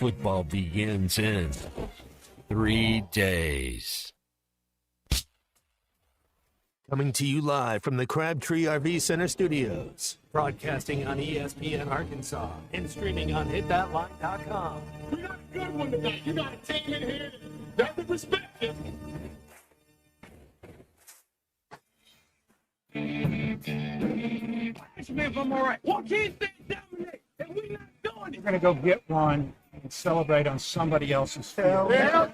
Football begins in 3 days. Coming to you live from the Crabtree RV Center studios. Broadcasting on ESPN Arkansas and streaming on hitthatline.com. We got a good one tonight. You got a team in here that doesn't respect it. Ask me if I'm all right. Why can't they dominate? And we're not doing it. We're going to go get one and celebrate on somebody else's field. Yeah.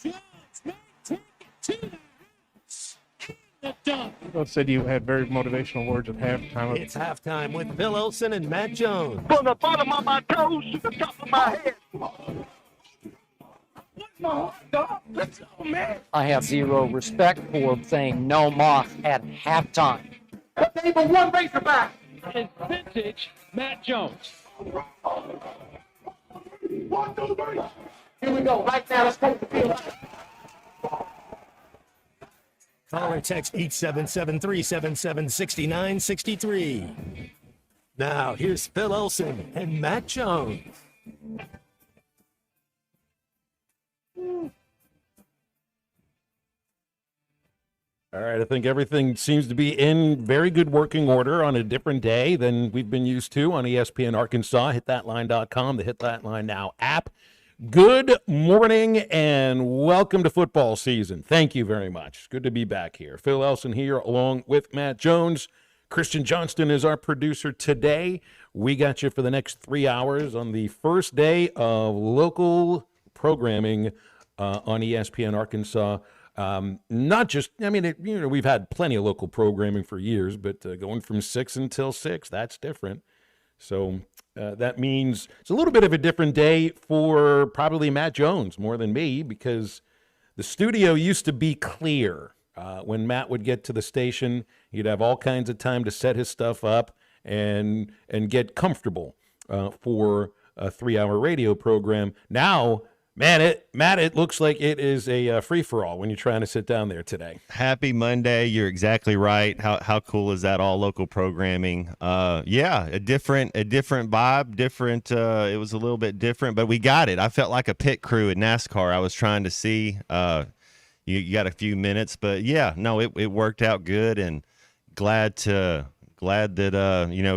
Take it to the house. The done. Both said you had very motivational words at halftime. It's halftime with Phil Olsen and Matt Jones. From the bottom of my toes to the top of my head. What's my heart, dog? Let's go, man. I have zero respect for saying no moss at halftime. That's even one Razorback. And vintage Matt Jones. 1, 2, 3. Here we go. Right now, let's take the field. Call or text 877-377-6963. Now, here's Phil Olsen and Matt Jones. All right, I think everything seems to be in very good working order on a different day than we've been used to on ESPN Arkansas, hitthatline.com, the Hit That Line Now app. Good morning and welcome to football season. Thank you very much. Good to be back here. Phil Elson here along with Matt Jones. Christian Johnston is our producer today. We got you for the next 3 hours on the first day of local programming on ESPN Arkansas. Not just, I mean, we've had plenty of local programming for years, but going from 6 until 6, that's different. So that means it's a little bit of a different day for probably Matt Jones more than me, because the studio used to be clear. When Matt would get to the station, he'd have all kinds of time to set his stuff up and get comfortable for a 3-hour radio program. Now, Matt, it looks like it is a free-for-all when you're trying to sit down there today. Happy Monday. You're exactly right. How cool is that, all local programming? Yeah, a different vibe, different. It was a little bit different, but we got it. I felt like a pit crew at NASCAR. I was trying to see. You got a few minutes, but yeah, no, it worked out good, and glad that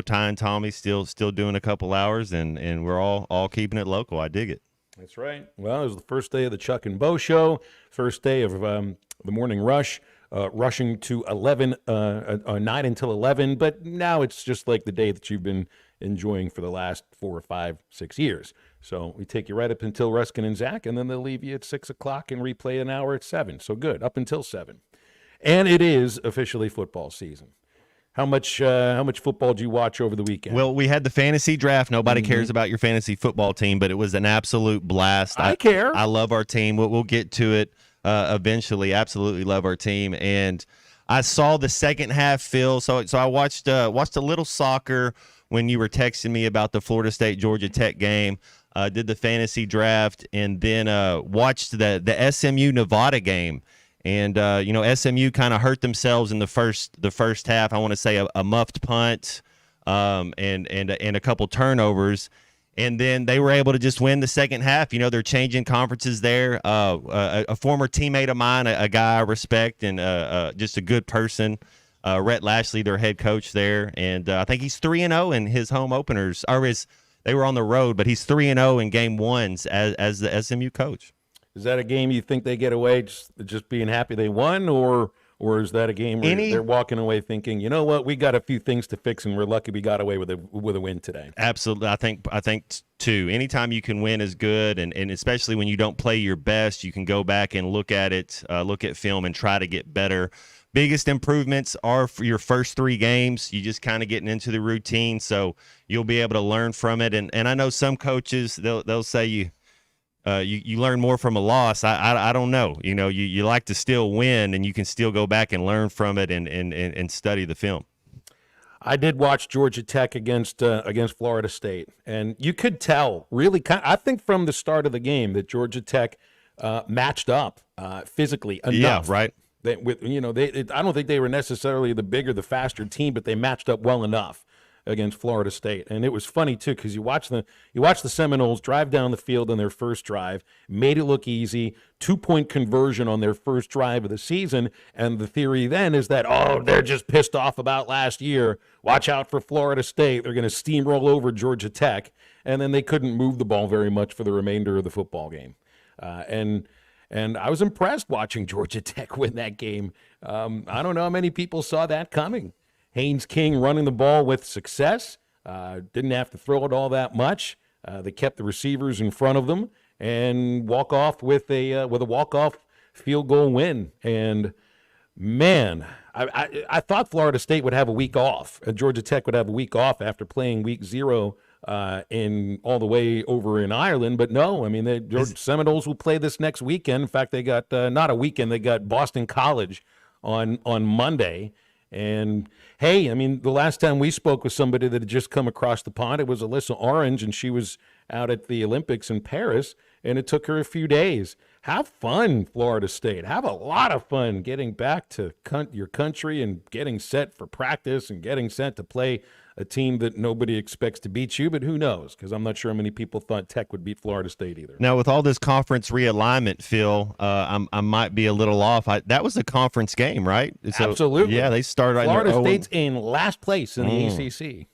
Ty and Tommy still doing a couple hours, and we're all keeping it local. I dig it. That's right. Well, it was the first day of the Chuck and Bo show, first day of the morning rush, rushing to 9 until 11. But now it's just like the day that you've been enjoying for the last 4 or 5, 6 years. So we take you right up until Ruskin and Zach, and then they'll leave you at 6 o'clock and replay an hour at 7. So good, up until 7. And it is officially football season. How much football do you watch over the weekend? Well, we had the fantasy draft. Nobody cares about your fantasy football team, but it was an absolute blast. I care. I love our team. We'll get to it eventually. Absolutely love our team. And I saw the second half, Phil. So I watched a little soccer when you were texting me about the Florida State Georgia Tech game. Did the fantasy draft, and then watched the SMU Nevada game. And SMU kind of hurt themselves in the first half. I want to say a muffed punt, and a couple turnovers, and then they were able to just win the second half. They're changing conferences there. A former teammate of mine, a guy I respect, and just a good person, Rhett Lashley, their head coach there, and I think he's 3-0 in his home openers, they were on the road, but he's 3-0 in game ones as the SMU coach. Is that a game you think they get away just being happy they won, or is that a game where they're walking away thinking, you know what, we got a few things to fix and we're lucky we got away with a win today? Absolutely. I think too. Anytime you can win is good, and especially when you don't play your best, you can go back and look at it, look at film and try to get better. Biggest improvements are for your first 3 games. You just kind of getting into the routine, so you'll be able to learn from it. And I know some coaches, they'll say you learn more from a loss. I don't know. You like to still win, and you can still go back and learn from it and study the film. I did watch Georgia Tech against Florida State, and you could tell really I think from the start of the game that Georgia Tech matched up physically enough. Yeah, right. I don't think they were necessarily the bigger, the faster team, but they matched up well enough against Florida State. And it was funny too, because you watch the Seminoles drive down the field on their first drive, made it look easy, 2-point conversion on their first drive of the season, and the theory then is that, oh, they're just pissed off about last year. Watch out for Florida State. They're going to steamroll over Georgia Tech. And then they couldn't move the ball very much for the remainder of the football game. And I was impressed watching Georgia Tech win that game. I don't know how many people saw that coming. Haynes King running the ball with success. Didn't have to throw it all that much. They kept the receivers in front of them and walk off with a walk-off field goal win. And man, I thought Florida State would have a week off. Georgia Tech would have a week off after playing week 0 in all the way over in Ireland, but no. I mean, the Seminoles will play this next weekend. In fact, they got not a weekend. They got Boston College on Monday. And, hey, I mean, the last time we spoke with somebody that had just come across the pond, it was Alyssa Orange, and she was out at the Olympics in Paris, and it took her a few days. Have fun, Florida State. Have a lot of fun getting back to your country and getting set for practice and getting set to play a team that nobody expects to beat you, but who knows? Because I'm not sure how many people thought Tech would beat Florida State either. Now, with all this conference realignment, Phil, I might be a little off. That was a conference game, right? So, absolutely. Yeah, they started. Florida State's in last place in the ACC.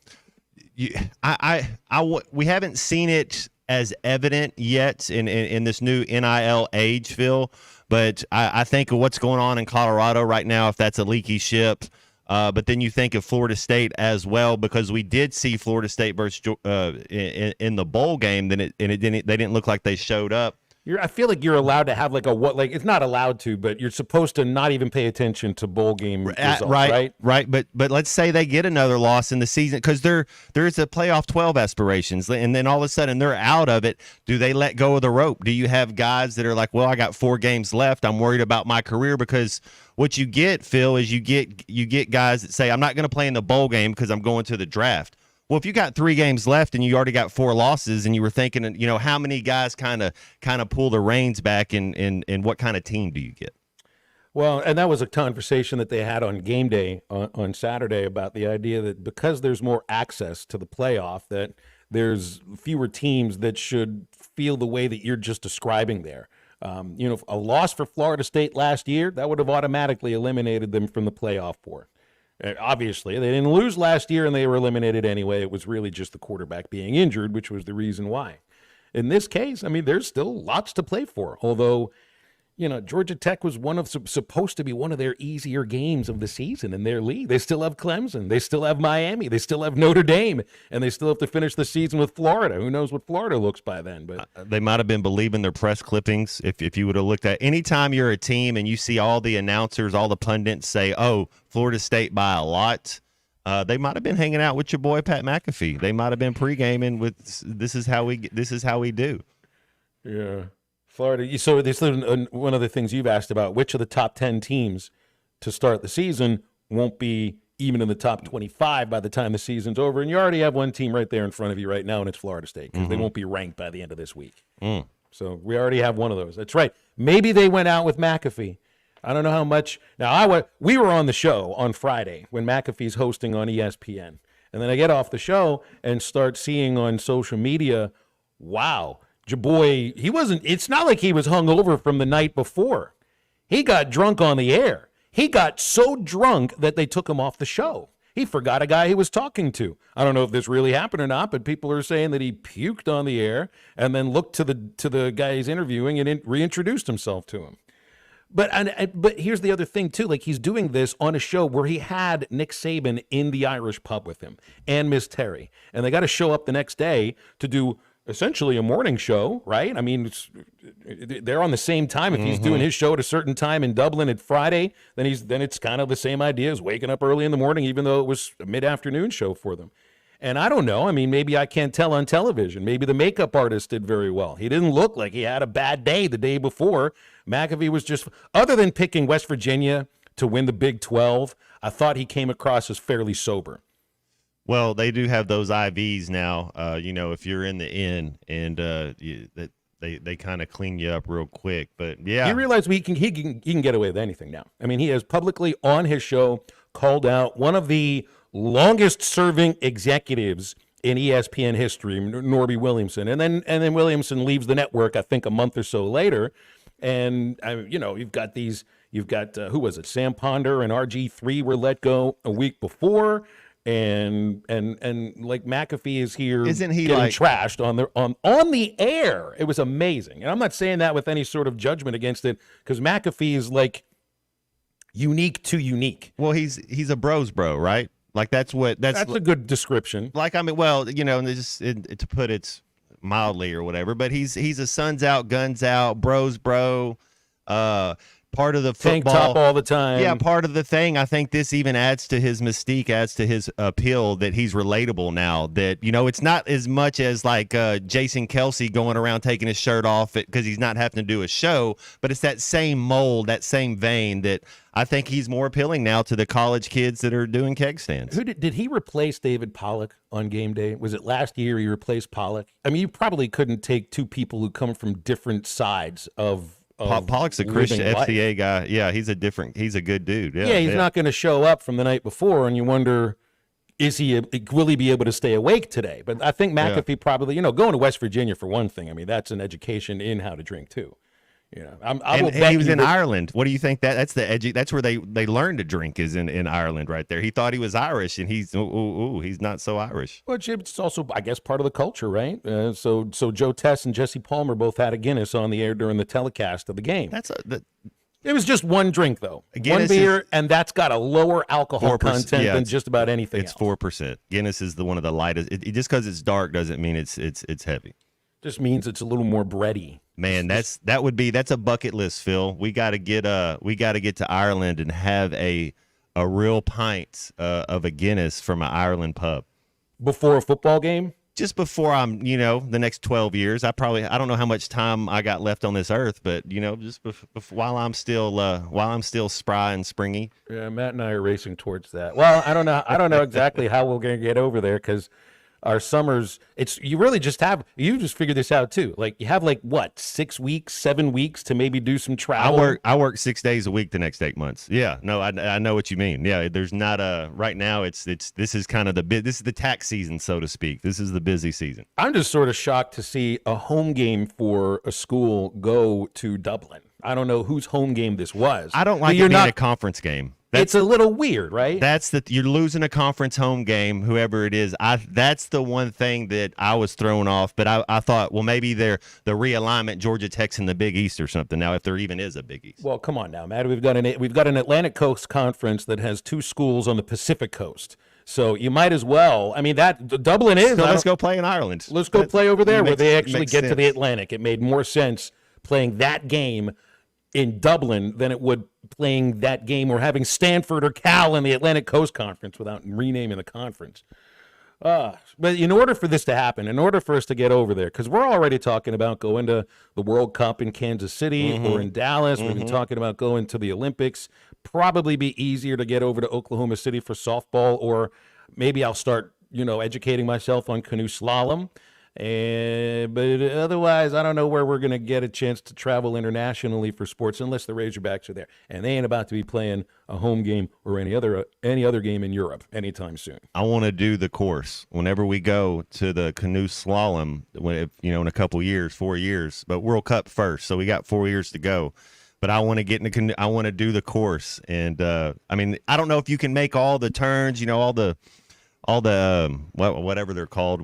We haven't seen it as evident yet in this new NIL age, Phil. But I think of what's going on in Colorado right now, if that's a leaky ship. But then you think of Florida State as well, because we did see Florida State versus in the bowl game. They didn't look like they showed up. I feel like you're allowed to have it's not allowed to, but you're supposed to not even pay attention to bowl game results, right? Right. But let's say they get another loss in the season, because there is a playoff 12 aspirations, and then all of a sudden they're out of it. Do they let go of the rope? Do you have guys that are like, well, I got 4 games left, I'm worried about my career? Because what you get, Phil, is you get guys that say, I'm not going to play in the bowl game because I'm going to the draft. Well, if you got 3 games left and you already got 4 losses, and you were thinking, how many guys kind of pull the reins back, and what kind of team do you get? Well, and that was a conversation that they had on game day on Saturday about the idea that because there's more access to the playoff, that there's fewer teams that should feel the way that you're just describing there. A loss for Florida State last year, that would have automatically eliminated them from the playoff port. Obviously, they didn't lose last year, and they were eliminated anyway. It was really just the quarterback being injured, which was the reason why. In this case, I mean, there's still lots to play for, although, Georgia Tech was supposed to be one of their easier games of the season in their league. They still have Clemson. They still have Miami. They still have Notre Dame. And they still have to finish the season with Florida. Who knows what Florida looks by then? But they might have been believing their press clippings. If you would have looked at anytime you're a team and you see all the announcers, all the pundits say, oh, Florida State by a lot, they might have been hanging out with your boy Pat McAfee. They might have been pre-gaming with this is how we do. Yeah. Florida. So this is one of the things you've asked about. Which of the top 10 teams to start the season won't be even in the top 25 by the time the season's over? And you already have one team right there in front of you right now, and it's Florida State, because they won't be ranked by the end of this week. So we already have one of those. That's right. Maybe they went out with McAfee. I don't know how much. Now, we were on the show on Friday when McAfee's hosting on ESPN. And then I get off the show and start seeing on social media, wow, your boy, it's not like he was hungover from the night before. He got drunk on the air. He got so drunk that they took him off the show. He forgot a guy he was talking to. I don't know if this really happened or not, but people are saying that he puked on the air and then looked to the guy he's interviewing and reintroduced himself to him. But here's the other thing, too. Like, he's doing this on a show where he had Nick Saban in the Irish pub with him and Miss Terry. And they got to show up the next day to do essentially a morning show, right? I mean, they're on the same time. If he's doing his show at a certain time in Dublin at Friday, then it's kind of the same idea as waking up early in the morning, even though it was a mid-afternoon show for them. And I don't know. I mean, maybe I can't tell on television. Maybe the makeup artist did very well. He didn't look like he had a bad day the day before. McAfee was just, other than picking West Virginia to win the Big 12, I thought he came across as fairly sober. Well, they do have those IVs now. If you're in the inn, and they kind of clean you up real quick. But yeah, you realize he can get away with anything now. I mean, he has publicly on his show called out one of the longest serving executives in ESPN history, Norby Williamson. And then Williamson leaves the network, I think, a month or so later. And, you've got who was it? Sam Ponder and RG3 were let go a week before. And like McAfee is here, Isn't he getting like trashed on the air? It was amazing, and I'm not saying that with any sort of judgment against it, because McAfee is like unique to unique. Well, he's a bros bro, right? Like that's a good description. Like I mean, well, to put it mildly or whatever, but he's a suns out, guns out, bros bro. Part of the tank football top all the time. Yeah, part of the thing. I think this even adds to his mystique, adds to his appeal that he's relatable now. That it's not as much as like Jason Kelsey going around taking his shirt off because he's not having to do a show, but it's that same mold, that same vein that I think he's more appealing now to the college kids that are doing keg stands. Who did he replace David Pollock on game day? Was it last year he replaced Pollock? I mean, you probably couldn't take two people who come from different sides of Pollock's a Christian FCA guy. Yeah, he's a good dude. Yeah, he's not going to show up from the night before, and you wonder, will he be able to stay awake today? But I think McAfee probably, going to West Virginia for one thing. I mean, that's an education in how to drink too. And he was in Ireland. What do you think that's that's where they learned to drink is in Ireland right there. He thought he was Irish, and he's not so Irish. Well, it's also, I guess, part of the culture, right? So Joe Tess and Jesse Palmer both had a Guinness on the air during the telecast of the game. It was just one drink, though. One beer, and that's got a lower alcohol content than just about anything else. It's 4%. Guinness is one of the lightest. Just because it's dark doesn't mean it's heavy. Just means it's a little more bready. Man, that's a bucket list, Phil. We got to get to Ireland and have a real pint of a Guinness from an Ireland pub before a football game. Just before I'm, the next 12 years. I don't know how much time I got left on this earth, but just while I'm still spry and springy. Yeah, Matt and I are racing towards that. Well, I don't know exactly how we're going to get over there because our summers, you just figured this out too. Like you have 6 weeks, 7 weeks to maybe do some travel. I work 6 days a week the next 8 months. Yeah, no, I know what you mean. Yeah, there's not right now. This is kind of this is the tax season, so to speak. This is the busy season. I'm just sort of shocked to see a home game for a school go to Dublin. I don't know whose home game this was. I don't like it being a conference game. It's a little weird, right? You're losing a conference home game, whoever it is. That's the one thing that I was thrown off. But I thought, well, maybe they're the realignment, Georgia Tech's in the Big East or something. Now, if there even is a Big East. Well, come on now, Matt. We've got an Atlantic Coast Conference that has two schools on the Pacific Coast. So you might as well. I mean, Dublin is. So let's go play in Ireland. Let's go play over there where they actually get to the Atlantic. It made more sense playing that game in Dublin than it would playing that game or having Stanford or Cal in the Atlantic Coast Conference without renaming the conference. But in order for this to happen, in order for us to get over there, because we're already talking about going to the World Cup in Kansas City or in Dallas. We've been talking about going to the Olympics. Probably be easier to get over to Oklahoma City for softball, or maybe I'll start, educating myself on canoe slalom. But otherwise, I don't know where we're going to get a chance to travel internationally for sports unless the Razorbacks are there. And they ain't about to be playing a home game or any other game in Europe anytime soon. I want to do the course whenever we go to the canoe slalom, in a couple years, 4 years, but World Cup first. So we got 4 years to go. But I want to get in the canoe. I want to do the course. And I don't know if you can make all the turns, all the whatever they're called,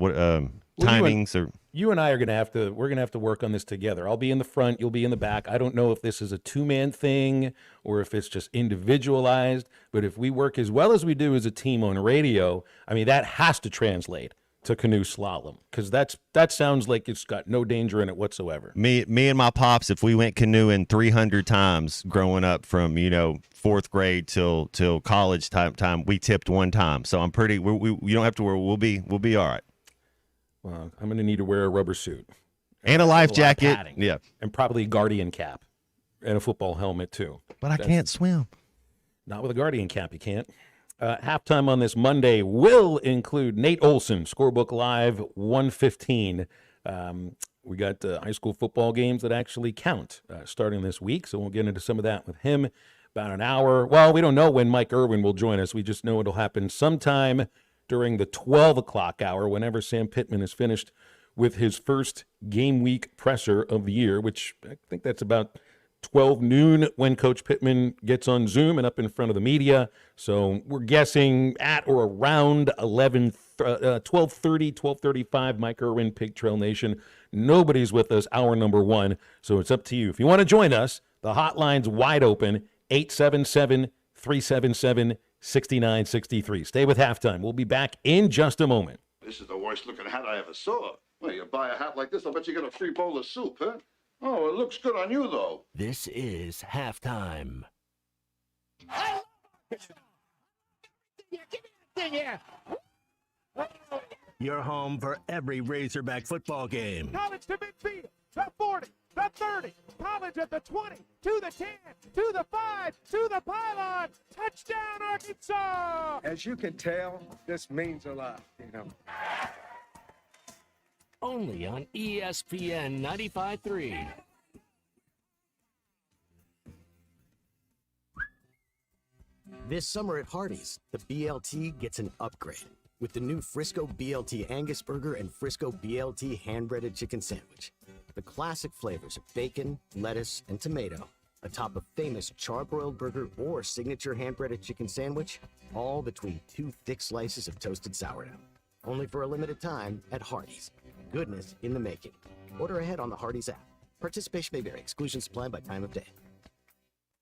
timings. You and I are going to have to work on this together. I'll be in the front, you'll be in the back. I don't know if this is a two-man thing or if it's just individualized, but if we work as well as we do as a team on radio, that has to translate to canoe slalom, because that sounds like it's got no danger in it whatsoever. Me and my pops, if we went canoeing 300 times growing up from fourth grade till college time, we tipped one time. So I'm pretty. We don't have to worry. We'll be all right. Well, I'm going to need to wear a rubber suit and a life jacket. Yeah, and probably a Guardian cap and a football helmet too. But I can't swim. Not with a Guardian cap, you can't. Halftime on this Monday will include Nate Olson, Scorebook Live 115. We got high school football games that actually count starting this week, so we'll get into some of that with him. about an hour. Well, we don't know when Mike Irwin will join us. We just know it'll happen sometime during the 12 o'clock hour, whenever Sam Pittman is finished with his first game week presser of the year, which I think that's about 12 noon when Coach Pittman gets on Zoom and up in front of the media. So we're guessing at or around 12:30, 12:35, Mike Irwin, Pig Trail Nation. Nobody's with us, hour number one, so it's up to you. If you want to join us, the hotline's wide open, 877-377-6963. Stay with Halftime. We'll be back in just a moment. This is the worst looking hat I ever saw. Well, you buy a hat like this, I'll bet you get a free bowl of soup, huh? Oh, it looks good on you, though. This is Halftime. Your home for every Razorback football game. College to midfield, the 40, the 30, college at the 20, to the 10, to the 5, to the pylon. Touchdown, Arkansas! As you can tell, this means a lot, you know. Only on ESPN 95.3. This summer at Hardee's, the BLT gets an upgrade with the new Frisco BLT Angus Burger and Frisco BLT hand-breaded chicken sandwich. The classic flavors of bacon, lettuce, and tomato, atop a famous charbroiled burger or signature hand-breaded chicken sandwich, all between two thick slices of toasted sourdough. Only for a limited time at Hardee's. Goodness in the making. Order ahead on the Hardee's app. Participation may vary. Exclusions supplied by time of day.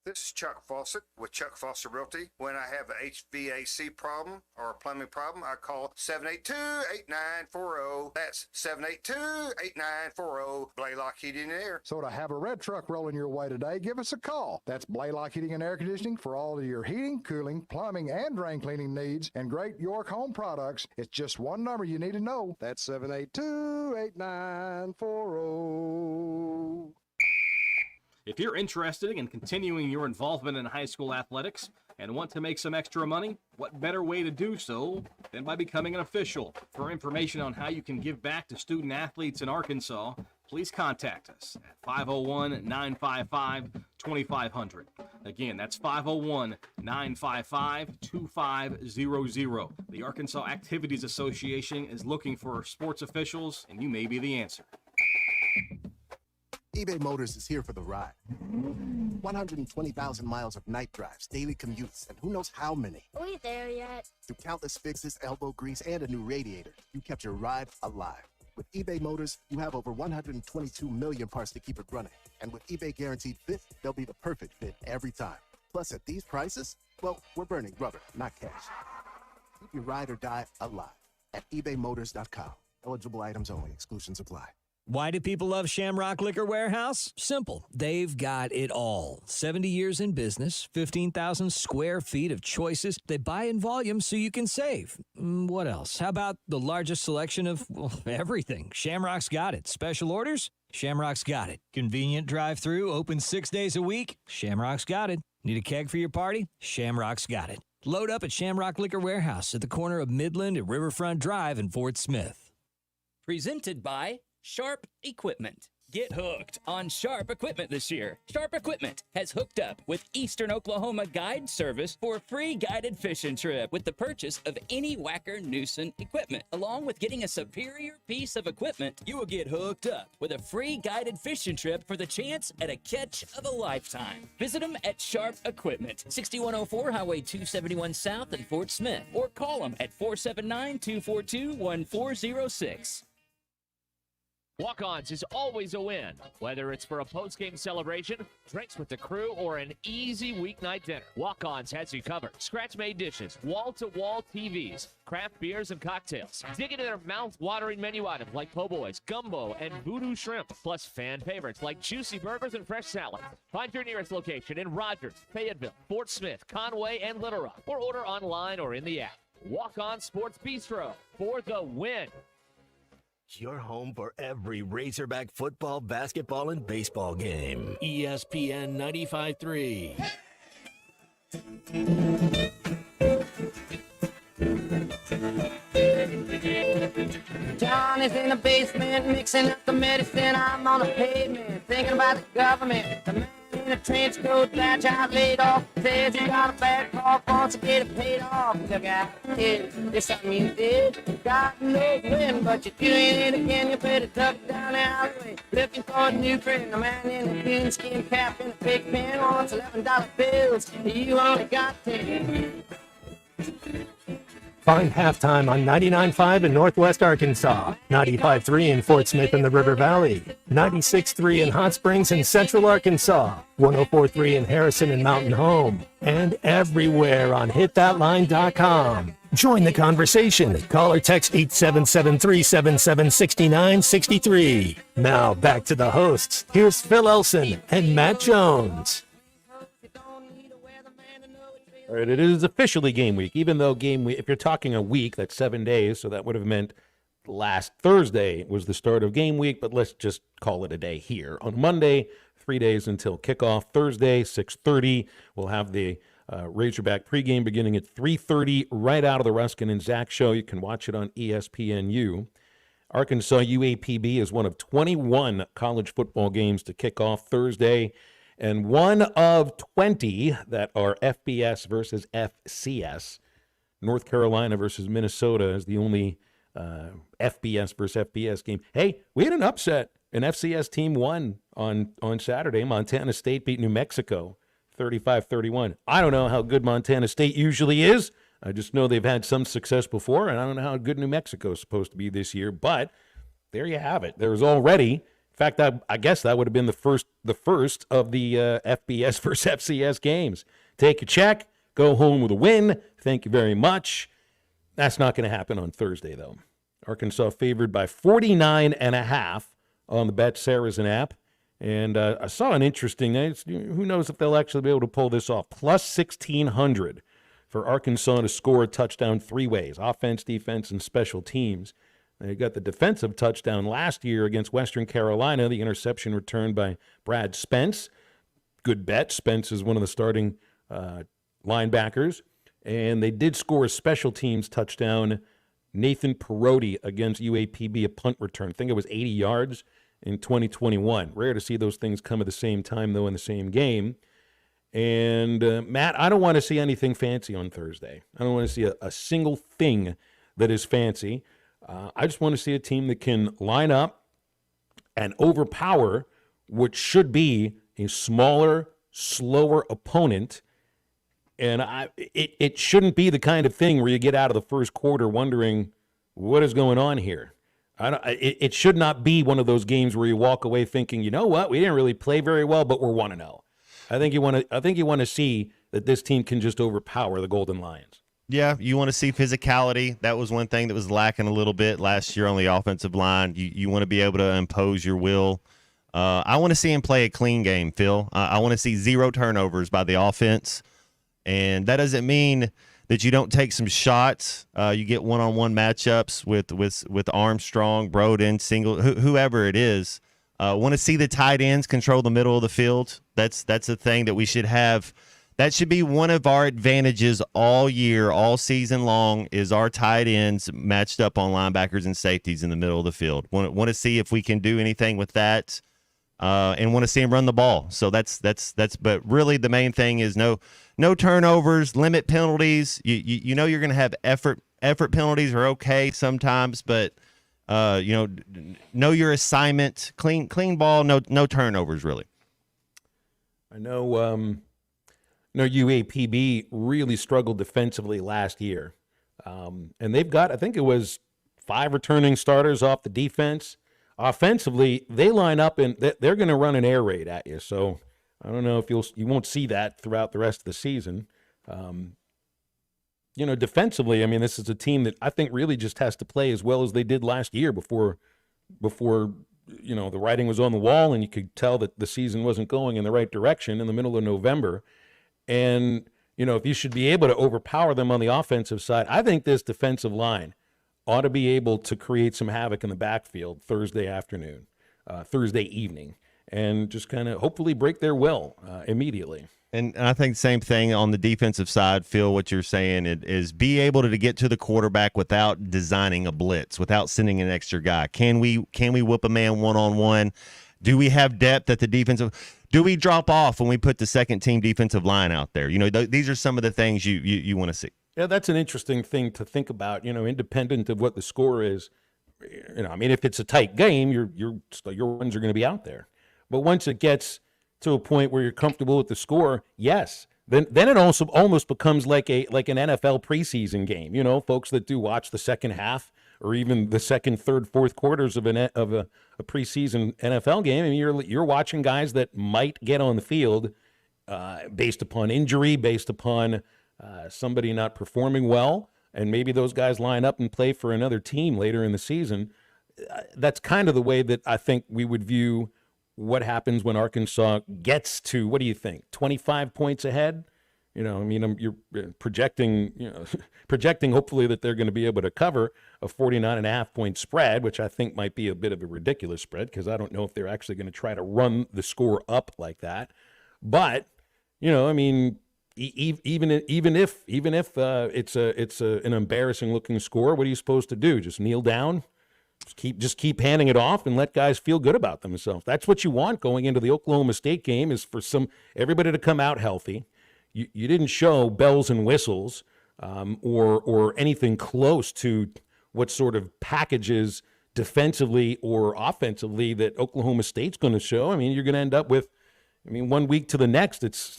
This is Chuck Fawcett with Chuck Foster Realty. When I have an HVAC problem or a plumbing problem, I call 782-8940. That's 782-8940. Blaylock Heating and Air. So to have a red truck rolling your way today, give us a call. That's Blaylock Heating and Air Conditioning for all of your heating, cooling, plumbing, and drain cleaning needs and great York Home products. It's just one number you need to know. That's 782-8940. If you're interested in continuing your involvement in high school athletics and want to make some extra money, what better way to do so than by becoming an official? For information on how you can give back to student athletes in Arkansas, please contact us at 501-955-2500. Again, that's 501-955-2500. The Arkansas Activities Association is looking for sports officials, and you may be the answer. eBay Motors is here for the ride. 120,000 miles of night drives, daily commutes, and who knows how many. Are we there yet? Through countless fixes, elbow grease, and a new radiator, you kept your ride alive. With eBay Motors, you have over 122 million parts to keep it running. And with eBay Guaranteed Fit, they'll be the perfect fit every time. Plus, at these prices, well, we're burning rubber, not cash. Keep your ride or die alive at ebaymotors.com. Eligible items only. Exclusions apply. Why do people love Shamrock Liquor Warehouse? Simple. They've got it all. 70 years in business, 15,000 square feet of choices. They buy in volume so you can save. What else? How about the largest selection of everything? Shamrock's got it. Special orders? Shamrock's got it. Convenient drive-through, open 6 days a week? Shamrock's got it. Need a keg for your party? Shamrock's got it. Load up at Shamrock Liquor Warehouse at the corner of Midland and Riverfront Drive in Fort Smith. Presented by Sharp Equipment. Get hooked on Sharp Equipment this year. Sharp Equipment has hooked up with Eastern Oklahoma Guide Service for a free guided fishing trip with the purchase of any Whacker Noosan equipment. Along with getting a superior piece of equipment, you will get hooked up with a free guided fishing trip for the chance at a catch of a lifetime. Visit them at Sharp Equipment, 6104 Highway 271 South in Fort Smith, or call them at 479-242-1406. Walk-Ons is always a win, whether it's for a post-game celebration, drinks with the crew, or an easy weeknight dinner. Walk-Ons has you covered. Scratch-made dishes, wall-to-wall TVs, craft beers and cocktails. Dig into their mouth-watering menu items like po' boys, gumbo, and voodoo shrimp, plus fan favorites like juicy burgers and fresh salads. Find your nearest location in Rogers, Fayetteville, Fort Smith, Conway, and Little Rock, or order online or in the app. Walk-On Sports Bistro for the win. Your home for every Razorback football, basketball, and baseball game. ESPN 95.3. John is in the basement mixing up the medicine. I'm on the pavement thinking about the government, the man who in a trench coat, that child laid off. Says you got a bad cough, wants to get it paid off. Look out, kid, there's something you did. God knows when, but you're doing it again. You better duck down the alleyway, looking for a new friend. A man in a coonskin cap and a big pen wants $11 bills. You only got 10. Find halftime on 99.5 in Northwest Arkansas, 95.3 in Fort Smith and the River Valley, 96.3 in Hot Springs and Central Arkansas, 104.3 in Harrison and Mountain Home, and everywhere on hitthatline.com. Join the conversation. Call or text 877-377-6963. Now back to the hosts. Here's Phil Elson and Matt Jones. All right, it is officially game week, even though game week, if you're talking a week, that's 7 days, so that would have meant last Thursday was the start of game week, but let's just call it a day here. On Monday, 3 days until kickoff. Thursday, 6:30, we'll have the Razorback pregame beginning at 3:30 right out of the Ruskin and Zach show. You can watch it on ESPNU. Arkansas UAPB is one of 21 college football games to kick off Thursday, and one of 20 that are FBS versus FCS. North Carolina versus Minnesota is the only FBS versus FBS game. Hey, we had an upset. An FCS team won on Saturday. Montana State beat New Mexico 35-31. I don't know how good Montana State usually is. I just know they've had some success before, and I don't know how good New Mexico is supposed to be this year. But there you have it. There's already, in fact, I guess that would have been the first of the FBS versus FCS games. Take a check, go home with a win. Thank you very much. That's not going to happen on Thursday, though. Arkansas favored by 49.5 on the Bet Saracen app. And I saw an interesting, who knows if they'll actually be able to pull this off, plus 1,600 for Arkansas to score a touchdown three ways, offense, defense, and special teams. They got the defensive touchdown last year against Western Carolina, the interception returned by Brad Spence. Good bet. Spence is one of the starting linebackers. And they did score a special teams touchdown, Nathan Perotti against UAPB, a punt return. I think it was 80 yards in 2021. Rare to see those things come at the same time, though, in the same game. And, Matt, I don't want to see anything fancy on Thursday. I don't want to see a single thing that is fancy. I just want to see a team that can line up and overpower what should be a smaller, slower opponent. And it shouldn't be the kind of thing where you get out of the first quarter wondering what is going on here. It should not be one of those games where you walk away thinking, you know what, we didn't really play very well, but we're 1-0. I think you want to see that this team can just overpower the Golden Lions. Yeah, you want to see physicality. That was one thing that was lacking a little bit last year on the offensive line. You want to be able to impose your will. I want to see him play a clean game, Phil. I want to see 0 turnovers by the offense. And that doesn't mean that you don't take some shots. You get one-on-one matchups with Armstrong, Broden, Single, whoever it is. Want to see the tight ends control the middle of the field. That's a thing that we should have. That should be one of our advantages all year, all season long, is our tight ends matched up on linebackers and safeties in the middle of the field. Want to see if we can do anything with that, and want to see him run the ball. So that's. But really, the main thing is no turnovers, limit penalties. You know you're going to have effort. Effort penalties are okay sometimes, but know your assignment. Clean ball. No turnovers really. I know. UAPB really struggled defensively last year. And they've got, I think it was 5 returning starters off the defense. Offensively, they line up and they're going to run an air raid at you. So I don't know if you won't see that throughout the rest of the season. Defensively, I mean, this is a team that I think really just has to play as well as they did last year before the writing was on the wall and you could tell that the season wasn't going in the right direction in the middle of November. And, if you should be able to overpower them on the offensive side, I think this defensive line ought to be able to create some havoc in the backfield Thursday evening, and just kind of hopefully break their will immediately. And I think the same thing on the defensive side, Phil, what you're saying is be able to get to the quarterback without designing a blitz, without sending an extra guy. Can we whoop a man one-on-one? Do we have depth at the defensive? Do we drop off when we put the second-team defensive line out there? These are some of the things you want to see. Yeah, that's an interesting thing to think about, independent of what the score is. If it's a tight game, your runs are going to be out there. But once it gets to a point where you're comfortable with the score, yes. Then it also almost becomes like an NFL preseason game. Folks that do watch the second half or even the second, third, fourth quarters of a preseason NFL game, and you're watching guys that might get on the field based upon injury, based upon somebody not performing well, and maybe those guys line up and play for another team later in the season. That's kind of the way that I think we would view what happens when Arkansas gets to, what do you think, 25 points ahead? You're projecting hopefully that they're going to be able to cover a 49.5-point spread, which I think might be a bit of a ridiculous spread because I don't know if they're actually going to try to run the score up like that. But, even if it's an embarrassing looking score, what are you supposed to do? Just kneel down? Just keep handing it off and let guys feel good about themselves. That's what you want going into the Oklahoma State game, is for everybody to come out healthy. You didn't show bells and whistles or anything close to what sort of packages defensively or offensively that Oklahoma State's going to show. You're going to end up with, 1 week to the next, it's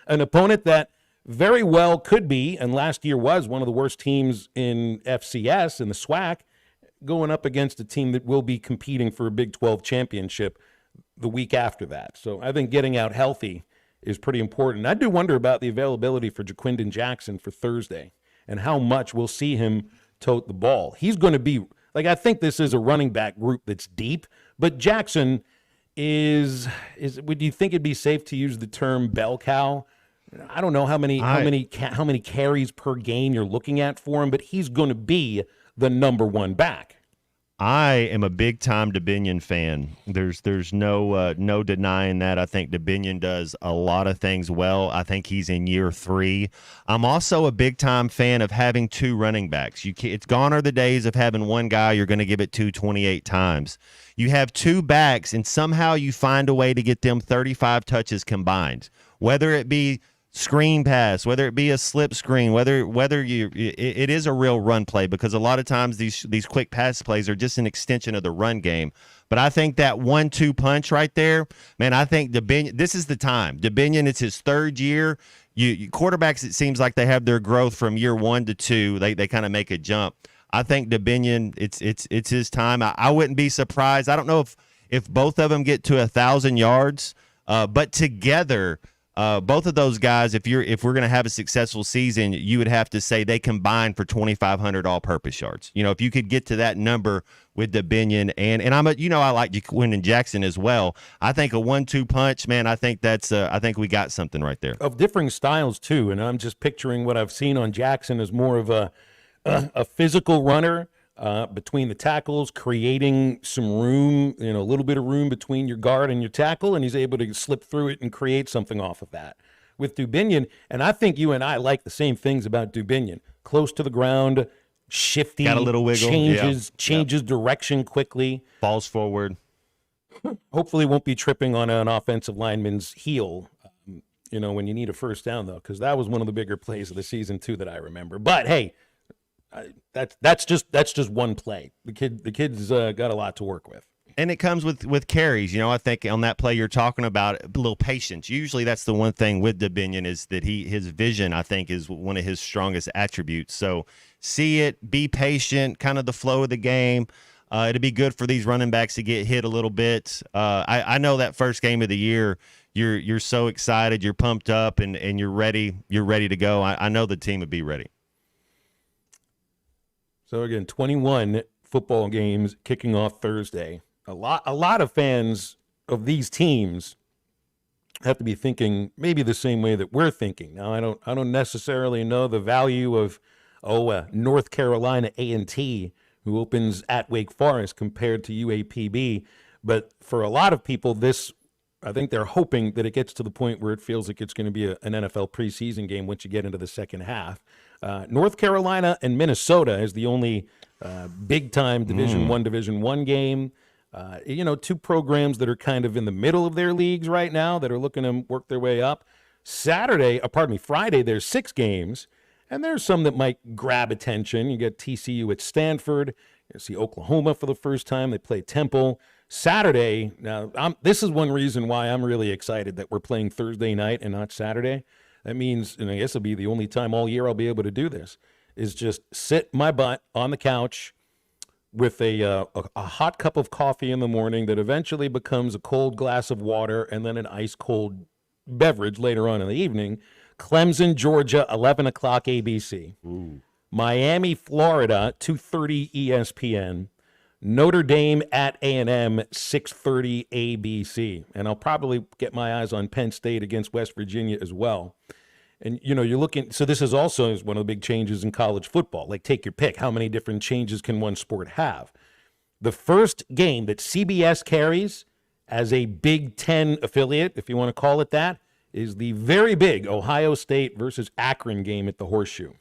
an opponent that very well could be, and last year was one of the worst teams in FCS, in the SWAC, going up against a team that will be competing for a Big 12 championship the week after that. So I think getting out healthy is pretty important. I do wonder about the availability for Jaquindon Jackson for Thursday and how much we'll see him tote the ball. He's going to be, I think this is a running back group that's deep, but Jackson is would you think it'd be safe to use the term bell cow? I don't know how many carries per game you're looking at for him, but he's going to be the number one back. I am a big-time Dubinion fan. There's no denying that. I think Dubinion does a lot of things well. I think he's in year 3. I'm also a big-time fan of having 2 running backs. It's gone are the days of having one guy you're going to give it to 28 times. You have 2 backs, and somehow you find a way to get them 35 touches combined, whether it be screen pass, whether it be a slip screen, it is a real run play, because a lot of times these quick pass plays are just an extension of the run game. But I think that 1-2 punch right there, man, I think Dubinion, this is the time. Dubinion, it's his 3rd year. Quarterbacks, it seems like they have their growth from year 1 to 2. They kind of make a jump. I think Dubinion, it's his time. I wouldn't be surprised. I don't know if both of them get to 1,000 yards, but together, both of those guys, if we're going to have a successful season, you would have to say they combine for 2,500 all-purpose yards. If you could get to that number with Dubinion and I like Jaquindon Jackson as well. I think a 1-2 punch, man. I think I think we got something right there. Of differing styles too, and I'm just picturing what I've seen on Jackson as more of a physical runner. Between the tackles, creating some room, a little bit of room between your guard and your tackle, and he's able to slip through it and create something off of that. With Dubinion, and I think you and I like the same things about Dubinion. Close to the ground, shifty, got a little wiggle, changes direction quickly. Falls forward. Hopefully won't be tripping on an offensive lineman's heel, when you need a first down, though, because that was one of the bigger plays of the season, too, that I remember. But, hey, that's just one play. The kid's got a lot to work with. And it comes with carries. I think on that play you're talking about, a little patience. Usually that's the one thing with Dubinion, is that his vision, I think, is one of his strongest attributes. So see it, be patient, kind of the flow of the game. It'd be good for these running backs to get hit a little bit. I know that first game of the year, you're so excited, you're pumped up, and you're ready to go. I know the team would be ready. So again, 21 football games kicking off Thursday. A lot of fans of these teams have to be thinking maybe the same way that we're thinking. Now, I don't necessarily know the value of North Carolina A&T, who opens at Wake Forest, compared to UAPB, but for a lot of people, I think they're hoping that it gets to the point where it feels like it's going to be an NFL preseason game once you get into the second half. North Carolina and Minnesota is the only big-time Division I game. Two programs that are kind of in the middle of their leagues right now that are looking to work their way up. Friday, there's 6 games, and there's some that might grab attention. You get TCU at Stanford. You see Oklahoma for the first time. They play Temple. Saturday, now this is one reason why I'm really excited that we're playing Thursday night and not Saturday. That means, and I guess it'll be the only time all year I'll be able to do this, is just sit my butt on the couch with a hot cup of coffee in the morning that eventually becomes a cold glass of water and then an ice cold beverage later on in the evening. Clemson, Georgia, 11 o'clock ABC. Ooh. Miami, Florida, 2:30 ESPN. Notre Dame at A&M, 6:30 ABC. And I'll probably get my eyes on Penn State against West Virginia as well. And, you're looking – so this is also one of the big changes in college football. Like, take your pick. How many different changes can one sport have? The first game that CBS carries as a Big Ten affiliate, if you want to call it that, is the very big Ohio State versus Akron game at the Horseshoe.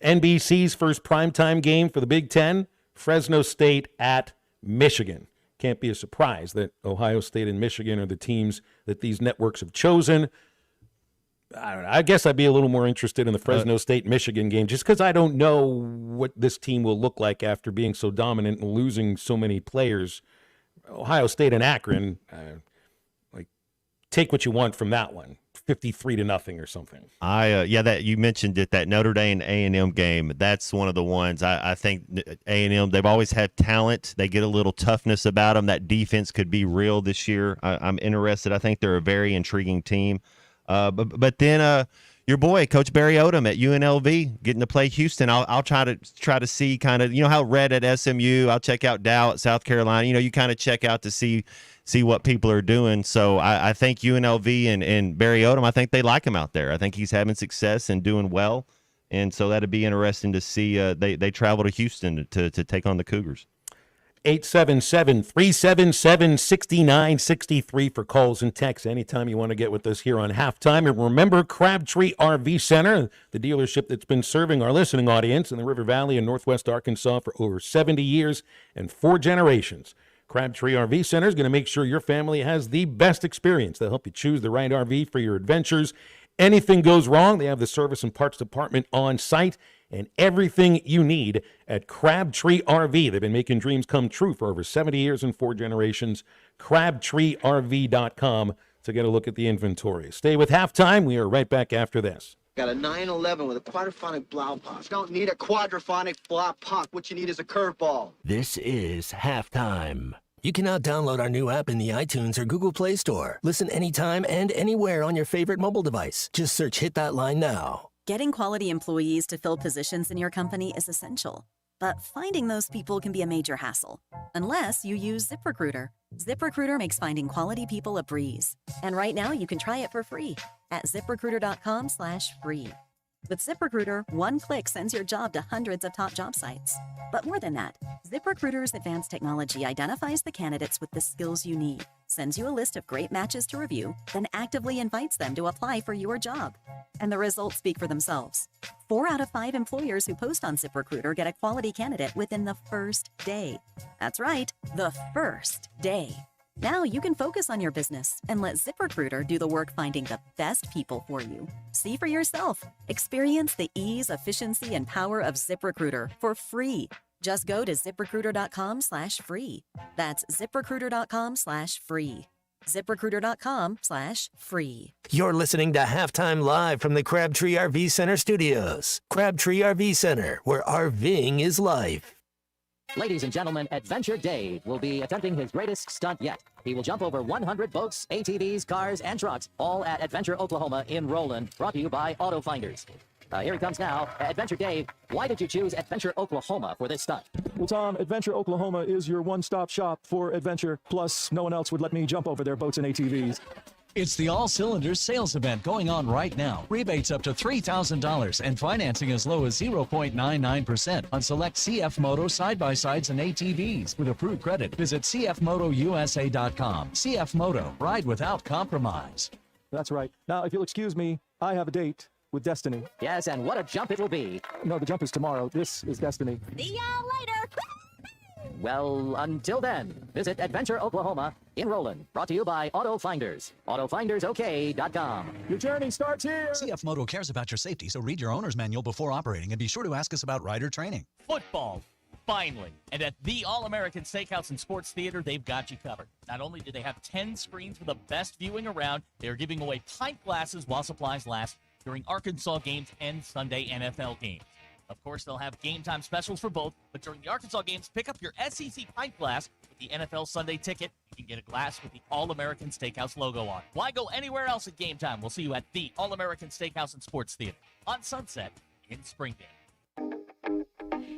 NBC's first primetime game for the Big Ten, Fresno State at Michigan. Can't be a surprise that Ohio State and Michigan are the teams that these networks have chosen. I don't know. I guess I'd be a little more interested in the Fresno State-Michigan game just because I don't know what this team will look like after being so dominant and losing so many players. Ohio State and Akron, take what you want from that one. 53-0 or something. That you mentioned it, that Notre Dame A&M game. That's one of the ones I think A&M. They've always had talent. They get a little toughness about them. That defense could be real this year. I'm interested. I think they're a very intriguing team. But then your boy Coach Barry Odom at UNLV getting to play Houston. I'll try to see kind of how Red at SMU. I'll check out Dow at South Carolina. You kind of check out to see what people are doing. So I think UNLV and Barry Odom, I think they like him out there. I think he's having success and doing well. And so that'd be interesting to see. They travel to Houston to take on the Cougars. 877-377-6963 for calls and texts anytime you want to get with us here on Halftime. And remember, Crabtree RV Center, the dealership that's been serving our listening audience in the River Valley and Northwest Arkansas for over 70 years and 4 generations. Crabtree RV Center is going to make sure your family has the best experience. They'll help you choose the right RV for your adventures. Anything goes wrong, they have the service and parts department on site and everything you need at Crabtree RV. They've been making dreams come true for over 70 years and 4 generations. CrabtreeRV.com to get a look at the inventory. Stay with Halftime. We are right back after this. Got a 911 with a quadraphonic Blaupunkt. Don't need a quadraphonic Blaupunkt. What you need is a curveball. This is Halftime. You can now download our new app in the iTunes or Google Play Store. Listen anytime and anywhere on your favorite mobile device. Just search Hit That Line Now. Getting quality employees to fill positions in your company is essential, but finding those people can be a major hassle, unless you use ZipRecruiter. ZipRecruiter makes finding quality people a breeze. And right now you can try it for free at ZipRecruiter.com/free. With ZipRecruiter, one click sends your job to hundreds of top job sites. But more than that, ZipRecruiter's advanced technology identifies the candidates with the skills you need, sends you a list of great matches to review, then actively invites them to apply for your job. And the results speak for themselves. 4 out of 5 employers who post on ZipRecruiter get a quality candidate within the first day. That's right, the first day. Now you can focus on your business and let ZipRecruiter do the work finding the best people for you. See for yourself. Experience the ease, efficiency, and power of ZipRecruiter for free. Just go to ZipRecruiter.com/free. That's ZipRecruiter.com/free. ZipRecruiter.com/free. You're listening to Halftime Live from the Crabtree RV Center studios. Crabtree RV Center, where RVing is life. Ladies and gentlemen, Adventure Dave will be attempting his greatest stunt yet. He will jump over 100 boats, ATVs, cars, and trucks, all at Adventure Oklahoma in Roland, brought to you by Auto Finders. Here he comes now. Adventure Dave, why did you choose Adventure Oklahoma for this stunt? Well, Tom, Adventure Oklahoma is your one-stop shop for adventure. Plus, no one else would let me jump over their boats and ATVs. It's the All Cylinders sales event going on right now. Rebates up to $3,000 and financing as low as 0.99% on select CF Moto side-by-sides and ATVs. With approved credit, visit cfmotousa.com. CF Moto, ride without compromise. That's right. Now, if you'll excuse me, I have a date with Destiny. Yes, and what a jump it will be. No, the jump is tomorrow. This is Destiny. See y'all later. Well, until then, visit Adventure Oklahoma in Roland. Brought to you by Auto Finders. AutoFindersOK.com. Your journey starts here. CF Moto cares about your safety, so read your owner's manual before operating and be sure to ask us about rider training. Football, finally. And at the All-American Steakhouse and Sports Theater, they've got you covered. Not only do they have 10 screens for the best viewing around, they are giving away pint glasses while supplies last during Arkansas games and Sunday NFL games. Of course, they'll have game time specials for both, but during the Arkansas games, pick up your SEC pint glass with the NFL Sunday ticket. You can get a glass with the All-American Steakhouse logo on. Why go anywhere else at game time? We'll see you at the All-American Steakhouse and Sports Theater on Sunset in Springdale.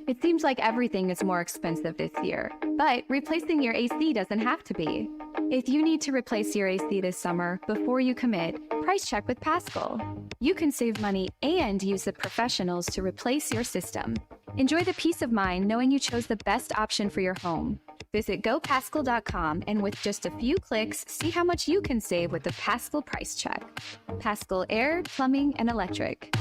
It seems like everything is more expensive this year, but replacing your AC doesn't have to be. If you need to replace your AC this summer, before you commit, price check with Paschal. You can save money and use the professionals to replace your system. Enjoy the peace of mind knowing you chose the best option for your home. Visit GoPaschal.com and with just a few clicks, see how much you can save with the Paschal price check. Paschal Air, Plumbing, and Electric.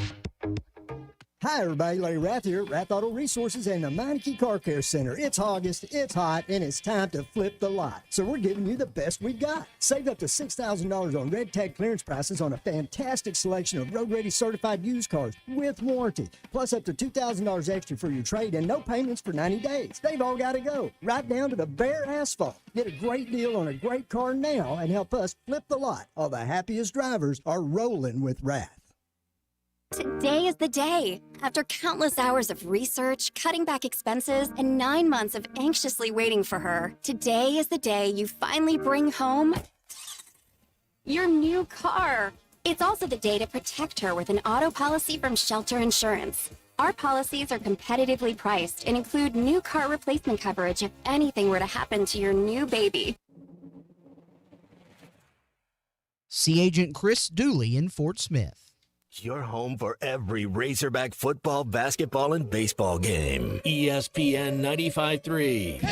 Hi, everybody. Larry Rath here, Rath Auto Resources and the Meineke Car Care Center. It's August, it's hot, and it's time to flip the lot. So we're giving you the best we got. Save up to $6,000 on red tag clearance prices on a fantastic selection of road-ready certified used cars with warranty. Plus up to $2,000 extra for your trade and no payments for 90 days. They've all got to go, right down to the bare asphalt. Get a great deal on a great car now and help us flip the lot. All the happiest drivers are rolling with Rath. Today is the day. After countless hours of research, cutting back expenses, and 9 months of anxiously waiting for her, today is the day you finally bring home your new car. It's also the day to protect her with an auto policy from Shelter Insurance. Our policies are competitively priced and include new car replacement coverage if anything were to happen to your new baby. See Agent Chris Dooley in Fort Smith. Your home for every Razorback football, basketball, and baseball game. ESPN 95.3.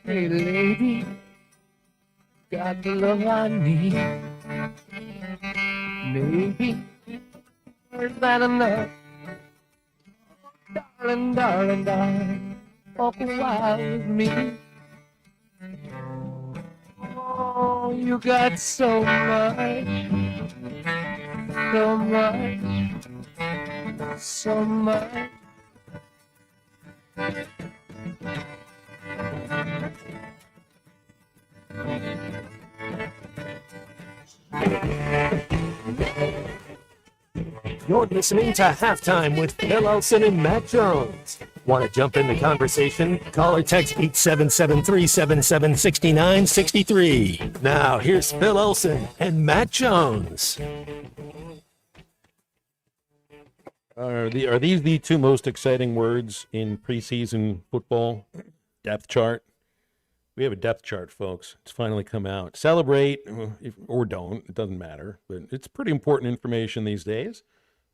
Hey lady, got the love I need. Maybe, is that enough? Darling, darling, darling, walk a while with me. Oh, you got so much, so much, so much. You're listening to Halftime with Phil Elson and Matt Jones. Want to jump in the conversation? Call or text 877-377-6963. Now, here's Phil Elson and Matt Jones. Are these the two most exciting words in preseason football? Depth chart. We have a depth chart, folks. It's finally come out. Celebrate, or don't. It doesn't matter. But it's pretty important information these days.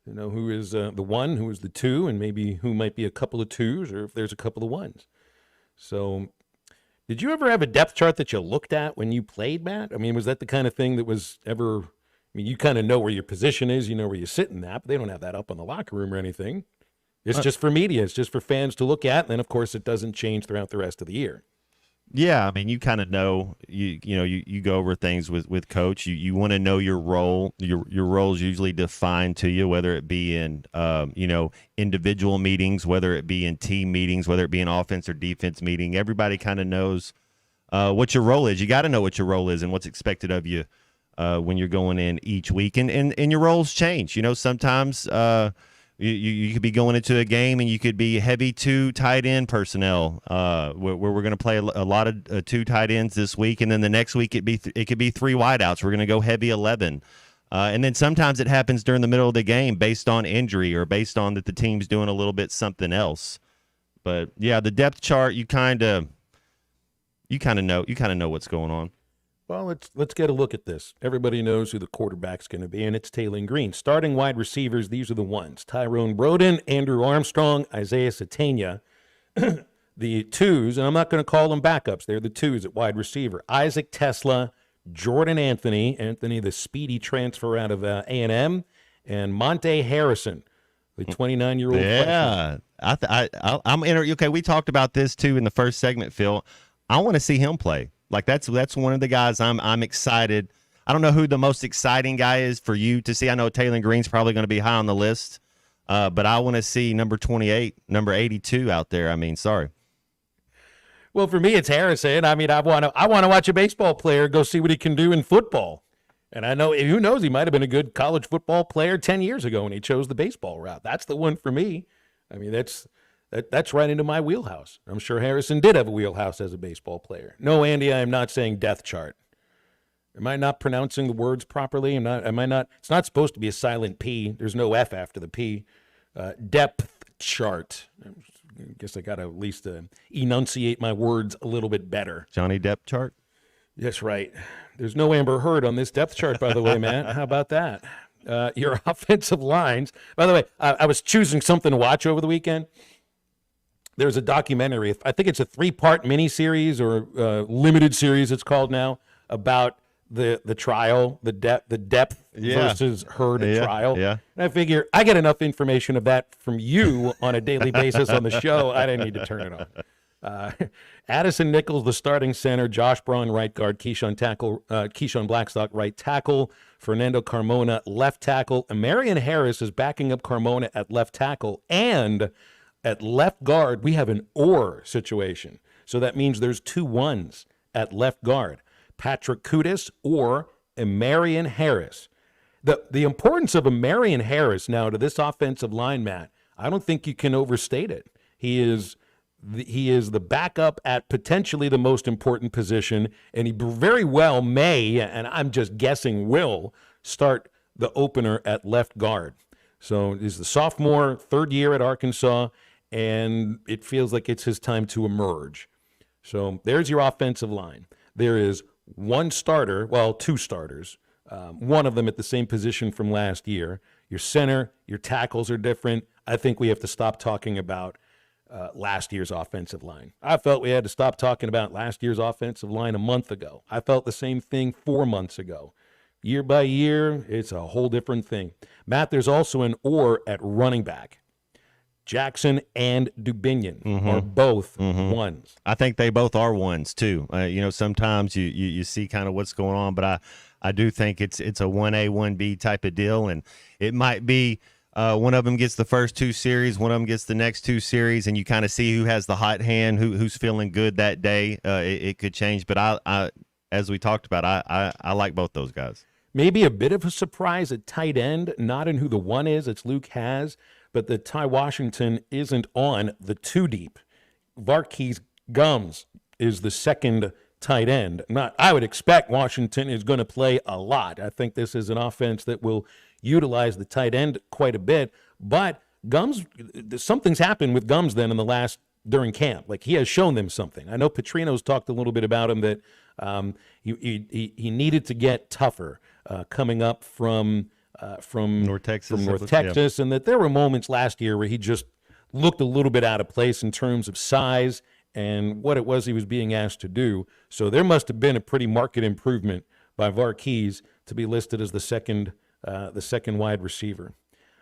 You know who is the one, who is the two, and maybe who might be a couple of twos, or if there's a couple of ones. So, did you ever have a depth chart that you looked at when you played, Matt? I mean, was that the kind of thing that was ever... I mean, you kind of know where your position is, you know where you're sitting at, but they don't have that up in the locker room or anything. It's just for media. It's just for fans to look at, and then, of course, it doesn't change throughout the rest of the year. Yeah, I mean, you kind of know, you go over things with Coach. You want to know your role. Your role is usually defined to you, whether it be in, individual meetings, whether it be in team meetings, whether it be an offense or defense meeting. Everybody kind of knows what your role is. You got to know what your role is and what's expected of you when you're going in each week. And your roles change. You know, sometimes You could be going into a game and you could be heavy 2 tight end personnel. Where we're going to play a lot of 2 tight ends this week, and then the next week it could be 3 wideouts. We're going to go heavy 11, and then sometimes it happens during the middle of the game based on injury or based on that the team's doing a little bit something else. But yeah, the depth chart you kind of know what's going on. Well, let's get a look at this. Everybody knows who the quarterback's going to be, and it's Taylor Green. Starting wide receivers, these are the ones. Tyrone Broden, Andrew Armstrong, Isaiah Satania. The 2s, and I'm not going to call them backups. They're the 2s at wide receiver. Isaac Tesla, Jordan Anthony, the speedy transfer out of A&M, and Monte Harrison, the 29-year-old freshman. Yeah. Okay, we talked about this, too, in the first segment, Phil. I want to see him play. Like that's one of the guys I'm excited. I don't know who the most exciting guy is for you to see. I know Taylor Green's probably going to be high on the list, but I want to see number 28, number 82 out there. I mean, sorry. Well, for me, it's Harrison. I mean, I want to watch a baseball player go see what he can do in football. And I know, who knows, he might have been a good college football player 10 years ago when he chose the baseball route. That's the one for me. I mean, that's right into my wheelhouse. I'm sure Harrison did have a wheelhouse as a baseball player. No, Andy, I am not saying depth chart. Am I not pronouncing the words properly? Am I not? It's not supposed to be a silent P. There's no F after the P. Depth chart. I guess I got to at least enunciate my words a little bit better. Johnny Depth chart? That's right. There's no Amber Heard on this depth chart, by the way, Matt. How about that? Your offensive lines. By the way, I was choosing something to watch over the weekend. There's a documentary, I think it's a 3-part miniseries or limited series it's called now, about the trial, the depth versus Heard trial. Yeah. And I figure I get enough information of that from you on a daily basis on the show. I didn't need to turn it on. Addison Nichols, the starting center, Josh Braun, right guard, Keyshawn Blackstock, right tackle, Fernando Carmona, left tackle, and Marion Harris is backing up Carmona at left tackle, and at left guard, we have an or situation. So that means there's 2 ones at left guard. Patrick Kudis or Marion Harris. The importance of Marion Harris now to this offensive line, Matt, I don't think you can overstate it. He is the backup at potentially the most important position, and he very well may, and I'm just guessing will, start the opener at left guard. So he's the sophomore, 3rd year at Arkansas, and it feels like it's his time to emerge. So there's your offensive line. There is 1 starter, well, 2 starters, one of them at the same position from last year. Your center, your tackles are different. I think we have to stop talking about last year's offensive line. I felt we had to stop talking about last year's offensive line a month ago. I felt the same thing 4 months ago. Year by year, it's a whole different thing. Matt, there's also an or at running back. Jackson and Dubinion are both ones. I think they both are ones too. Sometimes you see kind of what's going on, but I do think it's a 1A, 1B type of deal, and it might be one of them gets the first 2 series, one of them gets the next 2 series, and you kind of see who has the hot hand, who's feeling good that day. It could change, but I as we talked about, I like both those guys. Maybe a bit of a surprise at tight end, not in who the one is. It's Luke Has. But that Ty Washington isn't on the 2 deep. Varkey's Gums is the second tight end. I would expect Washington is going to play a lot. I think this is an offense that will utilize the tight end quite a bit. But Gums, something's happened with Gums then during camp. Like he has shown them something. I know Petrino's talked a little bit about him that he needed to get tougher coming up from North Texas, and that there were moments last year where he just looked a little bit out of place in terms of size and what it was he was being asked to do. So there must have been a pretty marked improvement by Varkey's to be listed as the second wide receiver.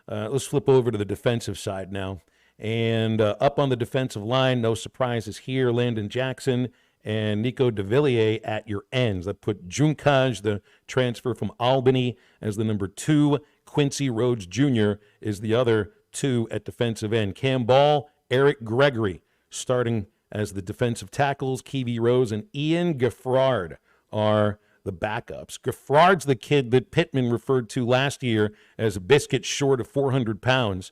Let's flip over to the defensive side now. And up on the defensive line, no surprises here, Landon Jackson and Nico DeVilliers at your ends. That put Junkaj, the transfer from Albany, as the number 2. Quincy Rhodes Jr. is the other 2 at defensive end. Cam Ball, Eric Gregory starting as the defensive tackles. Kiwi Rose and Ian Gaffrard are the backups. Gaffrard's the kid that Pittman referred to last year as a biscuit short of 400 pounds.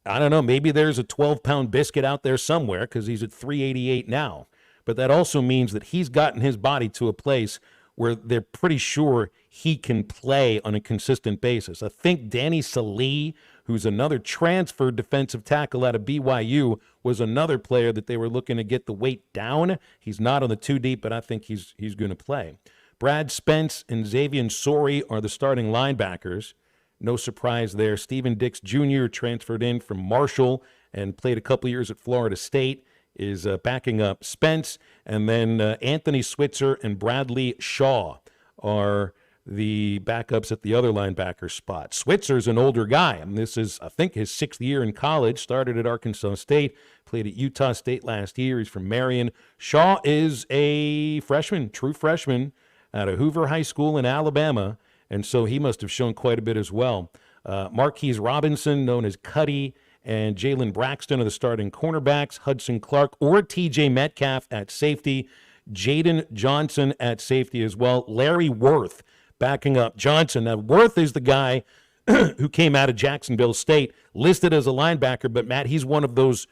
I don't know, maybe there's a 12-pound biscuit out there somewhere because he's at 388 now. But that also means that he's gotten his body to a place where they're pretty sure he can play on a consistent basis. I think Danny Salee, who's another transferred defensive tackle out of BYU, was another player that they were looking to get the weight down. He's not on the 2 deep, but I think he's going to play. Brad Spence and Xavier Sori are the starting linebackers. No surprise there. Steven Dix Jr. transferred in from Marshall and played a couple years at Florida State, is backing up Spence. And then Anthony Switzer and Bradley Shaw are the backups at the other linebacker spot. Switzer's an older guy, and this is, I think, his 6th year in college. Started at Arkansas State, played at Utah State last year. He's from Marion. Shaw is a freshman, true freshman, out of Hoover High School in Alabama, and so he must have shown quite a bit as well. Marquise Robinson, known as Cuddy, and Jalen Braxton are the starting cornerbacks. Hudson Clark or TJ Metcalf at safety. Jaden Johnson at safety as well. Larry Worth backing up Johnson. Now, Worth is the guy who came out of Jacksonville State, listed as a linebacker, but Matt, he's one of those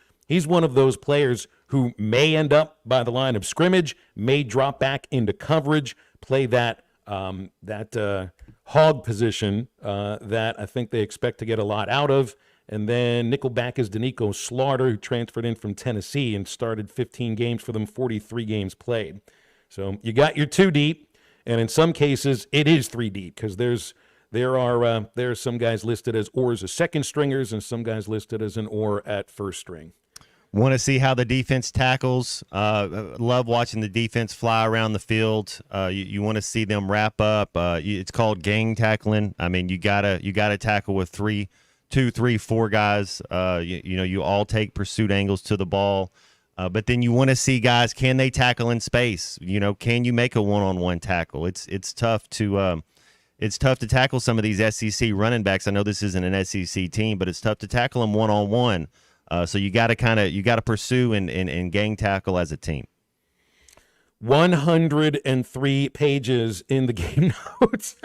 players who may end up by the line of scrimmage, may drop back into coverage, play that hog position that I think they expect to get a lot out of. And then nickelback is Danico Slaughter, who transferred in from Tennessee and started 15 games for them, 43 games played. So you got your 2 deep, and in some cases it is 3 deep because there are some guys listed as oars as second stringers and some guys listed as an oar at first string. Want to see how the defense tackles. Love watching the defense fly around the field. You want to see them wrap up. It's called gang tackling. I mean, you gotta tackle with 3, 2, 3, 4 guys. You all take pursuit angles to the ball. But then you want to see guys, can they tackle in space? Can you make a one-on-one tackle? It's tough to tackle some of these SEC running backs. I know this isn't an SEC team, but it's tough to tackle them one-on-one. So you got to pursue and gang tackle as a team. 103 pages in the game notes.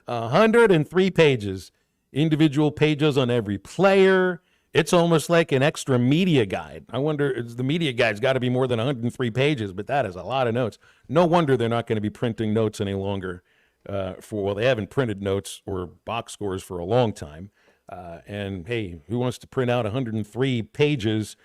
103 pages, individual pages on every player. It's almost like an extra media guide. I wonder, the media guide's got to be more than 103 pages, but that is a lot of notes. No wonder they're not going to be printing notes any longer. They haven't printed notes or box scores for a long time. And hey, who wants to print out 103 pages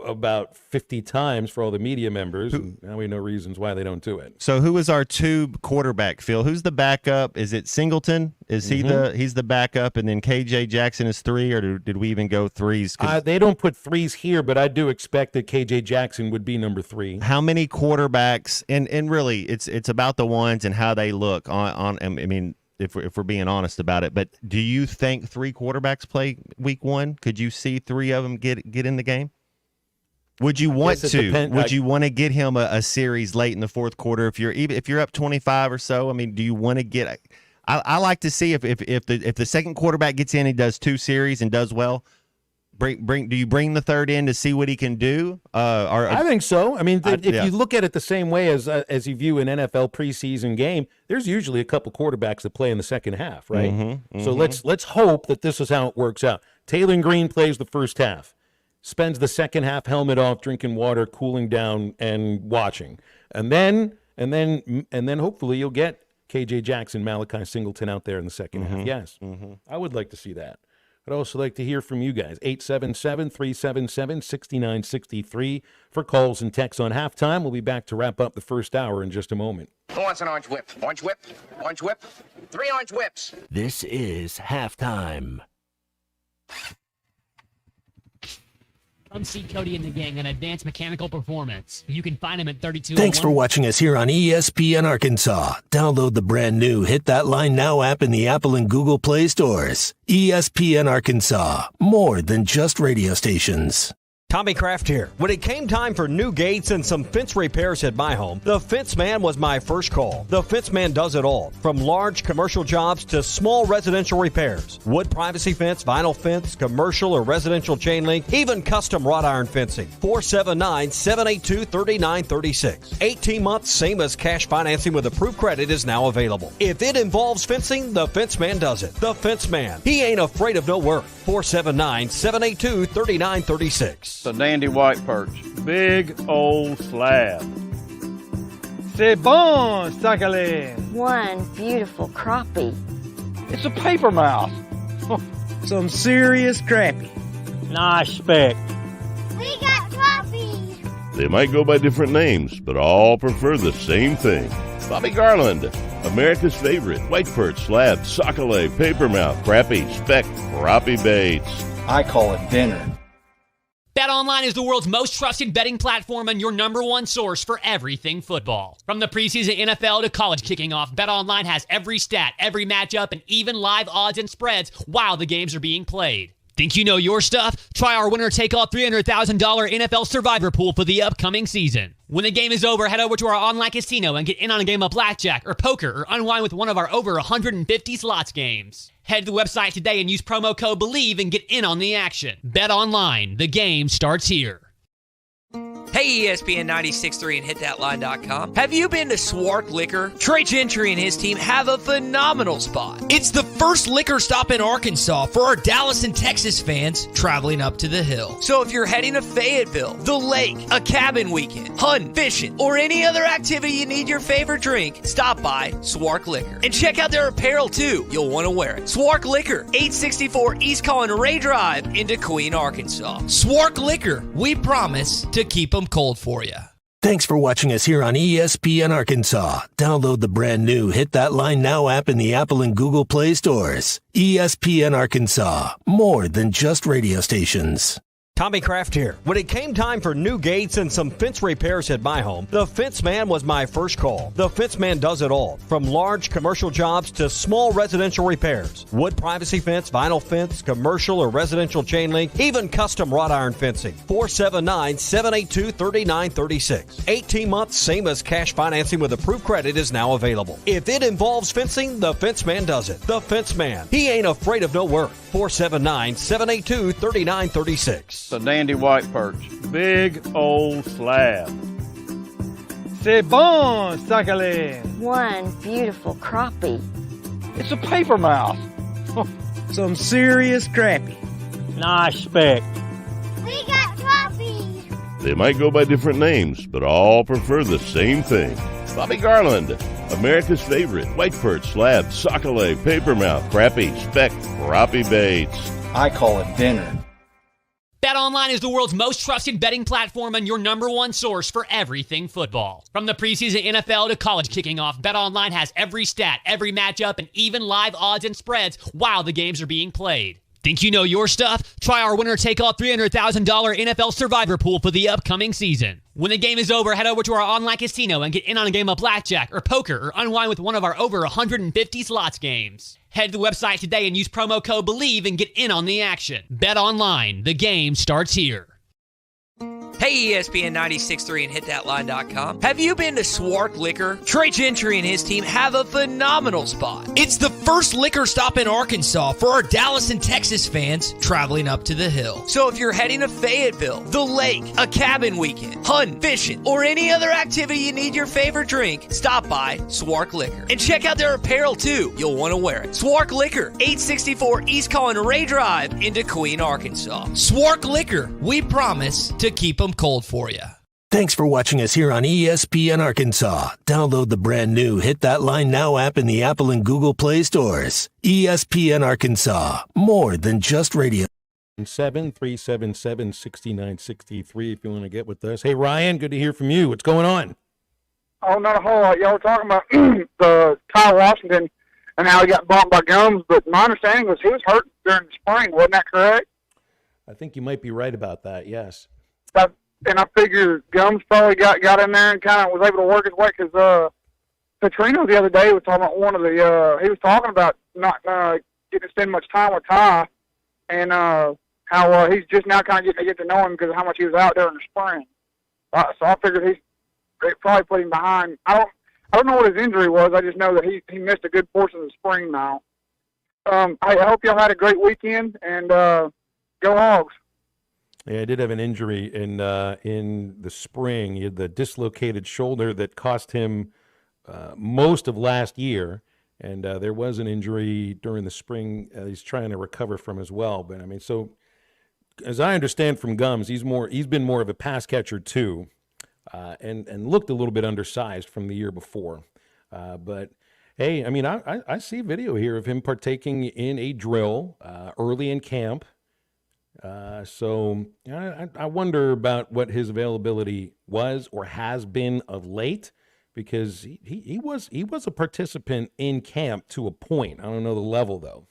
about 50 times for all the media members? And now we know reasons why they don't do it. So who is our 2 quarterback, Phil? Who's the backup? Is it Singleton? Is he's the backup, and then KJ Jackson is 3, or did we even go 3s? They don't put 3s here, but I do expect that KJ Jackson would be number 3. How many quarterbacks? And really, it's about the ones and how they look on. I mean, if we're being honest about it, but do you think 3 quarterbacks play week 1? Could you see 3 of them get in the game? Would you want to? Would you want to get him a series late in the fourth quarter if you're up 25 or so? I mean, do you want to get? I like to see if the second quarterback gets in and does 2 series and does well. Do you bring the third in to see what he can do? I think so. I mean, if you look at it the same way as you view an NFL preseason game, there's usually a couple quarterbacks that play in the second half, right? So let's hope that this is how it works out. Taylor Green plays the first half, spends the second half helmet off, drinking water, cooling down, and watching, and then hopefully you'll get KJ Jackson, Malachi Singleton out there in the second half. Yes, I would like to see that. I'd also like to hear from you guys. 877-377-6963 for calls and texts on halftime. We'll be back to wrap up the first hour in just a moment. Who wants an orange whip? Orange whip? Orange whip? 3 orange whips. This is halftime. Come see Cody and the gang on Advanced Mechanical Performance. You can find him at 32. Thanks for watching us here on ESPN Arkansas. Download the brand new Hit That Line Now app in the Apple and Google Play stores. ESPN Arkansas, more than just radio stations. Tommy Kraft here. When it came time for new gates and some fence repairs at my home, the Fence Man was my first call. The Fence Man does it all, from large commercial jobs to small residential repairs. Wood privacy fence, vinyl fence, commercial or residential chain link, even custom wrought iron fencing. 479-782-3936. 18 months, same as cash financing with approved credit is now available. If it involves fencing, the Fence Man does it. The Fence Man. He ain't afraid of no work. 479-782-3936. It's a dandy white perch. Big old slab. C'est bon, sacalé. One beautiful crappie. It's a paper mouse. Some serious crappie. Nice speck. We got crappies. They might go by different names, but all prefer the same thing. Bobby Garland, America's favorite white perch, slab, sockeye, papermouth, crappie, speck, crappie baits. I call it dinner. BetOnline is the world's most trusted betting platform and your number one source for everything football. From the preseason NFL to college kicking off, BetOnline has every stat, every matchup, and even live odds and spreads while the games are being played. Think you know your stuff? Try our winner-take-all $300,000 NFL Survivor Pool for the upcoming season. When the game is over, head over to our online casino and get in on a game of blackjack or poker or unwind with one of our over 150 slots games. Head to the website today and use promo code BELIEVE and get in on the action. Bet online. The game starts here. Hey, ESPN 96.3 and hitthatline.com. Have you been to Swark Liquor? Trey Gentry and his team have a phenomenal spot. It's the first liquor stop in Arkansas for our Dallas and Texas fans traveling up to the hill. So if you're heading to Fayetteville, the lake, a cabin weekend, hunting, fishing, or any other activity you need your favorite drink, stop by Swark Liquor. And check out their apparel too. You'll want to wear it. Swark Liquor, 864 East Collin Ray Drive in DeQueen, Arkansas. Swark Liquor, we promise to keep them cold for you. Thanks for watching us here on ESPN Arkansas. Download the brand new Hit That Line Now app in the Apple and Google Play stores. ESPN Arkansas, more than just radio stations. Tommy Kraft here. When it came time for new gates and some fence repairs at my home, the Fence Man was my first call. The Fence Man does it all, from large commercial jobs to small residential repairs. Wood privacy fence, vinyl fence, commercial or residential chain link, even custom wrought iron fencing. 479-782-3936. 18 months, same as cash financing with approved credit is now available. If it involves fencing, the Fence Man does it. The Fence Man. He ain't afraid of no work. 479-782-3936. It's a dandy white perch. Big old slab. C'est bon, sacalé. One beautiful crappie. It's a paper mouse. Some serious crappie. Nice speck. We got crappies. They might go by different names, but all prefer the same thing. Bobby Garland, America's favorite white perch, slab, sockeye, papermouth, crappie, speck, crappie baits. I call it dinner. BetOnline is the world's most trusted betting platform and your number one source for everything football. From the preseason NFL to college kicking off, BetOnline has every stat, every matchup, and even live odds and spreads while the games are being played. Think you know your stuff? Try our winner-take-all $300,000 NFL Survivor Pool for the upcoming season. When the game is over, head over to our online casino and get in on a game of blackjack or poker or unwind with one of our over 150 slots games. Head to the website today and use promo code BELIEVE and get in on the action. Bet online. The game starts here. Hey, ESPN 96.3 and hitthatline.com. Have you been to Swark Liquor? Trey Gentry and his team have a phenomenal spot. It's the first liquor stop in Arkansas for our Dallas and Texas fans traveling up to the hill. So if you're heading to Fayetteville, the lake, a cabin weekend, hunting, fishing, or any other activity you need your favorite drink, stop by Swark Liquor. And check out their apparel too. You'll want to wear it. Swark Liquor, 864 East Collin Ray Drive in DeQueen, Arkansas. Swark Liquor, we promise to keep them cold for you. Thanks for watching us here on ESPN Arkansas. Download the brand new Hit That Line Now app in the Apple and Google Play stores. ESPN Arkansas, more than just radio. 7-377-6963 if you want to get with us. Hey, Ryan, good to hear from you. What's going on? Oh, not a whole lot. Y'all were talking about the Ty Washington and how he got bumped by Gums, but my understanding was he was hurt during the spring. Wasn't that correct? I think you might be right about that, yes. And I figure Gums probably got in there and kind of was able to work his way because Petrino the other day was talking about he was talking about not getting to spend much time with Ty and how how he's just now kind of getting to get to know him because of how much he was out there in the spring. So I figured they probably put him behind. I don't know what his injury was. I just know that he missed a good portion of the spring now. I hope y'all had a great weekend, and go Hogs. Yeah, I did have an injury in the spring. He had the dislocated shoulder that cost him most of last year, and there was an injury during the spring he's trying to recover from as well. But I mean, so as I understand from Gums, he's been more of a pass catcher too, and looked a little bit undersized from the year before. But hey, I mean, I see video here of him partaking in a drill early in camp. So I wonder about what his availability was or has been of late, because he was a participant in camp to a point. I don't know the level though.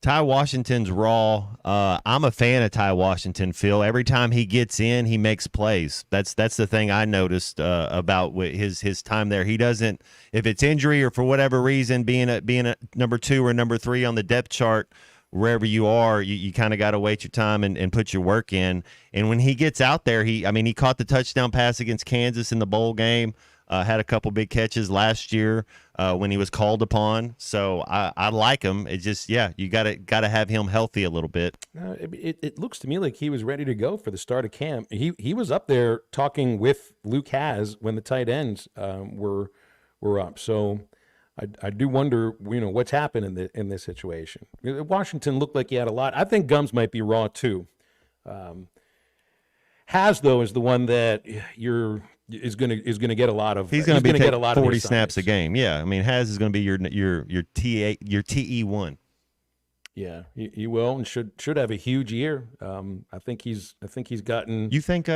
Ty Washington's raw. I'm a fan of Ty Washington, Phil. Every time he gets in, he makes plays. That's the thing I noticed about his time there. He doesn't, if it's injury or for whatever reason, being a number 2 or number 3 on the depth chart, wherever you are, you kind of got to wait your time and put your work in. And when he gets out there, he caught the touchdown pass against Kansas in the bowl game. Had a couple big catches last year when he was called upon. So I like him. It's just, you got to have him healthy a little bit. It looks to me like he was ready to go for the start of camp. He was up there talking with Luke Hasz when the tight ends were up. So I do wonder, what's happened in this situation. Washington looked like he had a lot. I think Gums might be raw too. Hasz, though, is the one that is going to get a lot of. He's going to get a lot 40 snaps a game. Yeah, I mean, Hasz is going to be your TE1. Yeah, he will and should have a huge year. I think he's gotten. You think?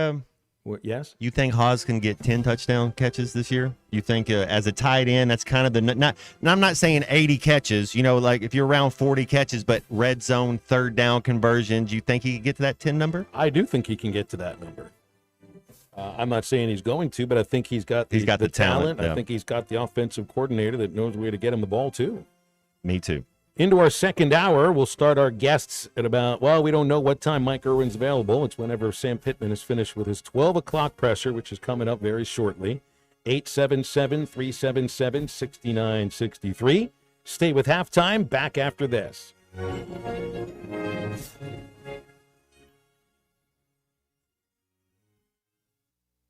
Yes. You think Hasz can get 10 touchdown catches this year? You think as a tight end, that's kind of I'm not saying 80 catches, like if you're around 40 catches, but red zone, third down conversions, you think he can get to that 10 number? I do think he can get to that number. I'm not saying he's going to, but I think he's got the talent. Yeah. I think he's got the offensive coordinator that knows where to get him the ball too. Me too. Into our second hour, we'll start our guests at about, we don't know what time Mike Irwin's available. It's whenever Sam Pittman is finished with his 12 o'clock presser, which is coming up very shortly. 877-377-6963. Stay with halftime. Back after this.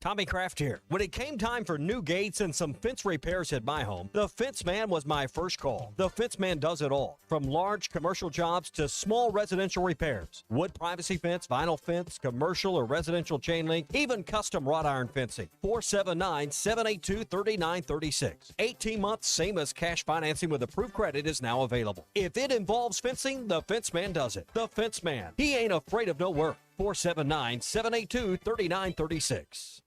Tommy Kraft here. When it came time for new gates and some fence repairs at my home, the Fence Man was my first call. The Fence Man does it all, from large commercial jobs to small residential repairs. Wood privacy fence, vinyl fence, commercial or residential chain link, even custom wrought iron fencing. 479-782-3936. 18 months, same as cash financing with approved credit is now available. If it involves fencing, the Fence Man does it. The Fence Man. He ain't afraid of no work. 479-782-3936.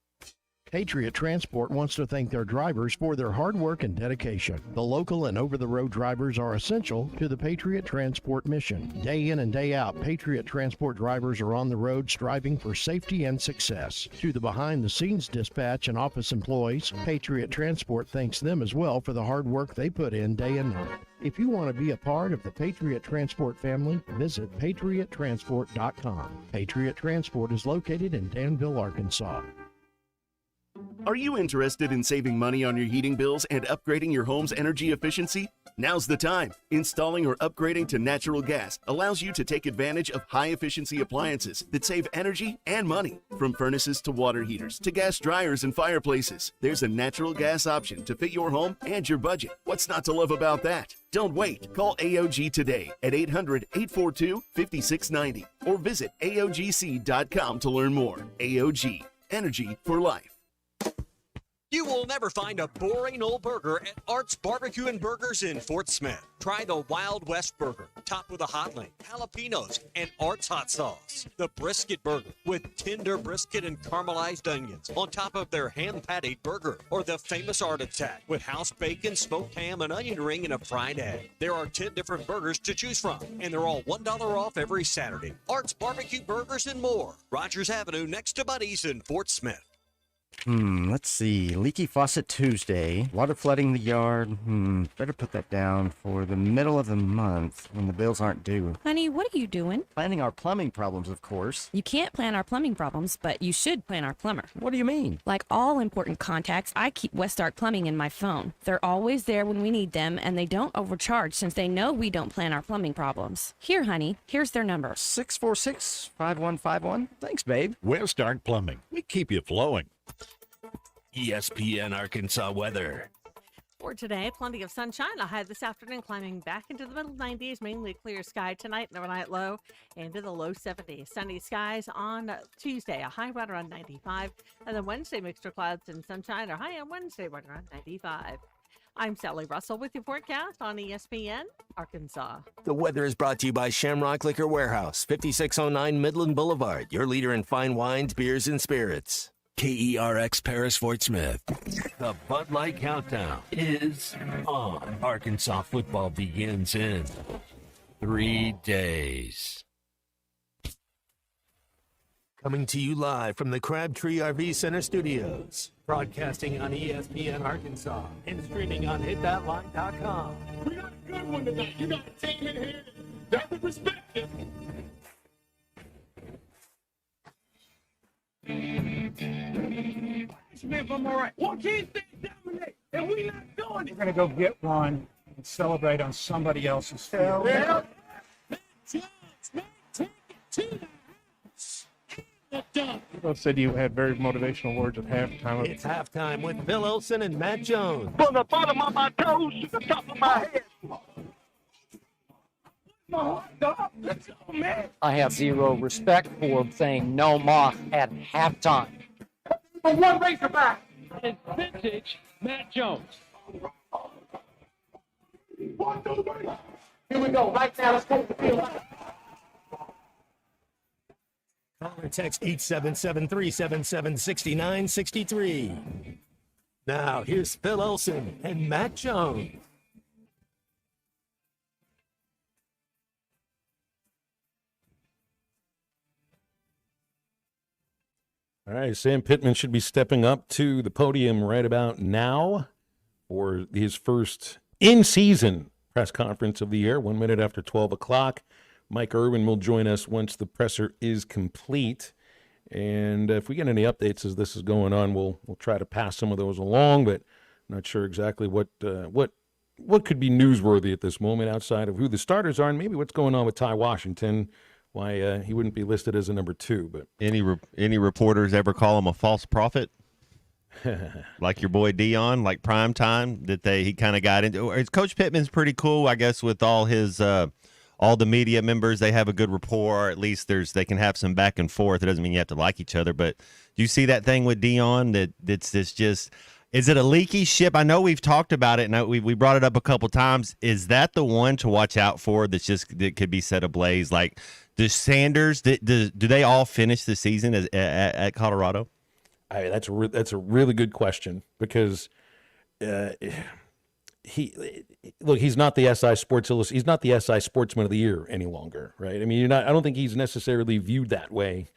Patriot Transport wants to thank their drivers for their hard work and dedication. The local and over-the-road drivers are essential to the Patriot Transport mission. Day in and day out, Patriot Transport drivers are on the road striving for safety and success. To the behind-the-scenes dispatch and office employees, Patriot Transport thanks them as well for the hard work they put in day and night. If you want to be a part of the Patriot Transport family, visit patriottransport.com. Patriot Transport is located in Danville, Arkansas. Are you interested in saving money on your heating bills and upgrading your home's energy efficiency? Now's the time. Installing or upgrading to natural gas allows you to take advantage of high-efficiency appliances that save energy and money. From furnaces to water heaters to gas dryers and fireplaces, there's a natural gas option to fit your home and your budget. What's not to love about that? Don't wait. Call AOG today at 800-842-5690 or visit AOGC.com to learn more. AOG, energy for life. You will never find a boring old burger at Art's Barbecue and Burgers in Fort Smith. Try the Wild West Burger, topped with a hot link, jalapenos, and Art's hot sauce. The Brisket Burger, with tender brisket and caramelized onions on top of their ham-pattied burger. Or the famous Art Attack, with house bacon, smoked ham, an onion ring, and a fried egg. There are 10 different burgers to choose from, and they're all $1 off every Saturday. Art's Barbecue Burgers and more. Rogers Avenue, next to Buddy's in Fort Smith. Let's see. Leaky faucet Tuesday. Water flooding the yard. Better put that down for the middle of the month when the bills aren't due. Honey, what are you doing? Planning our plumbing problems, of course. You can't plan our plumbing problems, but you should plan our plumber. What do you mean? Like all important contacts, I keep Westark Plumbing in my phone. They're always there when we need them, and they don't overcharge since they know we don't plan our plumbing problems. Here, honey, here's their number. 646-5151. Thanks, babe. Westark Plumbing. We keep you flowing. ESPN Arkansas weather. For today, plenty of sunshine. A high this afternoon climbing back into the middle 90s, mainly clear sky tonight, and overnight low into the low 70s. Sunny skies on Tuesday, a high right around 95. And then Wednesday, mixture clouds and sunshine, a high on Wednesday right around 95. I'm Sally Russell with your forecast on ESPN Arkansas. The weather is brought to you by Shamrock Liquor Warehouse, 5609 Midland Boulevard, your leader in fine wines, beers, and spirits. KERX Paris Fort Smith. The Bud Light Countdown is on. Arkansas football begins in 3 days. Coming to you live from the Crabtree RV Center Studios. Broadcasting on ESPN Arkansas and streaming on hitthatline.com. We got a good one tonight. You got a team in here that doesn't respect it. Smith, I'm all right. Why can't they dominate? And we not doing it. We're gonna go get one and celebrate on somebody else's field. Yeah. People said you had very motivational words at halftime. It's halftime with Bill Olson and Matt Jones. From the bottom of my toes to the top of my head. My hot dog. Let's go, man. I have zero respect for saying no moth at halftime. For one Razorback. It's vintage Matt Jones. 1, 2, 3. Here we go. Right now, let's go to the field. Call or text 877-377-6963. Now, here's Phil Olson and Matt Jones. All right, Sam Pittman should be stepping up to the podium right about now for his first in-season press conference of the year, 1 minute after 12 o'clock. Mike Irwin will join us once the presser is complete. And if we get any updates as this is going on, we'll try to pass some of those along, but I'm not sure exactly what could be newsworthy at this moment outside of who the starters are and maybe what's going on with Ty Washington, why he wouldn't be listed as a number 2. But any reporters ever call him a false prophet? Like your boy Dion, like prime time, that he kind of got into. Coach Pittman's pretty cool, I guess, with all his all the media members. They have a good rapport. At least they can have some back and forth. It doesn't mean you have to like each other. But do you see that thing with Dion that's just? Is it a leaky ship? I know we've talked about it, and we brought it up a couple times. Is that the one to watch out for that could be set ablaze? Like, does Sanders, do they all finish the season at Colorado? That's a really good question because he's not the SI he's not the SI Sportsman of the Year any longer, right? I mean, I don't think he's necessarily viewed that way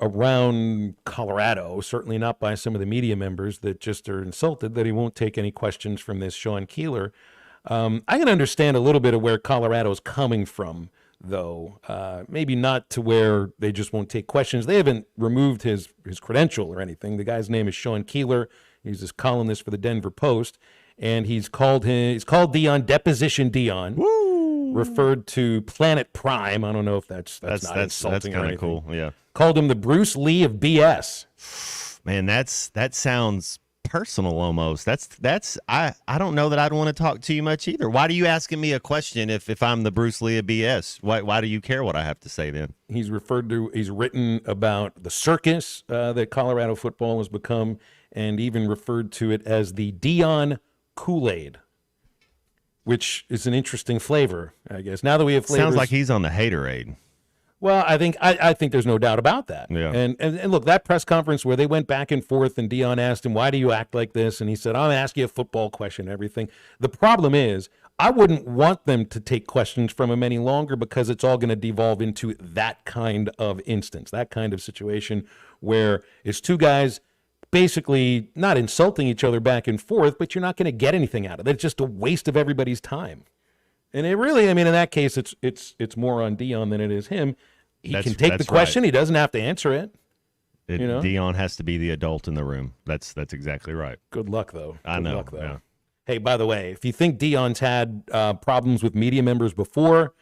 around Colorado, certainly not by some of the media members that just are insulted that he won't take any questions from this Sean Keeler. I can understand a little bit of where Colorado's coming from, though. Maybe not to where they just won't take questions. They haven't removed his credential or anything. The guy's name is Sean Keeler. He's this columnist for the Denver Post, and he's called Dion Deposition Dion. Woo! Referred to Planet Prime. I don't know if that's not insulting that's kind of cool. Yeah. Called him the Bruce Lee of BS. Man, that sounds personal almost. I don't know that I'd want to talk to you much either. Why are you asking me a question if I'm the Bruce Lee of BS? Why do you care what I have to say then? He's written about the circus that Colorado football has become, and even referred to it as the Dion Kool-Aid, which is an interesting flavor, I guess. Now that we have flavors, sounds like he's on the haterade. Well, I think there's no doubt about that. Yeah. And look, that press conference where they went back and forth and Dion asked him, why do you act like this? And he said, I'm asking you a football question and everything. The problem is I wouldn't want them to take questions from him any longer because it's all going to devolve into that kind of instance, that kind of situation where it's two guys basically not insulting each other back and forth, but you're not going to get anything out of it. It's just a waste of everybody's time. And it really, I mean, in that case, it's more on Dion than it is him. He can take the question. Right. He doesn't have to answer it. Dion has to be the adult in the room. That's exactly right. Good luck, though. I know. Luck, though. Yeah. Hey, by the way, if you think Dion's had problems with media members before,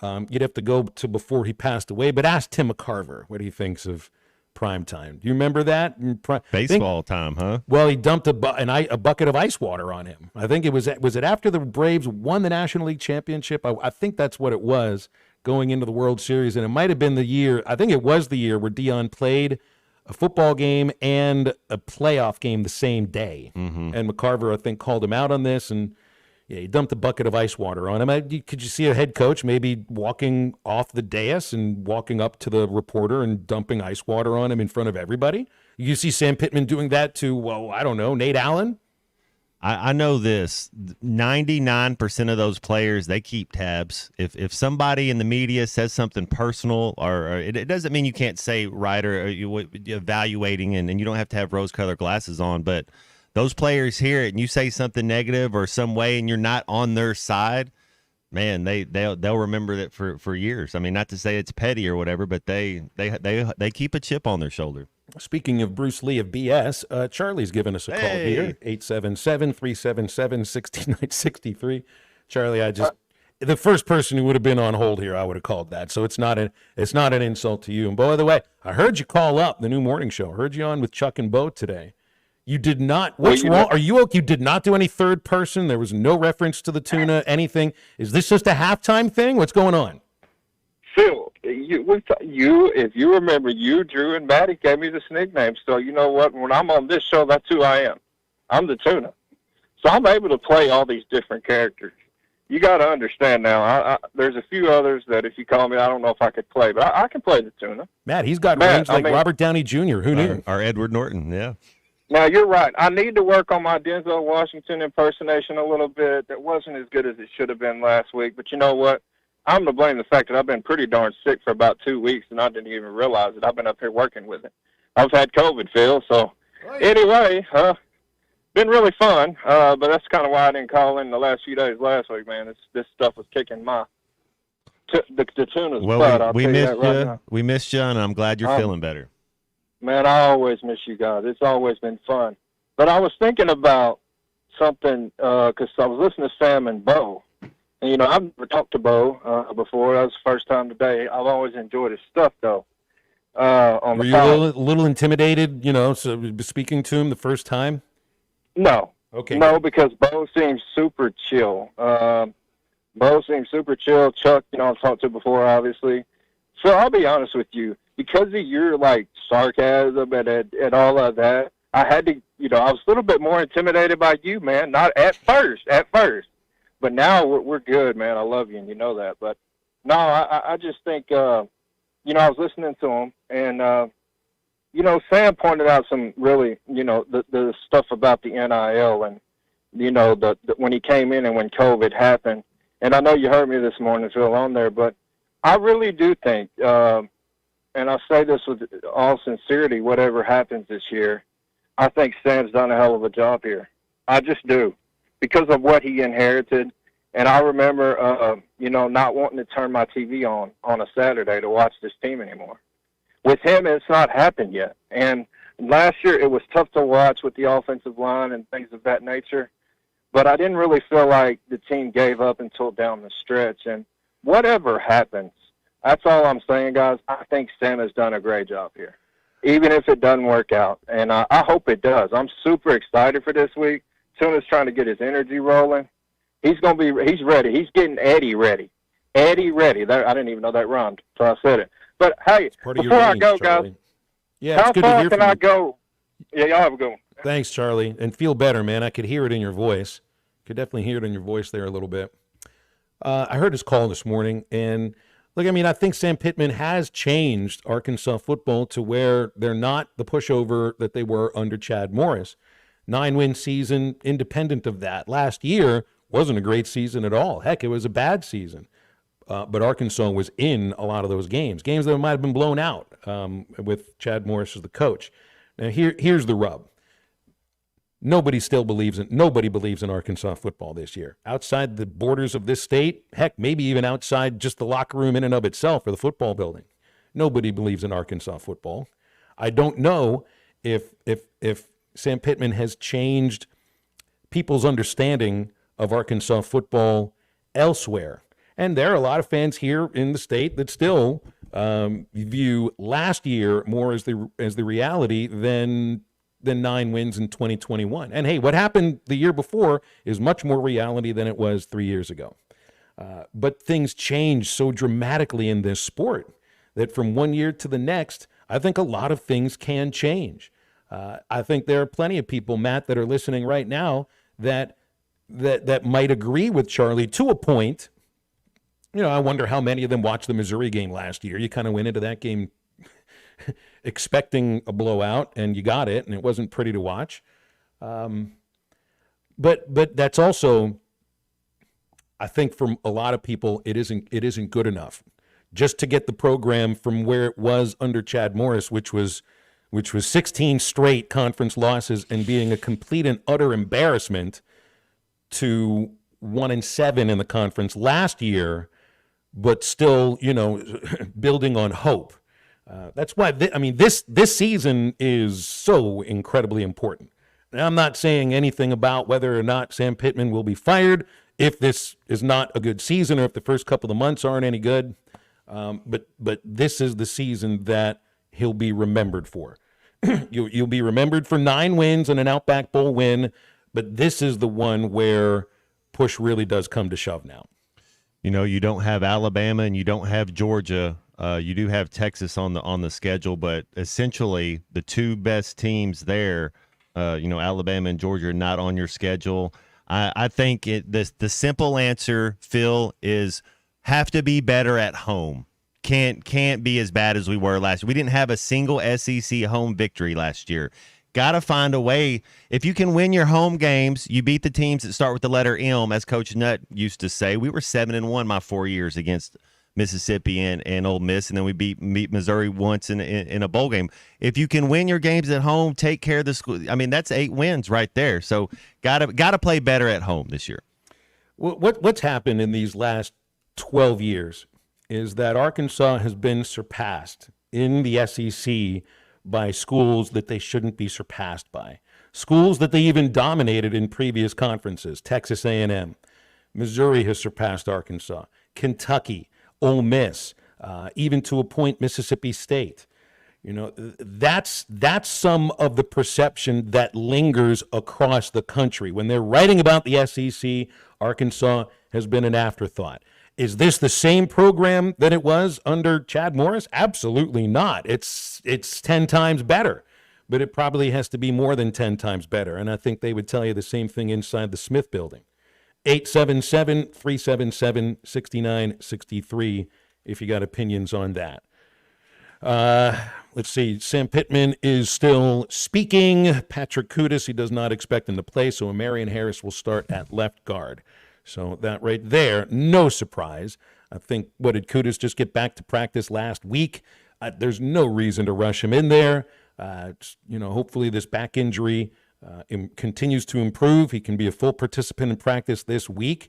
you'd have to go to before he passed away. But ask Tim McCarver what he thinks of prime time. Do you remember that? Baseball time, huh? Well, he dumped a bucket of ice water on him. I think it was it after the Braves won the National League Championship? I think that's what it was going into the World Series. And it might have been the year, I think it was the year where Dion played a football game and a playoff game the same day. Mm-hmm. And McCarver, I think, called him out on this, and he dumped a bucket of ice water on him. Could you see a head coach maybe walking off the dais and walking up to the reporter and dumping ice water on him in front of everybody? You see Sam Pittman doing that to, well, I don't know, Nate Allen? I know this. 99% of those players, they keep tabs. If somebody in the media says something personal, or it doesn't mean you can't say right or evaluating, and you don't have to have rose-colored glasses on, but those players hear it and you say something negative or some way and you're not on their side, man, they'll remember that for years. I mean, not to say it's petty or whatever, but they keep a chip on their shoulder. Speaking of Bruce Lee of BS, Charlie's giving us a call here, 877-377-6963. Charlie, the first person who would have been on hold here, I would have called that. So it's not an insult to you. And by the way, I heard you call up the new morning show. I heard you on with Chuck and Bo today. You did not. What's wrong? Are you okay? You did not do any third person. There was no reference to the tuna, anything. Is this just a halftime thing? What's going on? Phil, if you remember, you, Drew, and Maddie gave me this nickname. So you know what? When I'm on this show, that's who I am. I'm the tuna. So I'm able to play all these different characters. You got to understand now. There's a few others that if you call me, I don't know if I could play, but I can play the tuna. Matt, he's got range like Robert Downey Jr. Who knew? Or Edward Norton, yeah. Now, you're right. I need to work on my Denzel Washington impersonation a little bit. That wasn't as good as it should have been last week. But you know what? I'm to blame the fact that I've been pretty darn sick for about 2 weeks, and I didn't even realize it. I've been up here working with it. I've had COVID, Phil. So anyway, been really fun. But that's kind of why I didn't call in the last few days last week, man. This stuff was kicking my the tuna's butt. We missed you. We missed you, and I'm glad you're feeling better. Man, I always miss you guys. It's always been fun. But I was thinking about something because I was listening to Sam and Bo. And, you know, I've never talked to Bo before. That was the first time today. I've always enjoyed his stuff, though. Were you a little intimidated, so speaking to him the first time? No. Okay. No, because Bo seems super chill. Bo seems super chill. Chuck, I've talked to before, obviously. So I'll be honest with you. Because of your, sarcasm and all of that, I had to, I was a little bit more intimidated by you, man. Not at first. But now we're good, man. I love you, and you know that. But, no, I just think, I was listening to him, and, Sam pointed out some really, the stuff about the NIL and, when he came in and when COVID happened. And I know you heard me this morning, Phil, on there, but I really do think, and I say this with all sincerity, whatever happens this year, I think Sam's done a hell of a job here. I just do. Because of what he inherited. And I remember, not wanting to turn my TV on a Saturday to watch this team anymore. With him, it's not happened yet. And last year, it was tough to watch with the offensive line and things of that nature. But I didn't really feel like the team gave up until down the stretch. And whatever happens, that's all I'm saying, guys. I think Sam has done a great job here, even if it doesn't work out. And I hope it does. I'm super excited for this week. Tuna's trying to get his energy rolling. He's ready. He's getting Eddie ready. Eddie ready. I didn't even know that rhymed, so I said it. But, hey, before I go, guys, how far can I go? Yeah, y'all have a good one. Thanks, Charlie. And feel better, man. I could hear it in your voice. Could definitely hear it in your voice there a little bit. I heard his call this morning, and Look, I mean, I think Sam Pittman has changed Arkansas football to where they're not the pushover that they were under Chad Morris. 9-win season, independent of that. Last year wasn't a great season at all. Heck, it was a bad season. But Arkansas was in a lot of those games that might have been blown out with Chad Morris as the coach. Now, here's the rub. Nobody believes in Arkansas football this year. Outside the borders of this state, heck, maybe even outside just the locker room in and of itself or the football building. Nobody believes in Arkansas football. I don't know if Sam Pittman has changed people's understanding of Arkansas football elsewhere. And there are a lot of fans here in the state that still view last year more as the reality than 9 wins in 2021. And hey, what happened the year before is much more reality than it was 3 years ago. But things change so dramatically in this sport that from one year to the next, I think a lot of things can change. I think there are plenty of people, Matt, that are listening right now that might agree with Charlie to a point. I wonder how many of them watched the Missouri game last year. You kind of went into that game expecting a blowout, and you got it, and it wasn't pretty to watch. But that's also, I think, from a lot of people, it isn't good enough just to get the program from where it was under Chad Morris, which was 16 straight conference losses and being a complete and utter embarrassment, to 1-7 in the conference last year, but still, building on hope. That's why this season is so incredibly important. Now, I'm not saying anything about whether or not Sam Pittman will be fired if this is not a good season or if the first couple of months aren't any good. But this is the season that he'll be remembered for. You'll be remembered for 9 wins and an Outback Bowl win, but this is the one where push really does come to shove now. You don't have Alabama and you don't have Georgia. You do have Texas on the schedule, but essentially the two best teams there, Alabama and Georgia, are not on your schedule. I think the simple answer, Phil, is have to be better at home. Can't be as bad as we were last year. We didn't have a single SEC home victory last year. Got to find a way. If you can win your home games, you beat the teams that start with the letter M, as Coach Nutt used to say. We were 7-1 my 4 years against Mississippi and Ole Miss, and then we beat Missouri once in a bowl game. If you can win your games at home, take care of the school. I mean, that's 8 wins right there. So got to play better at home this year. What's happened in these last 12 years is that Arkansas has been surpassed in the SEC by schools that they shouldn't be surpassed by, schools that they even dominated in previous conferences. Texas A&M, Missouri has surpassed Arkansas, Kentucky, Ole Miss, even to a point Mississippi State. That's some of the perception that lingers across the country. When they're writing about the SEC, Arkansas has been an afterthought. Is this the same program that it was under Chad Morris? Absolutely not. It's 10 times better, but it probably has to be more than 10 times better. And I think they would tell you the same thing inside the Smith Building. 877-377-6963 if you got opinions on that. Let's see. Sam Pittman is still speaking. Patrick Kudus, he does not expect him to play, so Marion Harris will start at left guard. So that right there, no surprise. I think, what did Kudus just get back to practice last week? There's no reason to rush him in there. Hopefully this back injury continues to improve. He can be a full participant in practice this week.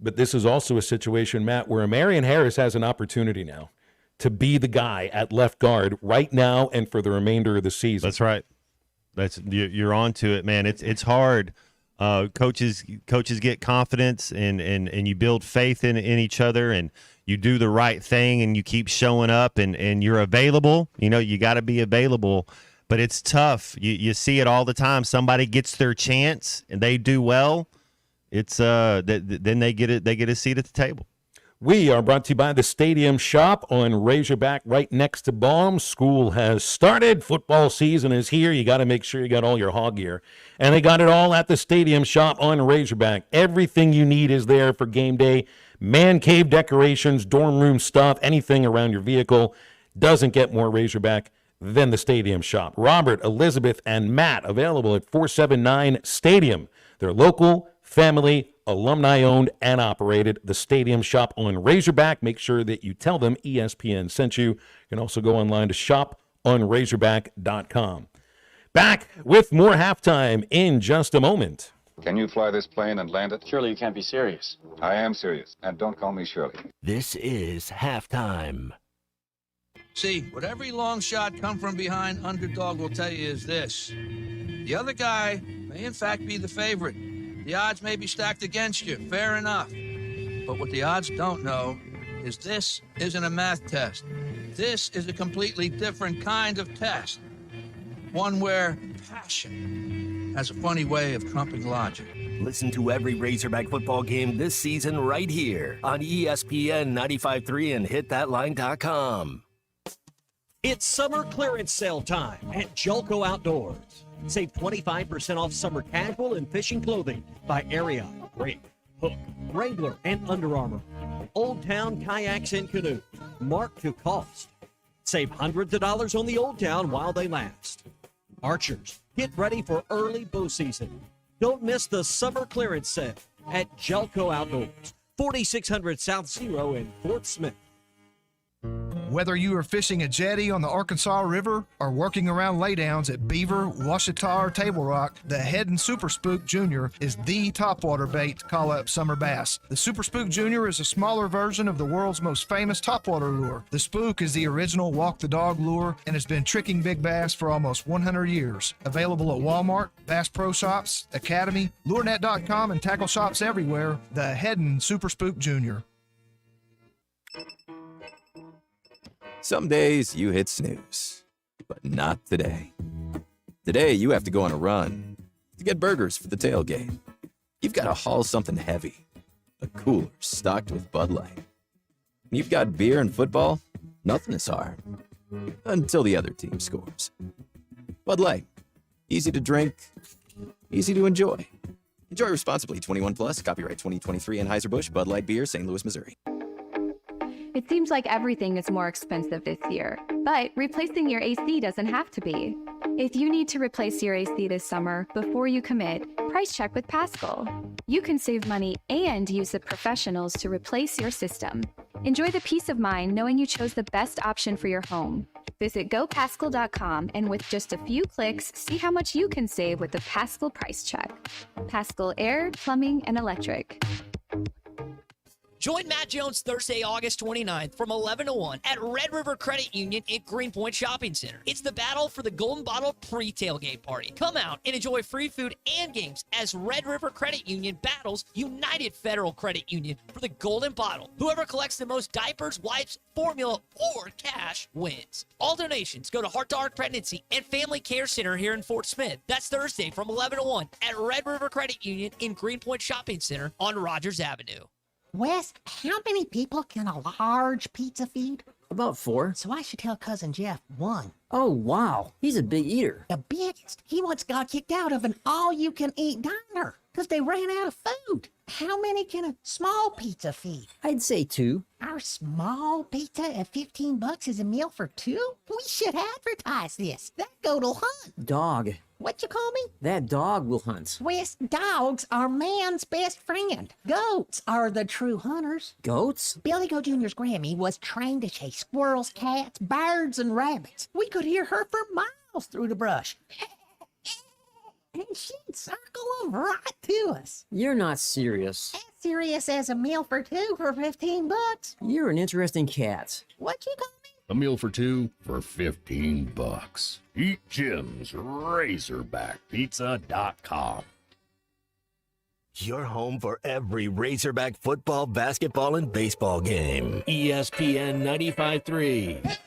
But this is also a situation, Matt, where Marion Harris has an opportunity now to be the guy at left guard right now and for the remainder of the season. That's right. You're on to it, man. It's hard. Coaches get confidence and you build faith in each other, and you do the right thing, and you keep showing up, and you're available. You got to be available, but it's tough. You see it all the time. Somebody gets their chance and they do well. It's then they get a seat at the table. We are brought to you by the Stadium Shop on Razorback, right next to Baum. School has started. Football season is here. You got to make sure you got all your hog gear. And they got it all at the Stadium Shop on Razorback. Everything you need is there for game day. man cave decorations, dorm room stuff, anything around your vehicle. Doesn't get more Razorback than the Stadium Shop. Robert, Elizabeth, and Matt, available at 479 Stadium. They're local, family, alumni-owned, and operated. The Stadium Shop on Razorback. Make sure that you tell them ESPN sent you. You can also go online to shoponrazorback.com. Back with more halftime in just a moment. Can you fly this plane and land it? Surely you can't be serious. I am serious, and don't call me Shirley. This is halftime. See, what every long shot come from behind underdog will tell you is this. The other guy may in fact be the favorite. The odds may be stacked against you, fair enough. But what the odds don't know is this isn't a math test. This is a completely different kind of test. One where passion has a funny way of trumping logic. Listen to every Razorback football game this season right here on ESPN 95.3 and hitthatline.com. It's summer clearance sale time at Jelco Outdoors. Save 25% off summer casual and fishing clothing by Ariat, Rake, Hook, Wrangler, and Under Armour. Old Town kayaks and canoes, marked to cost. Save hundreds of dollars on the Old Town while they last. Archers, get ready for early bow season. Don't miss the summer clearance sale at Jelco Outdoors, 4600 South Zero in Fort Smith. Whether you are fishing a jetty on the Arkansas River or working around laydowns at Beaver, Washita, or Table Rock, the Heddon Super Spook Jr. is the topwater bait to call up summer bass. The Super Spook Jr. is a smaller version of the world's most famous topwater lure. The Spook is the original walk-the-dog lure and has been tricking big bass for almost 100 years. Available at Walmart, Bass Pro Shops, Academy, LureNet.com, and tackle shops everywhere. The Heddon Super Spook Jr. Some days you hit snooze, but not today. Today you have to go on a run to get burgers for the tailgate. You've got to haul something heavy, a cooler stocked with Bud Light. And you've got beer and football, nothing is hard, until the other team scores. Bud Light, easy to drink, easy to enjoy. Enjoy responsibly. 21 plus, copyright 2023 Anheuser-Busch, Bud Light Beer, St. Louis, Missouri. It seems like everything is more expensive this year, but replacing your AC doesn't have to be. If you need to replace your AC this summer, before you commit, price check with Paschal. You can save money and use the professionals to replace your system. Enjoy the peace of mind knowing you chose the best option for your home. Visit GoPaschal.com and with just a few clicks, see how much you can save with the Paschal price check. Paschal Air, Plumbing, and Electric. Join Matt Jones Thursday, August 29th from 11 to 1 at Red River Credit Union in Greenpoint Shopping Center. It's the battle for the Golden Bottle pre-tailgate party. Come out and enjoy free food and games as Red River Credit Union battles United Federal Credit Union for the Golden Bottle. Whoever collects the most diapers, wipes, formula, or cash wins. All donations go to Heart to Heart Pregnancy and Family Care Center here in Fort Smith. That's Thursday from 11 to 1 at Red River Credit Union in Greenpoint Shopping Center on Rogers Avenue. Wes, how many people can a large pizza feed? About 4. So I should tell Cousin Jeff 1. Oh, wow. He's a big eater. The biggest. He once got kicked out of an all-you-can-eat diner because they ran out of food. How many can a small pizza feed? I'd say 2. Our small pizza at $15 is a meal for 2? We should advertise this. That goat'll hunt. Dog. What you call me? That dog will hunt. Wes, dogs are man's best friend. Goats are the true hunters. Goats? Billy Goat Jr.'s Grammy was trained to chase squirrels, cats, birds, and rabbits. We could hear her for miles through the brush. And she'd circle them right to us. You're not serious. As serious as a meal for 2 for $15. You're an interesting cat. What you call me? A meal for 2 for $15. Eat Jim's RazorbackPizza.com. Your home for every Razorback football, basketball, and baseball game. ESPN 95.3.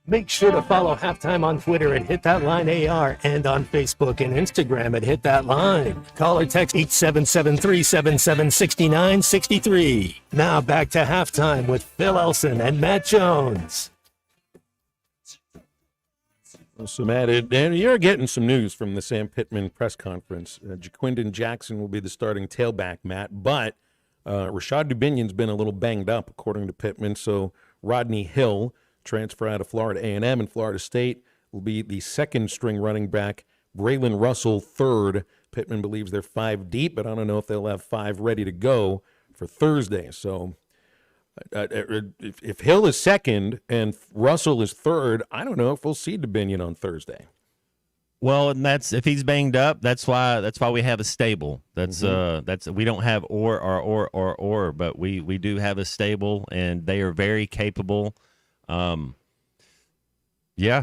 Make sure to follow Halftime on Twitter at Hit That Line AR and on Facebook and Instagram at Hit That Line. Call or text 877-377-6963. Now back to Halftime with Phil Elson and Matt Jones. So, Matt, and you're getting some news from the Sam Pittman press conference. Jaquindon Jackson will be the starting tailback, Matt, but Rashad Dubinion's been a little banged up, according to Pittman. So Rodney Hill, transfer out of Florida A&M and Florida State, will be the second-string running back. Braylon Russell, third. Pittman believes they're 5 deep, but I don't know if they'll have 5 ready to go for Thursday. So if Hill is second and Russell is third, I don't know if we'll see Dubinion on Thursday. Well, and that's if he's banged up. That's why we have a stable. That's we don't have or, but we do have a stable, and they are very capable. Yeah,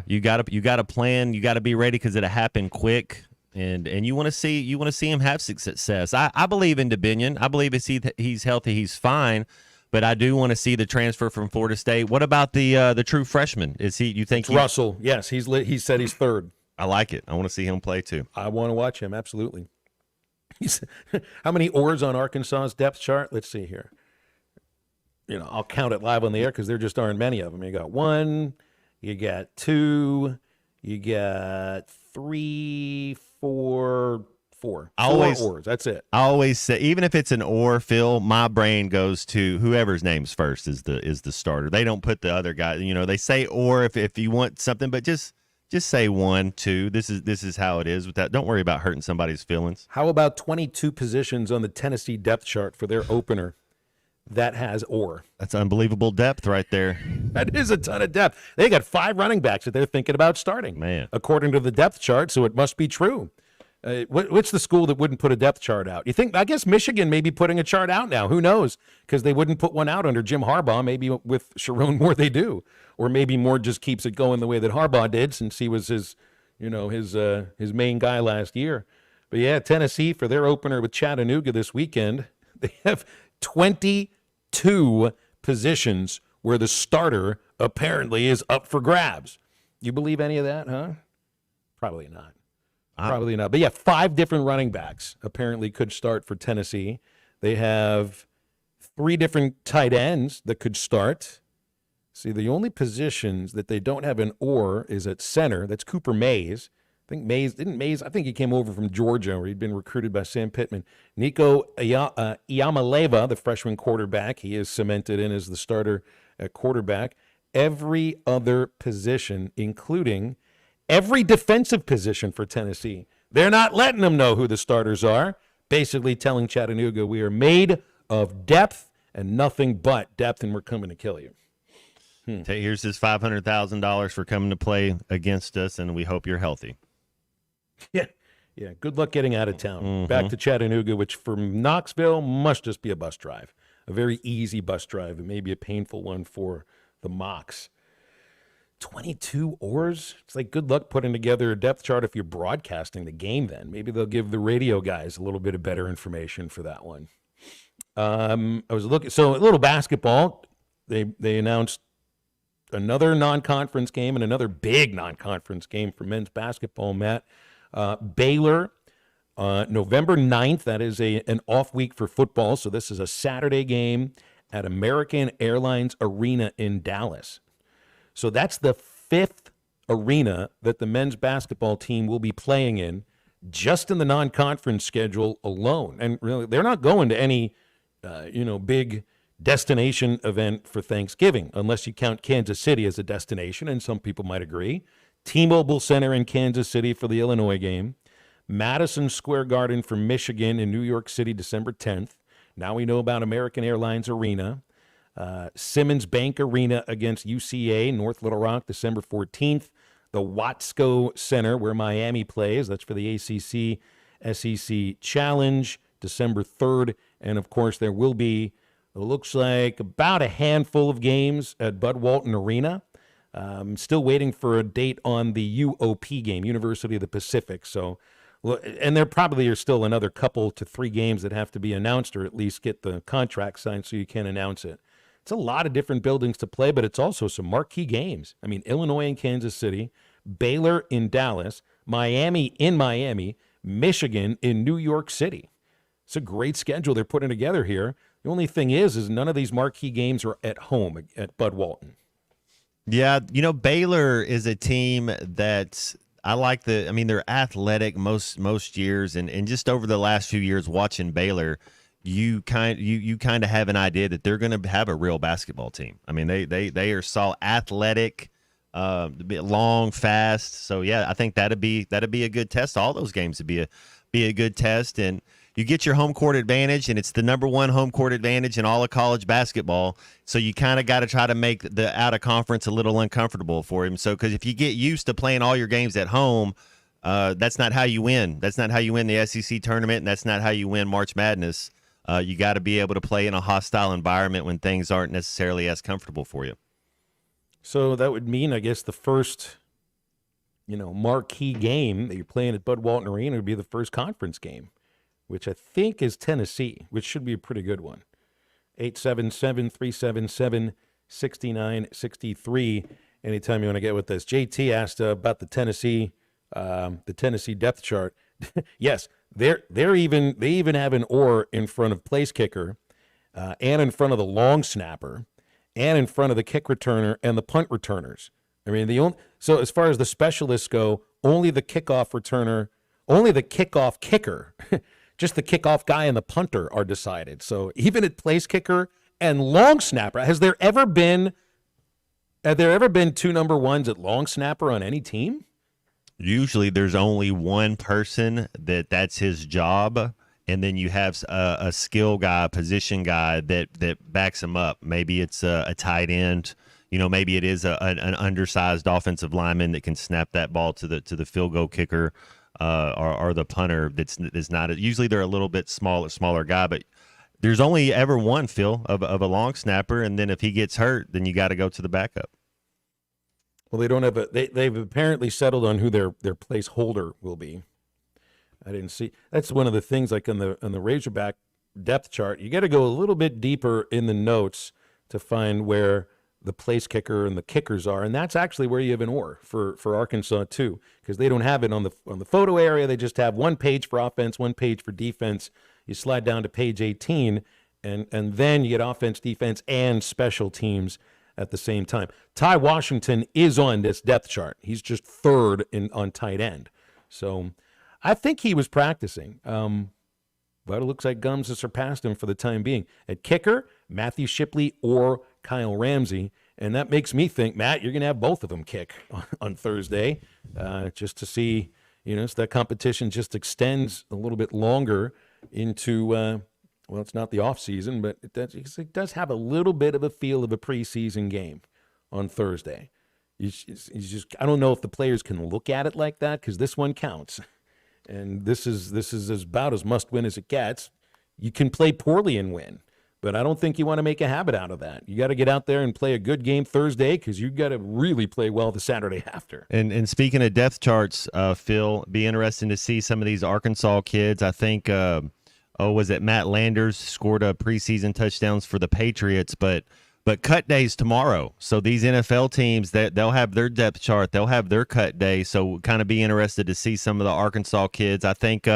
you got to plan. You got to be ready because it'll happen quick, and you want to see him have success. I believe in Dubinion. I believe he's healthy, he's fine. But I do want to see the transfer from Florida State. What about the true freshman? Is he? You think Russell? Yes, he said he's third. I like it. I want to see him play too. I want to watch him absolutely. How many oars on Arkansas's depth chart? Let's see here. I'll count it live on the air because there just aren't many of them. You got 1, you got 2, you got 3, 4. 4 oars. That's it. I always say, even if it's an oar, Phil, my brain goes to whoever's name's first is the starter. They don't put the other guy. They say or if you want something, but just say 1, 2. This is how it is. With that, don't worry about hurting somebody's feelings. How about 22 positions on the Tennessee depth chart for their opener that has or? That's unbelievable depth right there. That is a ton of depth. They got 5 running backs that they're thinking about starting, man, according to the depth chart. So it must be true. What's the school that wouldn't put a depth chart out? You think? I guess Michigan may be putting a chart out now. Who knows? Because they wouldn't put one out under Jim Harbaugh. Maybe with Sharon Moore they do, or maybe Moore just keeps it going the way that Harbaugh did, since he was his main guy last year. But yeah, Tennessee for their opener with Chattanooga this weekend, they have 22 positions where the starter apparently is up for grabs. You believe any of that, huh? Probably not. Probably not. But yeah, 5 different running backs apparently could start for Tennessee. They have 3 different tight ends that could start. See, the only positions that they don't have an or is at center. That's Cooper Mays. I think I think he came over from Georgia, where he'd been recruited by Sam Pittman. Nico Iamaleava, the freshman quarterback, he is cemented in as the starter at quarterback. Every other position, including every defensive position for Tennessee, they're not letting them know who the starters are, basically telling Chattanooga, we are made of depth and nothing but depth, and we're coming to kill you. Here's his $500,000 for coming to play against us, and we hope you're healthy. Yeah. Good luck getting out of town. Back to Chattanooga, which from Knoxville must just be a bus drive, a very easy bus drive. It may be a painful one for the Mocs. 22 oars? It's like good luck putting together a depth chart if you're broadcasting the game then. Maybe they'll give the radio guys a little bit of better information for that one. I was looking, so a little basketball. They announced another non-conference game and another big non-conference game for men's basketball, Matt. Baylor, November 9th. That is an off week for football, so this is a Saturday game at American Airlines Arena in Dallas. So that's the 5th arena that the men's basketball team will be playing in, just in the non-conference schedule alone. And really, they're not going to any, big destination event for Thanksgiving, unless you count Kansas City as a destination, and some people might agree. T-Mobile Center in Kansas City for the Illinois game. Madison Square Garden for Michigan in New York City, December 10th. Now we know about American Airlines Arena. Simmons Bank Arena against UCA, North Little Rock, December 14th. the Watsco Center where Miami plays. That's for the ACC SEC Challenge, December 3rd. And, of course, there will be, it looks like, about a handful of games at Bud Walton Arena. Still waiting for a date on the UOP game, University of the Pacific. So, and there probably are still another couple to 3 games that have to be announced or at least get the contract signed so you can announce it. It's a lot of different buildings to play, but it's also some marquee games. I mean, Illinois and Kansas City, Baylor in Dallas, Miami in Miami, Michigan in New York City. It's a great schedule they're putting together here. The only thing is none of these marquee games are at home at Bud Walton. Yeah, Baylor is a team that I like they're athletic most years, and just over the last few years watching Baylor, you kind of have an idea that they're going to have a real basketball team. I mean, they are so athletic, a bit long, fast. So yeah, I think that'd be a good test. All those games would be a good test, and you get your home court advantage, and it's the number 1 home court advantage in all of college basketball. So you kind of got to try to make the out of conference a little uncomfortable for him. So because if you get used to playing all your games at home, that's not how you win. That's not how you win the SEC tournament, and that's not how you win March Madness. You got to be able to play in a hostile environment when things aren't necessarily as comfortable for you. So that would mean, I guess, the first, marquee game that you're playing at Bud Walton Arena would be the first conference game, which I think is Tennessee, which should be a pretty good one. 877-377-6963. Anytime you want to get with us. JT asked about the Tennessee depth chart. Yes, they even have an or in front of place kicker, and in front of the long snapper, and in front of the kick returner and the punt returners. I mean, so as far as the specialists go, only the kickoff returner, only the kickoff kicker, just the kickoff guy and the punter are decided. So even at place kicker and long snapper, have there ever been 2 number 1s at long snapper on any team? Usually there's only one person that's his job, and then you have a skill guy, a position guy that backs him up. Maybe it's a tight end. Maybe it is an undersized offensive lineman that can snap that ball to the field goal kicker, or the punter. That's not. Usually they're a little bit smaller guy, but there's only ever one, Phil, of a long snapper, and then if he gets hurt, then you got to go to the backup. Well, they don't have they've apparently settled on who their placeholder will be. I didn't see. That's one of the things, like on the Razorback depth chart. You got to go a little bit deeper in the notes to find where the place kicker and the kickers are, and that's actually where you have an or for Arkansas too, because they don't have it on the photo area. They just have one page for offense, one page for defense. You slide down to page 18, and then you get offense, defense, and special teams at the same time. Ty Washington is on this depth chart. He's just 3rd on tight end. So I think he was practicing, but it looks like Gums has surpassed him for the time being. At kicker, Matthew Shipley or Kyle Ramsey, and that makes me think, Matt, you're going to have both of them kick on Thursday, just to see, so that competition just extends a little bit longer into well, it's not the off season, but it does have a little bit of a feel of a preseason game on Thursday. I don't know if the players can look at it like that, because this one counts, and this is about as must win as it gets. You can play poorly and win, but I don't think you want to make a habit out of that. You got to get out there and play a good game Thursday, because you got to really play well the Saturday after. And speaking of depth charts, Phil, be interesting to see some of these Arkansas kids. I think. Was it Matt Landers scored a preseason touchdowns for the Patriots, but cut day's tomorrow. So these NFL teams, they'll have their depth chart, they'll have their cut day. So kind of be interested to see some of the Arkansas kids. I think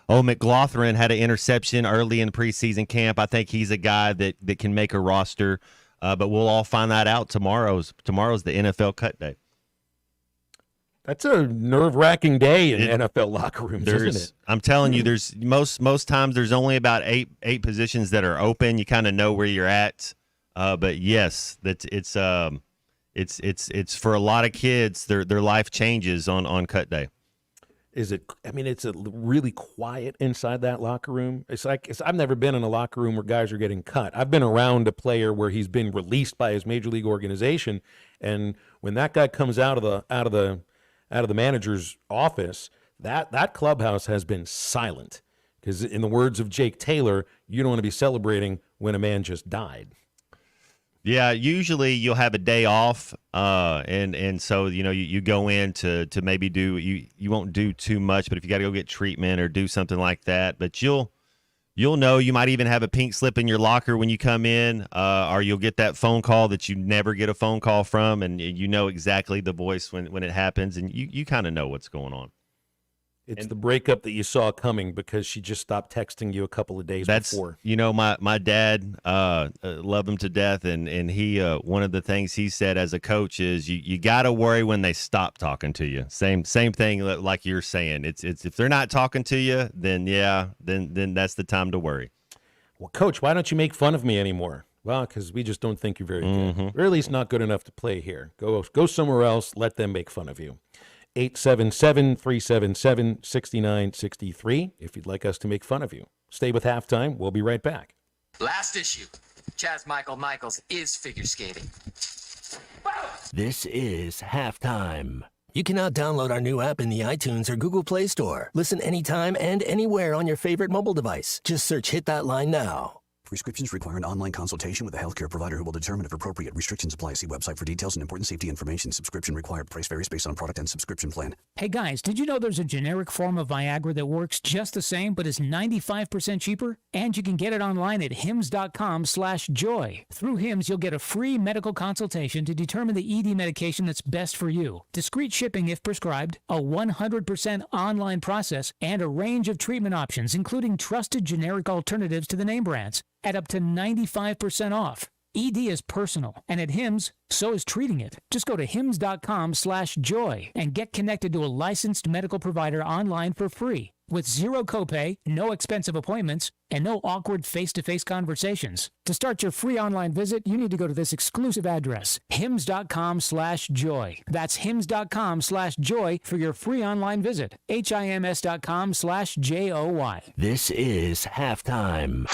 McLaughlin had an interception early in preseason camp. I think he's a guy that can make a roster, but we'll all find that out tomorrow's the NFL cut day. That's a nerve-wracking day in NFL locker rooms, isn't it? I'm telling you, there's most times there's only about eight positions that are open. You kind of know where you're at, but yes, it's for a lot of kids. Their life changes on cut day. Is it? I mean, it's really quiet inside that locker room. I've never been in a locker room where guys are getting cut. I've been around a player where he's been released by his major league organization, and when that guy comes out of the manager's office, that clubhouse has been silent. Because in the words of Jake Taylor, you don't want to be celebrating when a man just died. Yeah, usually you'll have a day off, and so you go in to maybe you won't do too much, but if you got to go get treatment or do something like that, but you'll know, you might even have a pink slip in your locker when you come in, or you'll get that phone call that you never get a phone call from, and you know exactly the voice when it happens, and you kind of know what's going on. It's the breakup that you saw coming because she just stopped texting you a couple of days before. My dad, love him to death, and he one of the things he said as a coach is you got to worry when they stop talking to you. Same thing like you're saying. It's if they're not talking to you, then that's the time to worry. Well, Coach, why don't you make fun of me anymore? Well, because we just don't think you're very good. Or at least not good enough to play here. Go somewhere else. Let them make fun of you. 877-377-6963 if you'd like us to make fun of you. Stay with Halftime. We'll be right back. Last issue. Chaz Michaels is figure skating. This is Halftime. You can now download our new app in the iTunes or Google Play Store. Listen anytime and anywhere on your favorite mobile device. Just search Hit That Line Now. Prescriptions require an online consultation with a healthcare provider who will determine if appropriate. Restrictions apply. See website for details and important safety information. Subscription required. Price varies based on product and subscription plan. Hey guys, did you know there's a generic form of Viagra that works just the same but is 95% cheaper? And you can get it online at hims.com/joy. Through Hims, you'll get a free medical consultation to determine the ED medication that's best for you. Discreet shipping if prescribed, a 100% online process, and a range of treatment options, including trusted generic alternatives to the name brands, at up to 95% off. ED is personal, and at Hims, so is treating it. Just go to hims.com/joy and get connected to a licensed medical provider online for free, with zero copay, no expensive appointments, and no awkward face-to-face conversations. To start your free online visit, you need to go to this exclusive address, hims.com/joy. That's hims.com/joy for your free online visit. hims.com/joy. This is Halftime.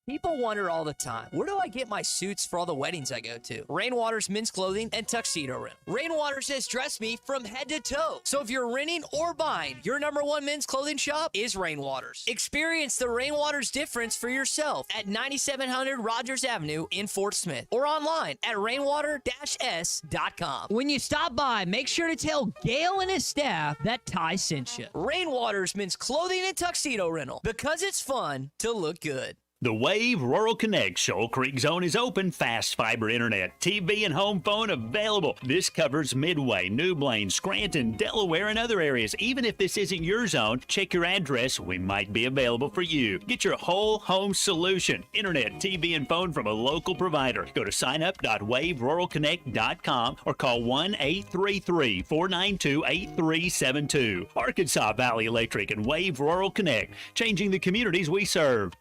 People wonder all the time, where do I get my suits for all the weddings I go to? Rainwater's Men's Clothing and Tuxedo Rental. Rainwater's has dressed me from head to toe. So if you're renting or buying, your #1 men's clothing shop is Rainwater's. Experience the Rainwater's difference for yourself at 9700 Rogers Avenue in Fort Smith or online at rainwater-s.com. When you stop by, make sure to tell Gail and his staff that Ty sent you. Rainwater's Men's Clothing and Tuxedo Rental, because it's fun to look good. The Wave Rural Connect Shoal Creek Zone is open. Fast fiber internet, TV, and home phone available. This covers Midway, New Blaine, Scranton, Delaware, and other areas. Even if this isn't your zone, check your address. We might be available for you. Get your whole home solution. Internet, TV, and phone from a local provider. Go to signup.waveruralconnect.com or call 1-833-492-8372. Arkansas Valley Electric and Wave Rural Connect, changing the communities we serve.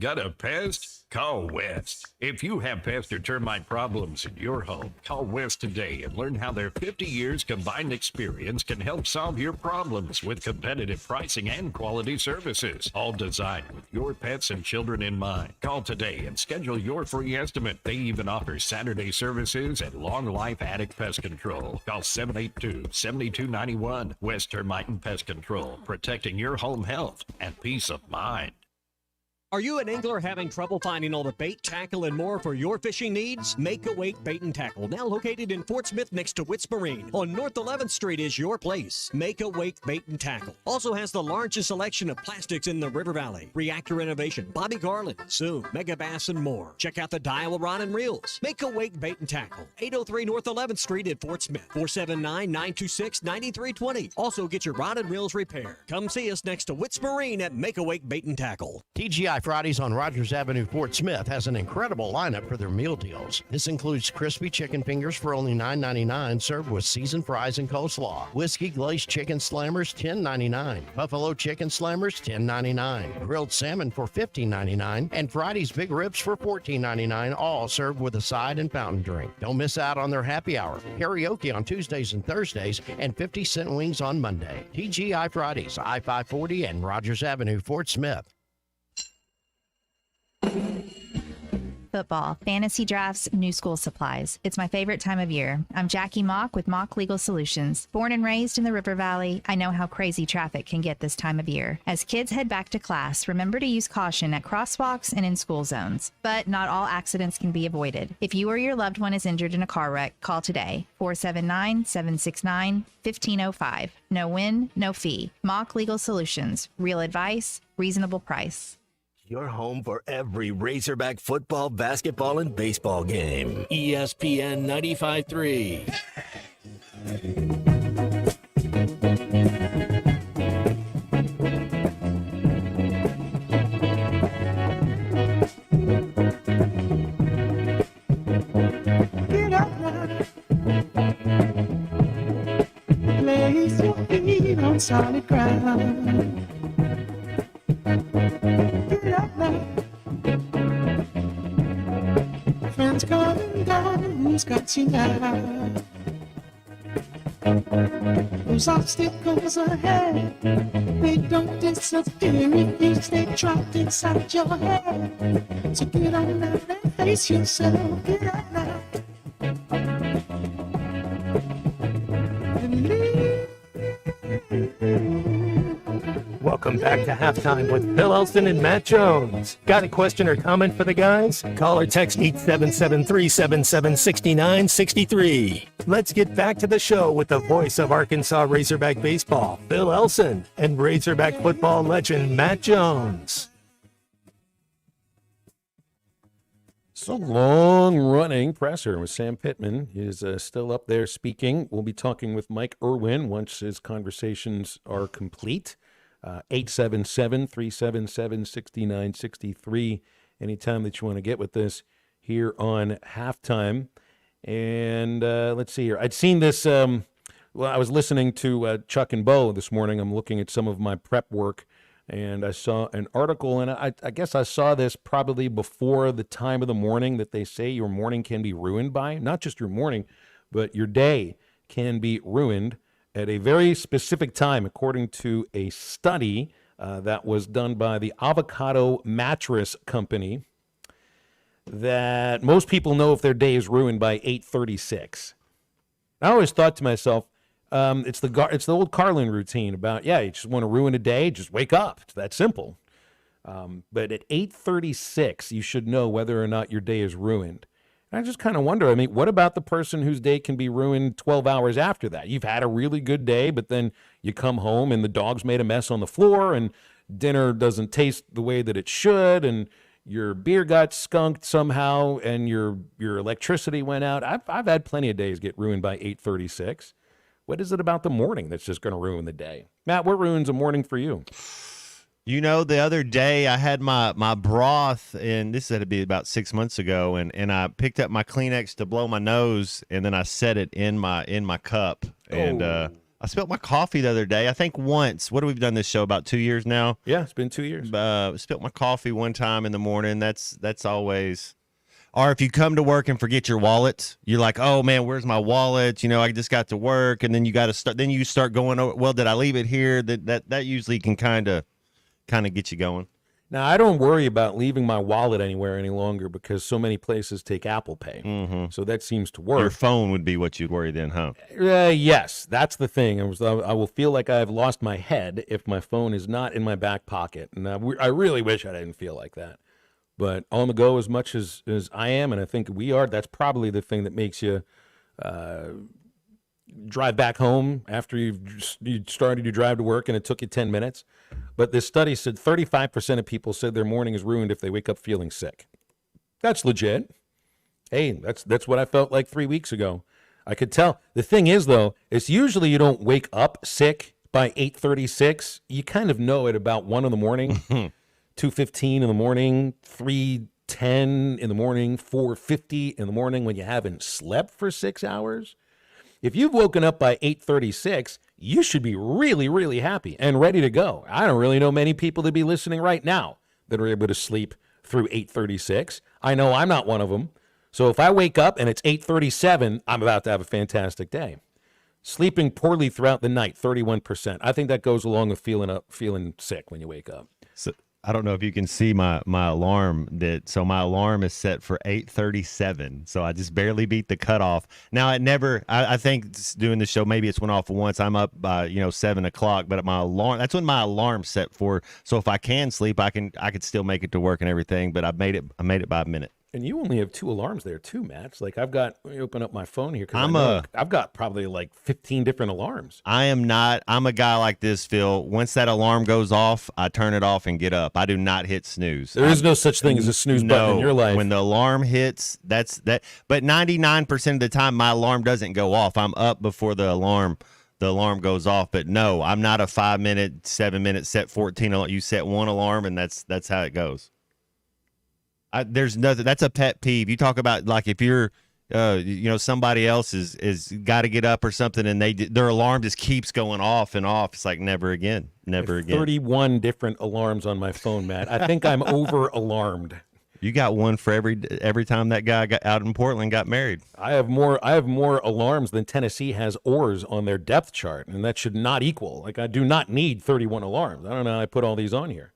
Got a pest? Call West. If you have pest or termite problems in your home, call West today and learn how their 50 years combined experience can help solve your problems with competitive pricing and quality services, all designed with your pets and children in mind. Call today and schedule your free estimate. They even offer Saturday services and long life attic pest control. Call 782-7291. West Termite and Pest Control, protecting your home health and peace of mind. Are you an angler having trouble finding all the bait, tackle, and more for your fishing needs? Make a Wake Bait and Tackle, now located in Fort Smith next to Witts Marine on North 11th Street, is your place. Make a Wake Bait and Tackle also has the largest selection of plastics in the River Valley. Reactor Innovation, Bobby Garland, Zoom, Mega Bass, and more. Check out the Daiwa Rod and Reels. Make a Wake Bait and Tackle, 803 North 11th Street in Fort Smith, 479-926-9320. Also get your rod and reels repaired. Come see us next to Witts Marine at Make a Wake Bait and Tackle. TGI TGI Fridays on Rogers Avenue, Fort Smith has an incredible lineup for their meal deals. This includes crispy chicken fingers for only $9.99, served with seasoned fries and coleslaw. Whiskey glazed chicken slammers, $10.99. Buffalo chicken slammers, $10.99. Grilled salmon for $15.99. And Friday's big ribs for $14.99, all served with a side and fountain drink. Don't miss out on their happy hour, karaoke on Tuesdays and Thursdays, and 50-cent wings on Monday. TGI Fridays, I-540 and Rogers Avenue, Fort Smith. Football, fantasy drafts, new school supplies. It's my favorite time of year. I'm Jackie Mock with Mock Legal Solutions. Born and raised in the River Valley, I know how crazy traffic can get this time of year. As kids head back to class, remember to use caution at crosswalks and in school zones. But not all accidents can be avoided. If you or your loved one is injured in a car wreck, call today. 479-769-1505. No win, no fee. Mock Legal Solutions. Real advice, reasonable price. Your home for every Razorback football, basketball, and baseball game. ESPN 95.3. Get up now. Place your feet on solid ground. Get up now. Friends come and go, who's got you now? Those obstacles ahead, they don't disappear if you stay trapped inside your head. So get on now and face yourself. Get up now. Welcome back to Halftime with Bill Elson and Matt Jones. Got a question or comment for the guys? Call or text 877-377-6963. Let's get back to the show with the voice of Arkansas Razorback baseball, Bill Elson, and Razorback football legend Matt Jones. So long-running presser with Sam Pittman is still up there speaking. We'll be talking with Mike Irwin once his conversations are complete. 877-377-6963. Anytime that you want to get with us here on Halftime. And let's see here. I'd seen this. I was listening to Chuck and Bo this morning. I'm looking at some of my prep work, and I saw an article, and I guess I saw this probably before the time of the morning that they say your morning can be ruined by. Not just your morning, but your day can be ruined at a very specific time, according to a study that was done by the Avocado Mattress Company, that most people know if their day is ruined by 8:36. I always thought to myself, it's the old Carlin routine about, you just want to ruin a day, just wake up. It's that simple. But at 8:36, you should know whether or not your day is ruined. I just kind of wonder, what about the person whose day can be ruined 12 hours after that? You've had a really good day, but then you come home and the dog's made a mess on the floor and dinner doesn't taste the way that it should and your beer got skunked somehow and your electricity went out. I've had plenty of days get ruined by 8:36. What is it about the morning that's just going to ruin the day? Matt, what ruins a morning for you? You know, the other day I had my broth, and this had to be about 6 months ago, and I picked up my Kleenex to blow my nose, and then I set it in my cup, and I spilled my coffee the other day. I think once. What have we done this show about 2 years now? Yeah, it's been 2 years. Spilled my coffee one time in the morning. That's always. Or if you come to work and forget your wallet, you're like, oh man, where's my wallet? I just got to work, and then you got to start. Then you start going, oh, well, did I leave it here? That usually can kind of get you going. Now, I don't worry about leaving my wallet anywhere any longer because so many places take Apple Pay. Mm-hmm. So that seems to work. Your phone would be what you'd worry then, huh? Yes, that's the thing. I will feel like I've lost my head if my phone is not in my back pocket. And I really wish I didn't feel like that. But on the go as much as I am, and I think we are, that's probably the thing that makes you drive back home after you started your drive to work and it took you 10 minutes. But this study said 35% of people said their morning is ruined if they wake up feeling sick. That's legit. Hey, that's what I felt like 3 weeks ago. I could tell. The thing is, though, it's usually you don't wake up sick by 8:36. You kind of know it about 1 in the morning. 2:15 in the morning, 3:10 in the morning, 4:50 in the morning when you haven't slept for 6 hours. If you've woken up by 8:36, you should be really, really happy and ready to go. I don't really know many people that be listening right now that are able to sleep through 8:36. I know I'm not one of them. So if I wake up and it's 8:37, I'm about to have a fantastic day. Sleeping poorly throughout the night, 31%. I think that goes along with feeling sick when you wake up. So I don't know if you can see my alarm. So my alarm is set for 8:37. So I just barely beat the cutoff. Now it never. I think doing the show, maybe it's went off once. I'm up by 7 o'clock, but my alarm. That's when my alarm's set for. So if I can sleep, I could still make it to work and everything. But I made it by a minute. And you only have 2 alarms there too, Matt. Like let me open up my phone here. I've got probably like 15 different alarms. I'm a guy like this, Phil. Once that alarm goes off, I turn it off and get up. I do not hit snooze. There is no such thing as a snooze button in your life. When the alarm hits, that's that. But 99% of the time, my alarm doesn't go off. I'm up before the alarm goes off. But no, I'm not a 5-minute, 7-minute, set 14. You set one alarm, and that's how it goes. There's nothing. That's a pet peeve. You talk about like if you're, somebody else is got to get up or something, and their alarm just keeps going off and off. It's like never again. 31 different alarms on my phone, Matt. I think I'm over alarmed. You got one for every time that guy got out in Portland got married. I have more alarms than Tennessee has oars on their depth chart, and that should not equal. Like I do not need 31 alarms. I don't know how I put all these on here.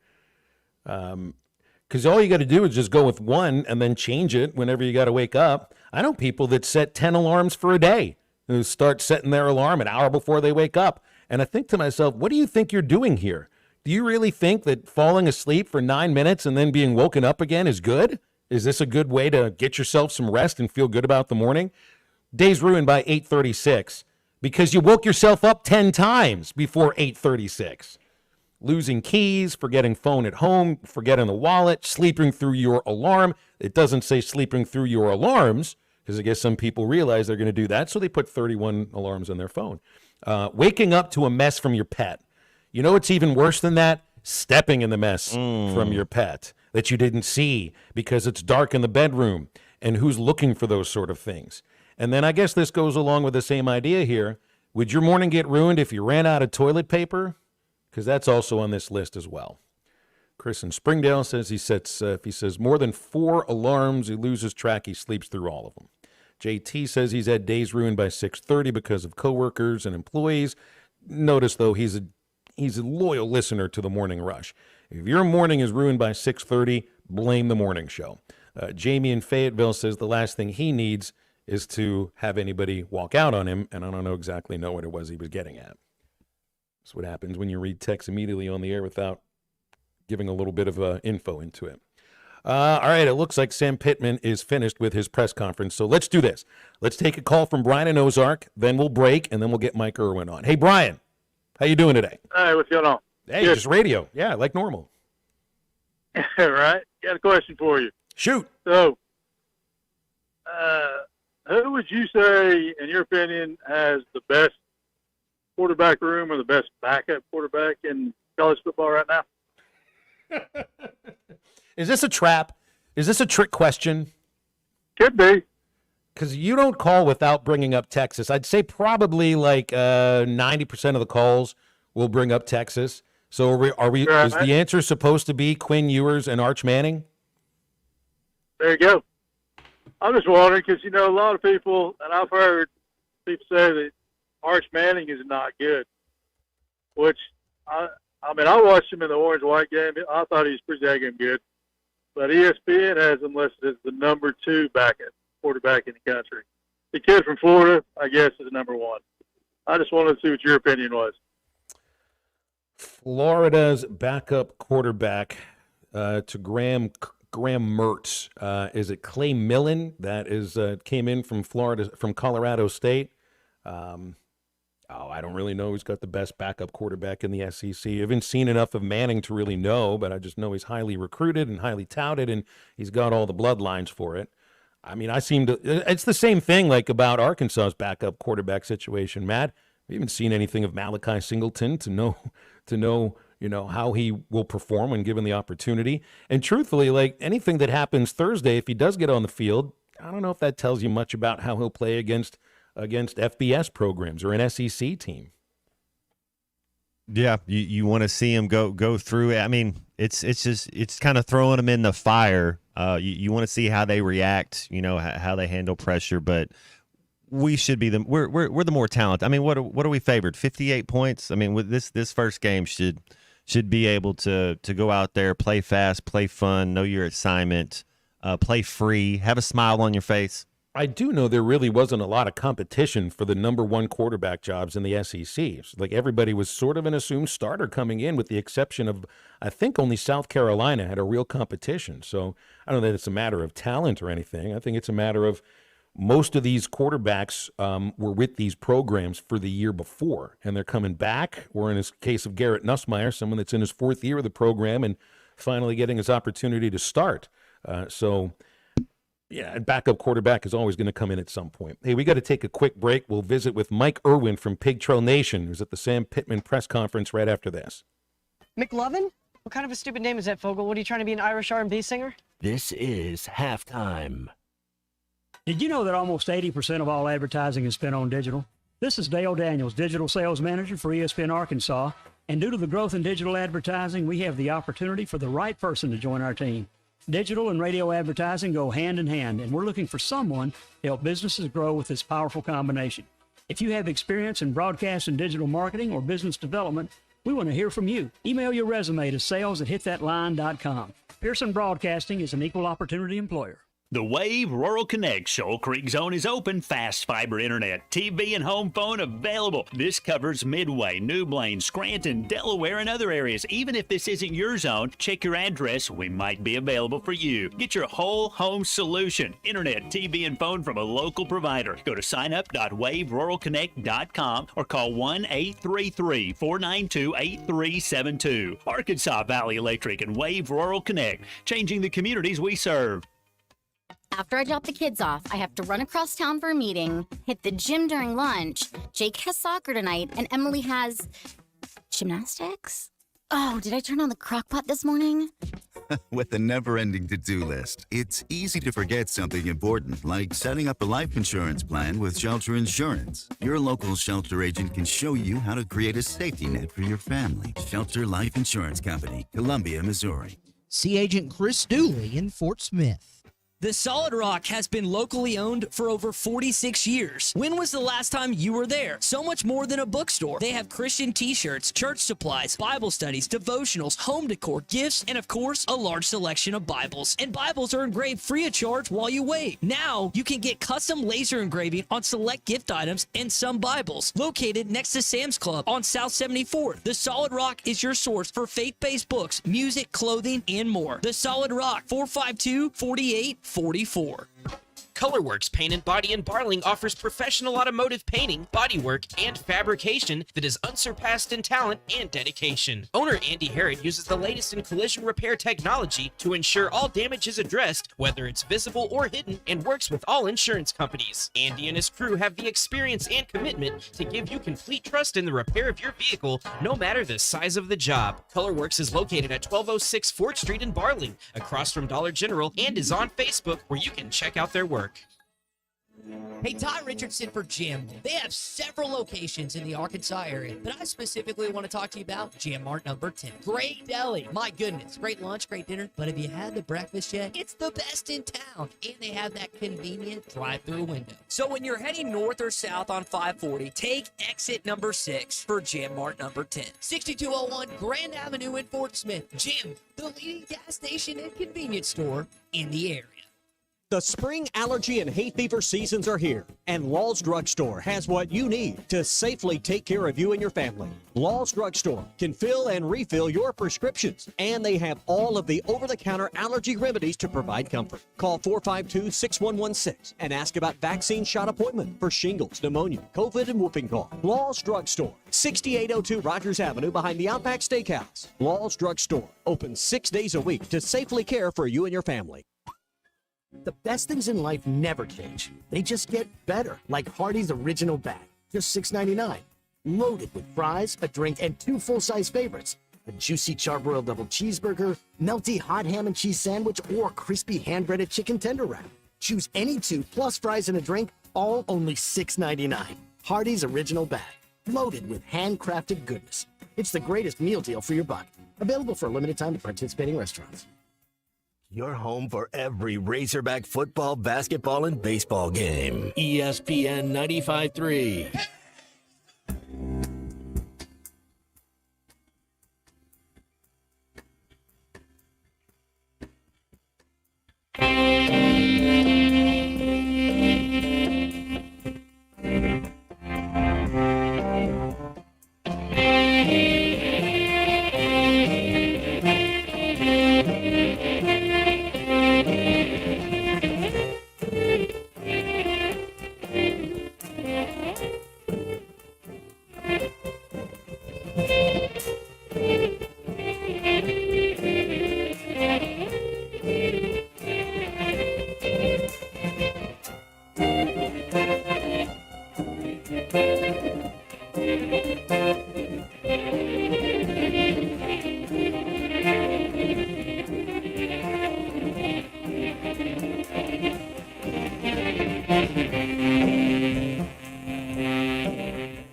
Because all you got to do is just go with one and then change it whenever you got to wake up. I know people that set 10 alarms for a day who start setting their alarm an hour before they wake up. And I think to myself, what do you think you're doing here? Do you really think that falling asleep for 9 minutes and then being woken up again is good? Is this a good way to get yourself some rest and feel good about the morning? Day's ruined by 8:36 because you woke yourself up 10 times before 8:36. Losing keys, forgetting phone at home, forgetting the wallet, sleeping through your alarm. It doesn't say sleeping through your alarms because I guess some people realize they're going to do that, so they put 31 alarms on their phone. Waking up to a mess from your pet. You know what's even worse than that? Stepping in the mess from your pet that you didn't see because it's dark in the bedroom. And who's looking for those sort of things? And then I guess this goes along with the same idea here. Would your morning get ruined if you ran out of toilet paper? Because that's also on this list as well. Chris in Springdale says if he says more than 4 alarms, he loses track. He sleeps through all of them. JT says he's had days ruined by 6:30 because of coworkers and employees. Notice, though, he's a loyal listener to the morning rush. If your morning is ruined by 6:30, blame the morning show. Jamie in Fayetteville says the last thing he needs is to have anybody walk out on him, and I don't exactly know what it was he was getting at. That's what happens when you read text immediately on the air without giving a little bit of info into it. All right, it looks like Sam Pittman is finished with his press conference, so let's do this. Let's take a call from Brian in Ozark, then we'll break, and then we'll get Mike Irwin on. Hey, Brian, how you doing today? Hey, what's going on? Hey, just radio. Yeah, like normal. Right? Got a question for you. Shoot. So, who would you say, in your opinion, has the best quarterback room or the best backup quarterback in college football right now? Is this a trap? Is this a trick question? Could be. Because you don't call without bringing up Texas. I'd say probably like 90% of the calls will bring up Texas. So are we? Right. Is the answer supposed to be Quinn Ewers and Arch Manning? There you go. I'm just wondering because, a lot of people, and I've heard people say that Arch Manning is not good, which, I watched him in the orange-white game. I thought he was pretty daggone good. But ESPN has him listed as the number 2 backup quarterback in the country. The kid from Florida, I guess, is number 1. I just wanted to see what your opinion was. Florida's backup quarterback to Graham Mertz. Is it Clay Millen that came in from Colorado State? I don't really know who's got the best backup quarterback in the SEC. I haven't seen enough of Manning to really know, but I just know he's highly recruited and highly touted, and he's got all the bloodlines for it. I mean, it's the same thing like about Arkansas's backup quarterback situation, Matt. We haven't seen anything of Malachi Singleton to know, how he will perform when given the opportunity. And truthfully, like anything that happens Thursday, if he does get on the field, I don't know if that tells you much about how he'll play against FBS programs or an SEC team. Yeah, you want to see him go through it. I mean, it's kind of throwing them in the fire. You want to see how they react, how they handle pressure. But we should be we're the more talented. I mean, what are we favored? 58 points. I mean, with this first game should be able to go out there, play fast, play fun, know your assignment, play free, have a smile on your face. I do know there really wasn't a lot of competition for the number one quarterback jobs in the SEC. Like everybody was sort of an assumed starter coming in, with the exception of, I think, only South Carolina had a real competition. So I don't know that it's a matter of talent or anything. I think it's a matter of most of these quarterbacks were with these programs for the year before, and they're coming back. Or in this case of Garrett Nussmeier, someone that's in his fourth year of the program and finally getting his opportunity to start. Yeah, and backup quarterback is always going to come in at some point. Hey, we got to take a quick break. We'll visit with Mike Irwin from Pig Trail Nation, who's at the Sam Pittman press conference right after this. McLovin? What kind of a stupid name is that, Fogel? What, are you trying to be an Irish R&B singer? This is halftime. Did you know that almost 80% of all advertising is spent on digital? This is Dale Daniels, Digital Sales Manager for ESPN Arkansas. And due to the growth in digital advertising, we have the opportunity for the right person to join our team. Digital and radio advertising go hand in hand, and we're looking for someone to help businesses grow with this powerful combination. If you have experience in broadcast and digital marketing or business development, we want to hear from you. Email your resume to sales@hitthatline.com. Pearson Broadcasting is an equal opportunity employer. The Wave Rural Connect Shoal Creek Zone is open. Fast fiber internet, TV, and home phone available. This covers Midway, New Blaine, Scranton, Delaware, and other areas. Even if this isn't your zone, check your address. We might be available for you. Get your whole home solution. Internet, TV, and phone from a local provider. Go to signup.waveruralconnect.com or call 1-833-492-8372. Arkansas Valley Electric and Wave Rural Connect, changing the communities we serve. After I drop the kids off, I have to run across town for a meeting, hit the gym during lunch. Jake has soccer tonight, and Emily has gymnastics? Oh, did I turn on the crock pot this morning? With a never-ending to-do list, it's easy to forget something important, like setting up a life insurance plan with Shelter Insurance. Your local Shelter agent can show you how to create a safety net for your family. Shelter Life Insurance Company, Columbia, Missouri. See Agent Chris Dooley in Fort Smith. The Solid Rock has been locally owned for over 46 years. When was the last time you were there? So much more than a bookstore. They have Christian t-shirts, church supplies, Bible studies, devotionals, home decor, gifts, and of course, a large selection of Bibles. And Bibles are engraved free of charge while you wait. Now, you can get custom laser engraving on select gift items and some Bibles. Located next to Sam's Club on South 74th, The Solid Rock is your source for faith-based books, music, clothing, and more. The Solid Rock, 452-4844. Colorworks Paint and Body in Barling offers professional automotive painting, bodywork, and fabrication that is unsurpassed in talent and dedication. Owner Andy Harrod uses the latest in collision repair technology to ensure all damage is addressed, whether it's visible or hidden, and works with all insurance companies. Andy and his crew have the experience and commitment to give you complete trust in the repair of your vehicle, no matter the size of the job. Colorworks is located at 1206 Fort Street in Barling, across from Dollar General, and is on Facebook, where you can check out their work. Hey, Ty Richardson for Jim. They have several locations in the Arkansas area, but I specifically want to talk to you about Jim Mart number 10. Great deli. My goodness. Great lunch, great dinner. But have you had the breakfast yet? It's the best in town. And they have that convenient drive-through window. So when you're heading north or south on 540, take exit number 6 for Jim Mart number 10. 6201 Grand Avenue in Fort Smith. Jim, the leading gas station and convenience store in the area. The spring allergy and hay fever seasons are here, and Law's Drugstore has what you need to safely take care of you and your family. Law's Drugstore can fill and refill your prescriptions, and they have all of the over-the-counter allergy remedies to provide comfort. Call 452-6116 and ask about vaccine shot appointment for shingles, pneumonia, COVID, and whooping cough. Law's Drugstore, 6802 Rogers Avenue behind the Outback Steakhouse. Law's Drugstore, open 6 days a week to safely care for you and your family. The best things in life never change. They just get better, like Hardee's Original Bag, just $6.99. Loaded with fries, a drink, and 2 full-size favorites. A juicy charbroiled double cheeseburger, melty hot ham and cheese sandwich, or crispy hand-breaded chicken tender wrap. Choose any two plus fries and a drink, all only $6.99. Hardee's Original Bag, loaded with handcrafted goodness. It's the greatest meal deal for your buck. Available for a limited time at participating restaurants. Your home for every Razorback football, basketball, and baseball game. ESPN 95.3.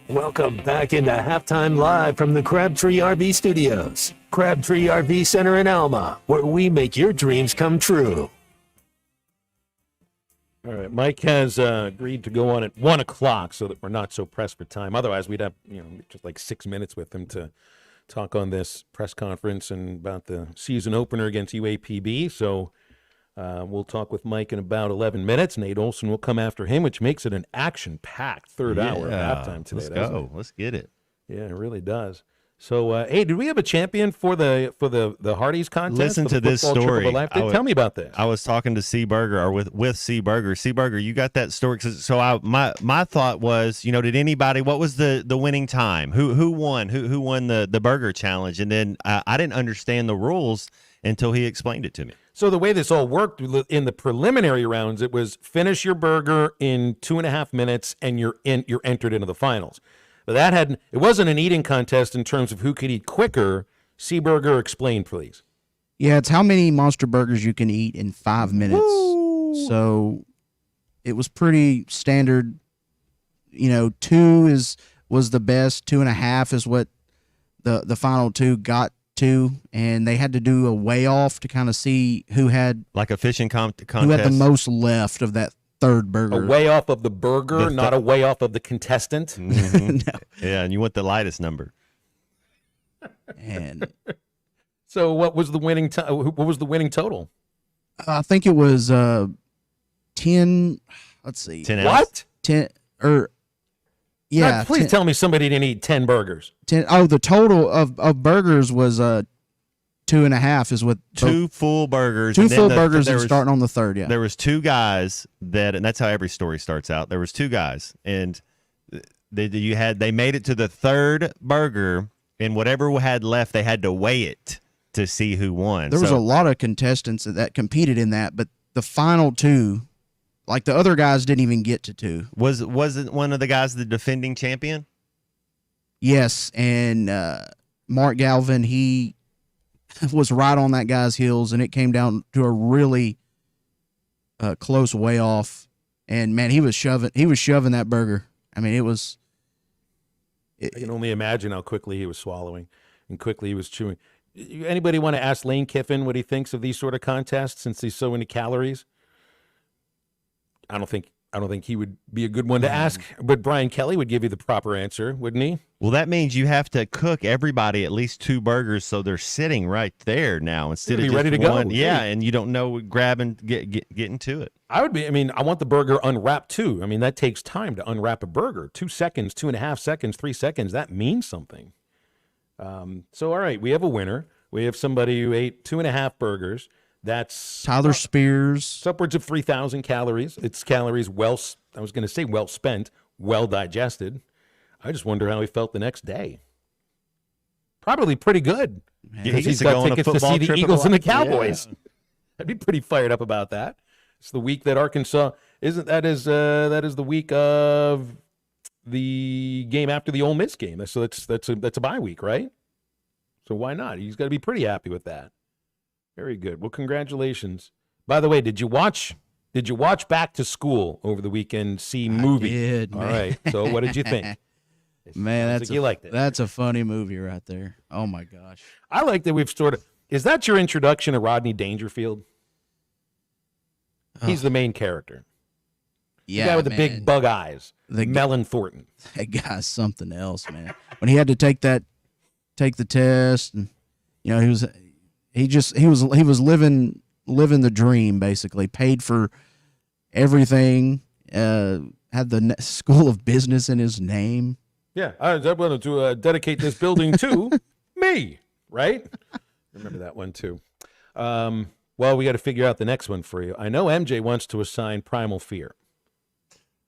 Welcome back into Halftime Live from the Crabtree RV Studios. Crabtree RV Center in Alma, where we make your dreams come true. All right, Mike has agreed to go on at 1 o'clock so that we're not so pressed for time. Otherwise, we'd have just like 6 minutes with him to talk on this press conference and about the season opener against UAPB. So we'll talk with Mike in about 11 minutes. Nate Olson will come after him, which makes it an action-packed third hour of halftime today. Let's go. Let's get it. Yeah, it really does. So, hey, did we have a champion for the Hardee's contest? Listen to this story. Tell me about this. I was talking to Seaburger, or with Seaburger. Seaburger, you got that story? So my thought was, did anybody? What was the winning time? Who won? Who won the burger challenge? And then I didn't understand the rules until he explained it to me. So the way this all worked in the preliminary rounds, it was finish your burger in 2.5 minutes, and you're entered into the finals. But it wasn't an eating contest in terms of who could eat quicker. Seaburger, explain, please. Yeah, it's how many monster burgers you can eat in 5 minutes. Woo! So it was pretty standard. 2 was the best. 2.5 is what the final 2 got to, and they had to do a weigh off to kind of see who had like a fishing contest. Who had the most left of that third burger. A weigh off of the burger, not a weigh off of the contestant. Mm-hmm. No. Yeah, and you want the lightest number. And so, what was the winning? What was the winning total? I think it was 10. Let's see. 10 what? 10 or yeah. God, please tell me somebody didn't eat 10 burgers. 10. Oh, the total of burgers was 2.5 is what 2 full burgers. 2 full burgers and starting on the third. Yeah, there was 2 guys and that's how every story starts out. There was 2 guys, and they made it to the third burger, and whatever had left, they had to weigh it to see who won. There was a lot of contestants that competed in that, but the final 2, like the other guys, didn't even get to 2. Wasn't one of the guys the defending champion? Yes, and Mark Galvin, he was right on that guy's heels, and it came down to a really close way off. And man, he was shoving that burger. I mean, I can only imagine how quickly he was swallowing and quickly he was chewing. Anybody want to ask Lane Kiffin what he thinks of these sort of contests since he's so into calories? I don't think he would be a good one to ask, but Brian Kelly would give you the proper answer, wouldn't he? Well, that means you have to cook everybody at least 2 burgers, so they're sitting right there now instead of just ready to one. go. Yeah, and you don't know, grab and getting to it. I want the burger unwrapped too. I mean, that takes time to unwrap a burger. 2 seconds, 2.5 seconds, 3 seconds. That means something. So, all right, we have a winner. We have somebody who ate 2.5 burgers. That's Tyler Spears. It's upwards of 3,000 calories. It's calories well spent, well digested. I just wonder how he felt the next day. Probably pretty good. He He's got tickets to see the Eagles and the Cowboys. Yeah. I'd be pretty fired up about that. It's the week that Arkansas that is the week of the game after the Ole Miss game. So that's a bye week, right? So why not? He's got to be pretty happy with that. Very good. Well, congratulations. By the way, did you watch Back to School over the weekend? See movie? I did, All man. right. So what did you think? Man, you liked it. That's a funny movie right there. Oh my gosh. I like that we've sort of. Is that your introduction to Rodney Dangerfield? He's the main character. Yeah, the guy with the man. big bug eyes. Melon Thornton. That guy's something else, man. When he had to take the test, and you know, he was living the dream, basically. Paid for everything. Had the School of Business in his name. Yeah, I wanted to dedicate this building to me, right? Remember that one too. Well, we got to figure out the next one for you. I know MJ wants to assign Primal Fear.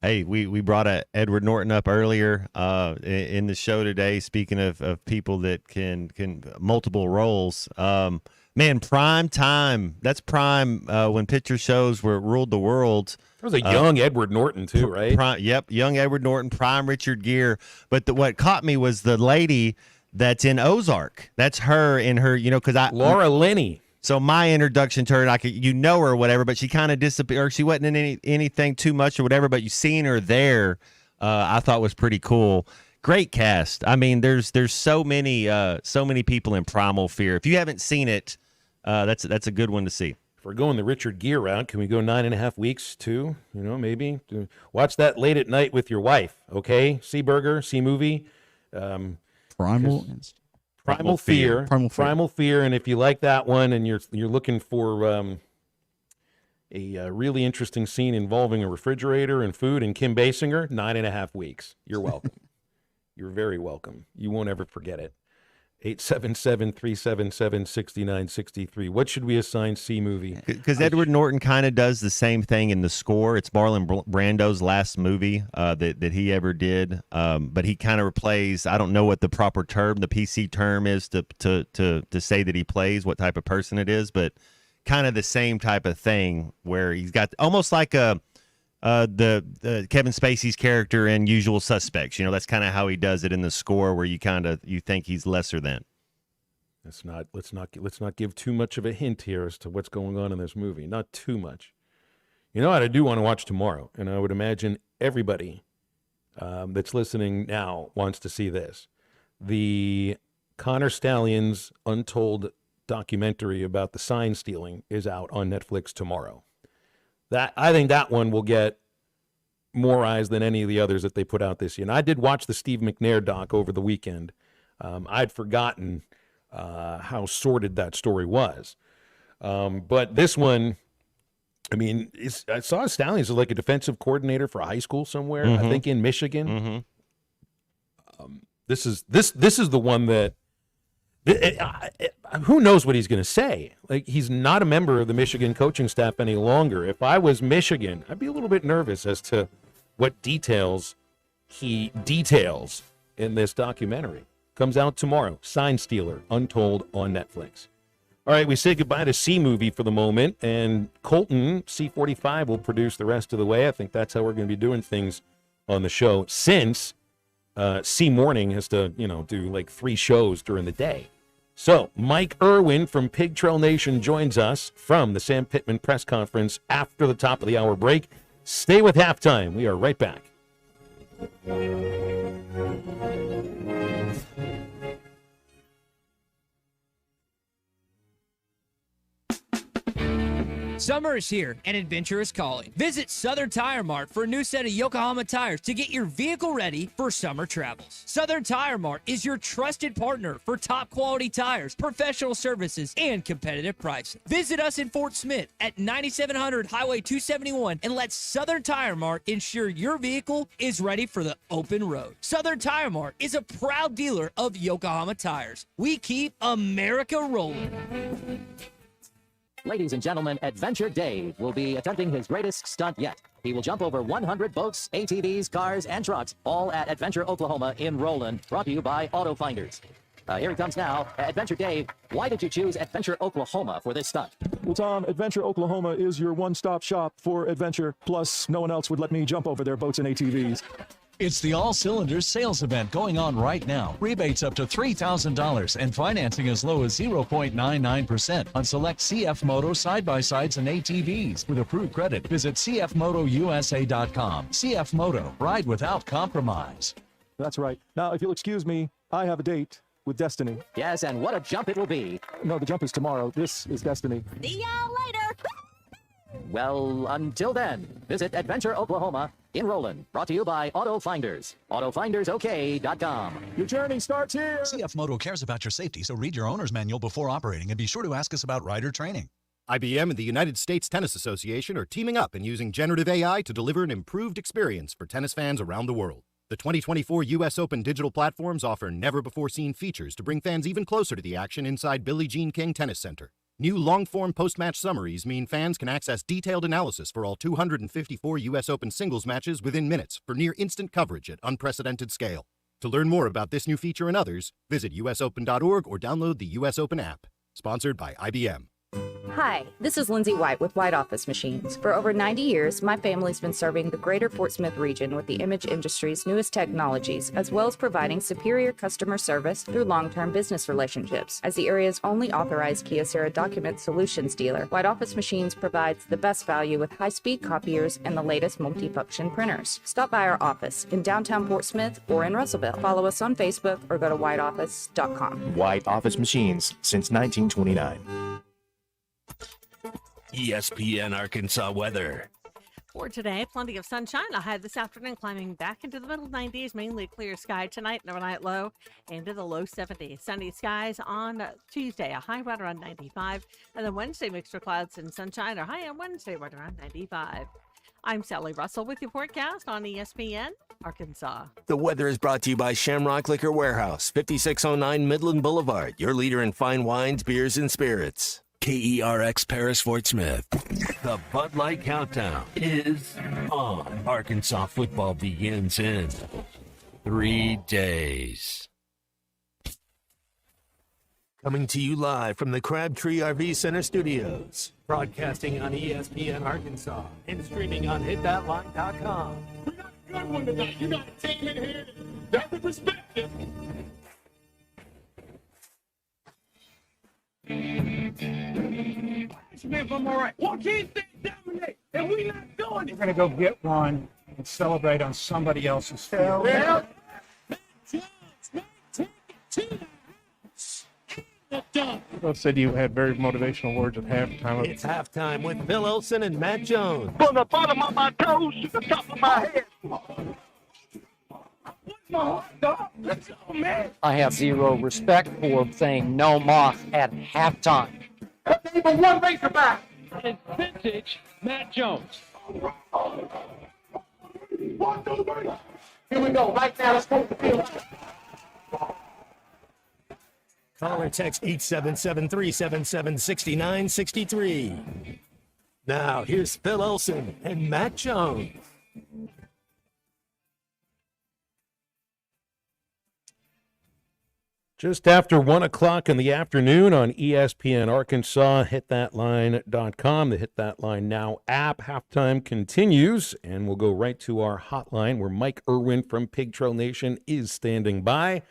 Hey, we brought Edward Norton up earlier in the show today. Speaking of people that can multiple roles, man, prime time. That's prime when picture shows were ruled the world. That was a young Edward Norton too, right? Yep, young Edward Norton, prime Richard Gere. But what caught me was the lady that's in Ozark. That's her in her, because Laura Linney. So my introduction to her, her or whatever, but she kind of disappeared. Or she wasn't in anything too much or whatever. But you seen her there, I thought was pretty cool. Great cast. I mean, there's so many people in Primal Fear. If you haven't seen it, that's a good one to see. If we're going the Richard Gere route, can we go 9.5 weeks too? Maybe watch that late at night with your wife. Okay, see burger, see movie. Primal Fear. Primal Fear. And if you like that one, and you're looking for a really interesting scene involving a refrigerator and food and Kim Basinger, 9.5 weeks. You're welcome. You're very welcome. You won't ever forget it. 877-377-6963. What should we assign C movie? Because Edward Norton kind of does the same thing in The Score. It's Marlon Brando's last movie that he ever did. But he kind of plays, I don't know what the proper term, the PC term is to say that he plays, what type of person it is, but kind of the same type of thing where he's got almost like the Kevin Spacey's character in Usual Suspects. That's kind of how he does it in The Score, where you think he's lesser than. Let's not give too much of a hint here as to what's going on in this movie. Not too much. What I do want to watch tomorrow, and I would imagine everybody that's listening now wants to see this. The Connor Stallions Untold documentary about the sign stealing is out on Netflix tomorrow. I think that one will get more eyes than any of the others that they put out this year. And I did watch the Steve McNair doc over the weekend. I'd forgotten how sordid that story was. But this one, I mean, I saw Stallions as like a defensive coordinator for a high school somewhere, I think in Michigan. This is the one that who knows what he's going to say? Like, he's not a member of the Michigan coaching staff any longer. If I was Michigan, I'd be a little bit nervous as to what details he details in this documentary. Comes out tomorrow. Sign Stealer, Untold on Netflix. All right, we say goodbye to C Movie for the moment, and Colton, C45, will produce the rest of the way. I think that's how we're going to be doing things on the show, since C Morning has to, do like 3 shows during the day. So Mike Irwin from Pig Trail Nation joins us from the Sam Pittman press conference after the top of the hour break. Stay with Halftime. We are right back. Summer is here and adventure is calling. Visit Southern Tire Mart for a new set of Yokohama tires to get your vehicle ready for summer travels. Southern Tire Mart is your trusted partner for top quality tires, professional services, and competitive pricing. Visit us in Fort Smith at 9700 Highway 271 and let Southern Tire Mart ensure your vehicle is ready for the open road. Southern Tire Mart is a proud dealer of Yokohama tires. We keep America rolling. Ladies and gentlemen, Adventure Dave will be attempting his greatest stunt yet. He will jump over 100 boats, ATVs, cars, and trucks, all at Adventure Oklahoma in Roland, brought to you by Auto Finders. Here he comes now. Adventure Dave, why did you choose Adventure Oklahoma for this stunt? Well, Tom, Adventure Oklahoma is your one-stop shop for adventure. Plus, no one else would let me jump over their boats and ATVs. It's the All Cylinders sales event going on right now. Rebates up to $3,000 and financing as low as 0.99% on select CF Moto side-by-sides and ATVs. With approved credit, visit cfmotousa.com. CF Moto, ride without compromise. That's right. Now, if you'll excuse me, I have a date with Destiny. Yes, and what a jump it will be. No, the jump is tomorrow. This is Destiny. See y'all later. Well, until then, visit Adventure Oklahoma in Roland. Brought to you by Auto Finders. AutoFindersOK.com. Your journey starts here. CF Moto cares about your safety, so read your owner's manual before operating and be sure to ask us about rider training. IBM and the United States Tennis Association are teaming up and using generative AI to deliver an improved experience for tennis fans around the world. The 2024 U.S. Open digital platforms offer never-before-seen features to bring fans even closer to the action inside Billie Jean King Tennis Center. New long-form post-match summaries mean fans can access detailed analysis for all 254 U.S. Open singles matches within minutes for near-instant coverage at unprecedented scale. To learn more about this new feature and others, visit usopen.org or download the US Open app. Sponsored by IBM. Hi, this is Lindsay White with White Office Machines. For over 90 years, my family's been serving the greater Fort Smith region with the image industry's newest technologies, as well as providing superior customer service through long-term business relationships. As the area's only authorized Kyocera document solutions dealer, White Office Machines provides the best value with high-speed copiers and the latest multifunction printers. Stop by our office in downtown Fort Smith or in Russellville. Follow us on Facebook or go to whiteoffice.com. White Office Machines since 1929. ESPN Arkansas weather. For today, plenty of sunshine. A high this afternoon climbing back into the middle 90s, mainly clear sky tonight, an overnight low into the low 70s. Sunny skies on Tuesday, a high right around 95. And then Wednesday, mixed with clouds and sunshine, a high on Wednesday right around 95. I'm Sally Russell with your forecast on ESPN Arkansas. The weather is brought to you by Shamrock Liquor Warehouse, 5609 Midland Boulevard, your leader in fine wines, beers, and spirits. KERX Paris Fort Smith. The Bud Light Countdown is on. Arkansas football begins in 3 days. Coming to you live from the Crabtree RV Center studios. Broadcasting on ESPN Arkansas and streaming on hitthatline.com. We got a good one tonight. You got a team in here that can respect it. I'm all right. Why can't they dominate? And we not doing it. We're gonna go get one and celebrate on somebody else's field. Well, Both said you had very motivational words at halftime. It's halftime with Bill Olson and Matt Jones. from the bottom of my toes to the top of my head. What's my hot dog? Let's go, man. I have zero respect for saying no moss at halftime. Even one Razorback. It's vintage Matt Jones. 1, 2, 3. Here we go. Right now, let's go to the field. Call or text 877-377-6963. Now, here's Phil Olson and Matt Jones. Just after 1 o'clock in the afternoon on ESPN Arkansas, hitthatline.com, the Hit That Line Now app. Halftime continues, and we'll go right to our hotline where Mike Irwin from Pig Trail Nation is standing by.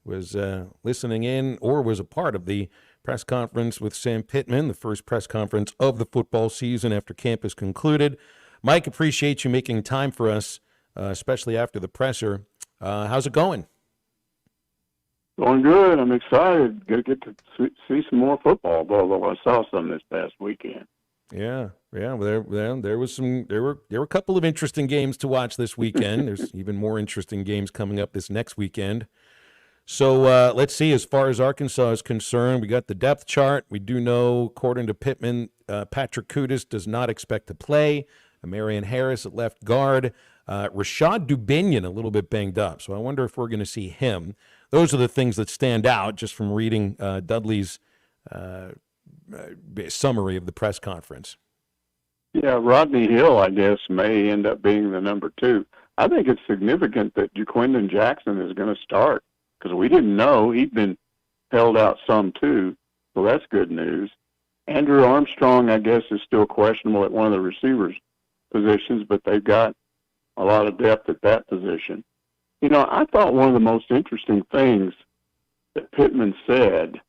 Was listening in or was a part of the press conference with Sam Pittman, the first press conference of the football season after camp is concluded. Mike, appreciate you making time for us, especially after the presser. How's it going? Going good. I'm excited. Going to get to see some more football, although I saw some this past weekend. Yeah. Well, there were a couple of interesting games to watch this weekend. There's even more interesting games coming up this next weekend. So let's see. As far as Arkansas is concerned, we got the depth chart. We do know, according to Pittman, Patrick Kudus does not expect to play. Marion Harris at left guard. Rashad Dubinion a little bit banged up, so I wonder if we're going to see him. Those are the things that stand out just from reading Dudley's summary of the press conference. Yeah, Rodney Hill, I guess, may end up being the number 2. I think it's significant that Jaquindon Jackson is going to start because we didn't know. He'd been held out some too, so that's good news. Andrew Armstrong, I guess, is still questionable at one of the receivers positions, but they've got a lot of depth at that position. You know, I thought one of the most interesting things that Pittman said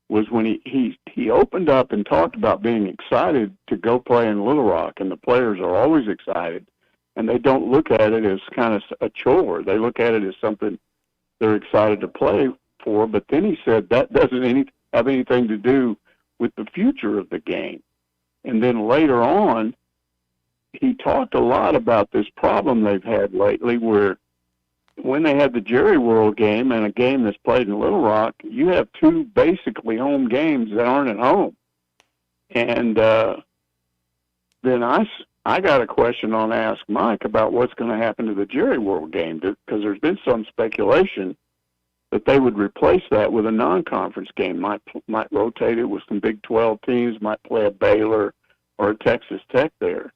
was when he opened up and talked about being excited to go play in Little Rock, and the players are always excited, and they don't look at it as kind of a chore. They look at it as something they're excited to play for, but then he said that doesn't have anything to do with the future of the game. And then later on, he talked a lot about this problem they've had lately where when they had the Jerry World game and a game that's played in Little Rock, you have two basically home games that aren't at home. And then I got a question on Ask Mike about what's going to happen to the Jerry World game, because there's been some speculation that they would replace that with a non-conference game, might rotate it with some Big 12 teams, might play a Baylor or a Texas Tech there.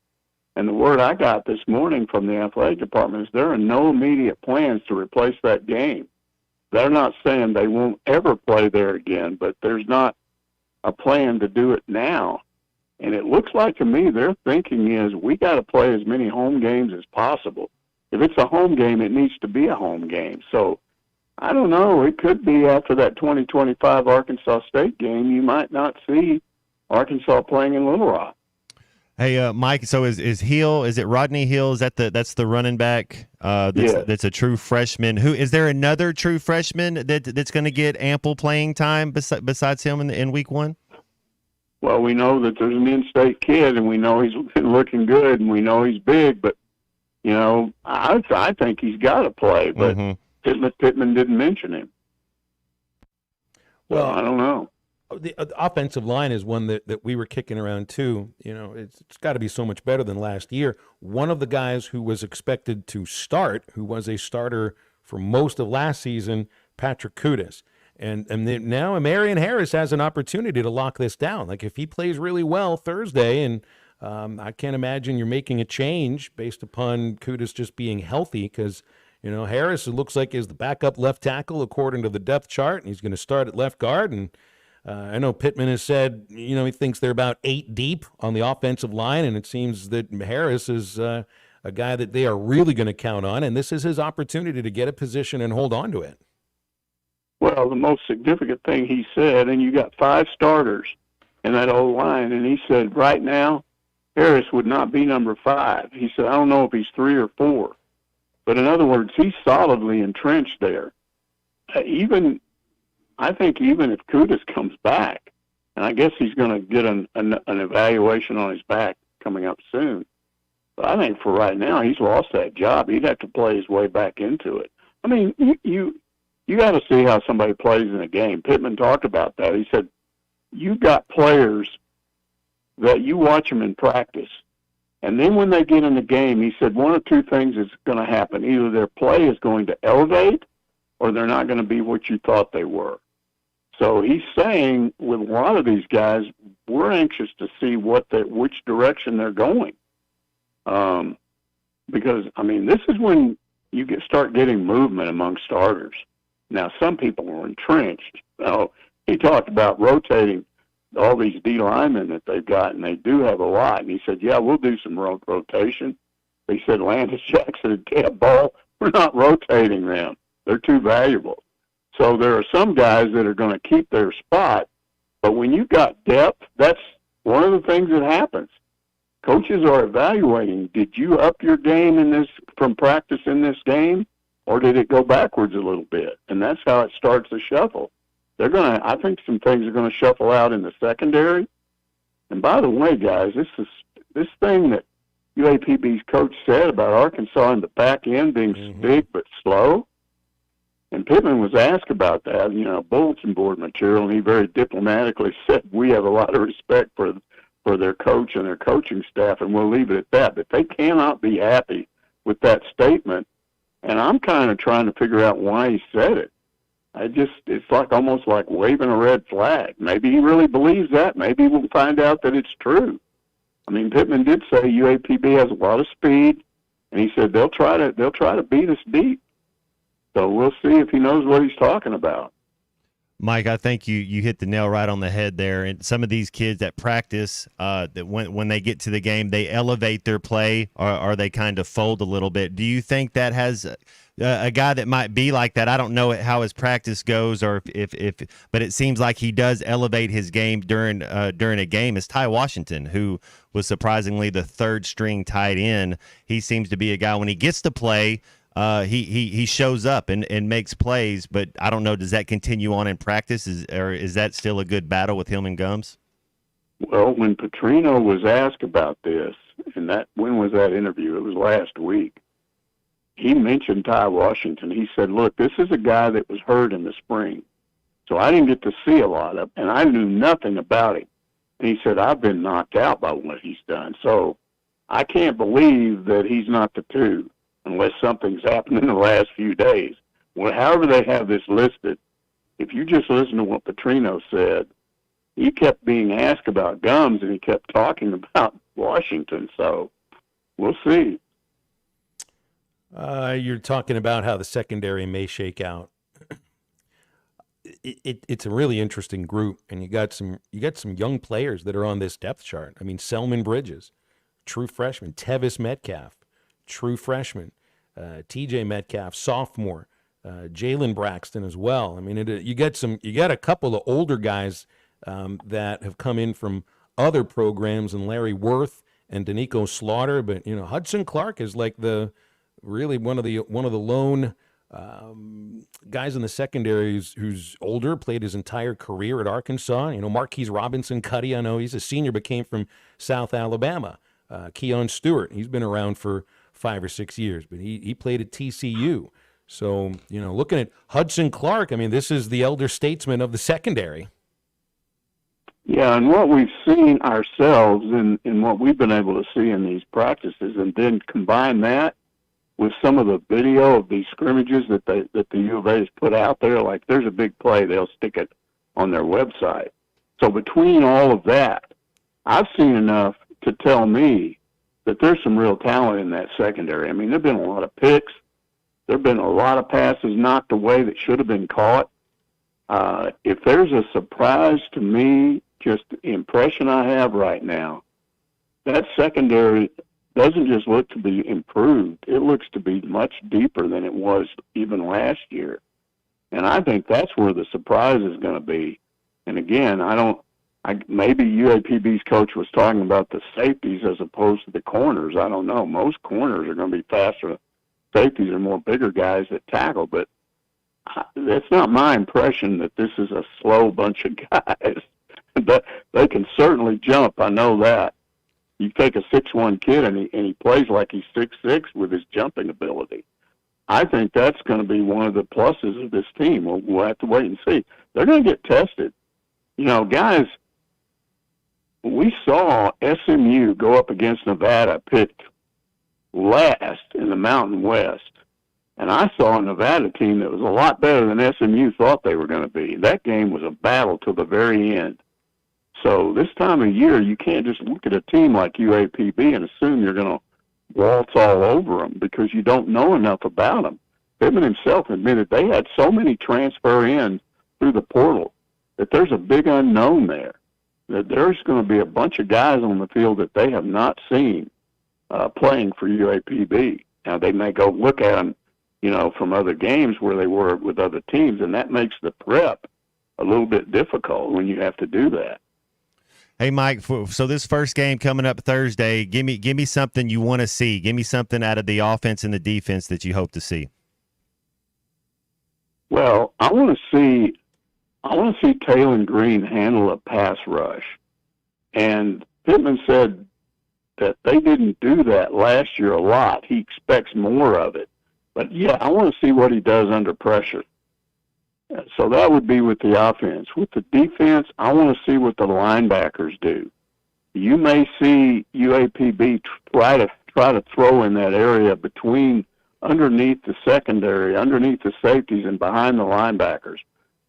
And the word I got this morning from the athletic department is there are no immediate plans to replace that game. They're not saying they won't ever play there again, but there's not a plan to do it now. And it looks like to me their thinking is we got to play as many home games as possible. If it's a home game, it needs to be a home game. So I don't know. It could be after that 2025 Arkansas State game, you might not see Arkansas playing in Little Rock. Hey, Mike. So is Hill? Is it Rodney Hill? Is that's the running back? That's a true freshman. Who is there another true freshman that's going to get ample playing time besides him in week one? Well, we know that there's an in-state kid, and we know he's been looking good, and we know he's big. But you know, I think he's got to play. But Pittman didn't mention him. Well, I don't know. The offensive line is one that we were kicking around too. You know, it's got to be so much better than last year. One of the guys who was expected to start, who was a starter for most of last season, Patrick Kudus. And now Marion Harris has an opportunity to lock this down. Like if he plays really well Thursday, and I can't imagine you're making a change based upon Kudus just being healthy, because you know Harris, it looks like, is the backup left tackle according to the depth chart, and he's going to start at left guard. And I know Pittman has said, you know, he thinks they're about 8 deep on the offensive line, and it seems that Harris is a guy that they are really going to count on, and this is his opportunity to get a position and hold on to it. Well, the most significant thing he said, and you got 5 starters in that old line, and he said right now Harris would not be number 5. He said, I don't know if he's 3 or 4. But in other words, he's solidly entrenched there. I think even if Kudus comes back, and I guess he's going to get an evaluation on his back coming up soon, but I think for right now he's lost that job. He'd have to play his way back into it. I mean, you got to see how somebody plays in a game. Pittman talked about that. He said, you've got players that you watch them in practice, and then when they get in the game, he said one of 2 things is going to happen. Either their play is going to elevate or they're not going to be what you thought they were. So he's saying with a lot of these guys, we're anxious to see which direction they're going. Because, I mean, this is when you start getting movement among starters. Now, some people are entrenched. He talked about rotating all these D linemen that they've got, and they do have a lot. And he said, yeah, we'll do some rotation. He said, Landis Jackson and Cab Ball, we're not rotating them. They're too valuable. So there are some guys that are going to keep their spot, but when you've got depth, that's one of the things that happens. Coaches are evaluating, did you up your game from practice in this game, or did it go backwards a little bit? And that's how it starts the shuffle. I think some things are going to shuffle out in the secondary. And by the way, guys, this thing that UAPB's coach said about Arkansas in the back end being big but slow, and Pittman was asked about that, you know, bulletin board material, and he very diplomatically said, we have a lot of respect for their coach and their coaching staff, and we'll leave it at that. But they cannot be happy with that statement, and I'm kind of trying to figure out why he said it. It's almost like waving a red flag. Maybe he really believes that. Maybe we'll find out that it's true. I mean, Pittman did say UAPB has a lot of speed, and he said they'll try to beat us deep. So we'll see if he knows what he's talking about. Mike, I think you hit the nail right on the head there. And some of these kids that practice, that when they get to the game, they elevate their play, or they kind of fold a little bit. Do you think that has a guy that might be like that? I don't know how his practice goes, or if but it seems like he does elevate his game during a game. Is Ty Washington, who was surprisingly the third string tight end. He seems to be a guy when he gets to play. He shows up and makes plays, but I don't know, does that continue on in practice, or is that still a good battle with him and Gums? Well, when Petrino was asked about this, and when was that interview? It was last week. He mentioned Ty Washington. He said, look, this is a guy that was hurt in the spring, so I didn't get to see a lot of, and I knew nothing about him. And he said, I've been knocked out by what he's done, so I can't believe that he's not the two, unless something's happened in the last few days. Well, however they have this listed, if you just listen to what Petrino said, he kept being asked about Gums, and he kept talking about Washington, so we'll see. You're talking about how the secondary may shake out. It's a really interesting group, and you got some young players that are on this depth chart. I mean, Selman Bridges, true freshman. Tevis Metcalf, true freshman. TJ Metcalf, sophomore. Jalen Braxton as well. I mean, you got a couple of older guys that have come in from other programs, and Larry Worth and Danico Slaughter. But Hudson Clark is like really one of the lone guys in the secondary who's older, played his entire career at Arkansas. Marquise Robinson Cuddy, I know he's a senior, but came from South Alabama. Keon Stewart, he's been around for 5 or 6 years, but he played at TCU. So, looking at Hudson Clark, I mean, this is the elder statesman of the secondary. Yeah, and what we've seen ourselves in what we've been able to see in these practices, and then combine that with some of the video of these scrimmages that the U of A has put out there, like there's a big play, they'll stick it on their website. So between all of that, I've seen enough to tell me that there's some real talent in that secondary. I mean, there have been a lot of picks. There have been a lot of passes knocked away that should have been caught. If there's a surprise to me, just the impression I have right now, that secondary doesn't just look to be improved. It looks to be much deeper than it was even last year. And I think that's where the surprise is going to be. And again, maybe UAPB's coach was talking about the safeties as opposed to the corners. I don't know. Most corners are going to be faster. Safeties are more bigger guys that tackle, but that's not my impression that this is a slow bunch of guys. But they can certainly jump. I know that. You take a 6'1" kid and he plays like he's 6'6" with his jumping ability. I think that's going to be one of the pluses of this team. We'll have to wait and see. They're going to get tested. Guys, we saw SMU go up against Nevada, picked last in the Mountain West. And I saw a Nevada team that was a lot better than SMU thought they were going to be. That game was a battle till the very end. So this time of year, you can't just look at a team like UAPB and assume you're going to waltz all over them because you don't know enough about them. Pittman himself admitted they had so many transfer in through the portal that there's a big unknown there, that there's going to be a bunch of guys on the field that they have not seen playing for UAPB. Now, they may go look at them, from other games where they were with other teams, and that makes the prep a little bit difficult when you have to do that. Hey, Mike, so this first game coming up Thursday, give me something you want to see. Give me something out of the offense and the defense that you hope to see. Well, I want to see Taylon Green handle a pass rush. And Pittman said that they didn't do that last year a lot. He expects more of it. But, yeah, I want to see what he does under pressure. So that would be with the offense. With the defense, I want to see what the linebackers do. You may see UAPB try to throw in that area underneath the secondary, underneath the safeties, and behind the linebackers.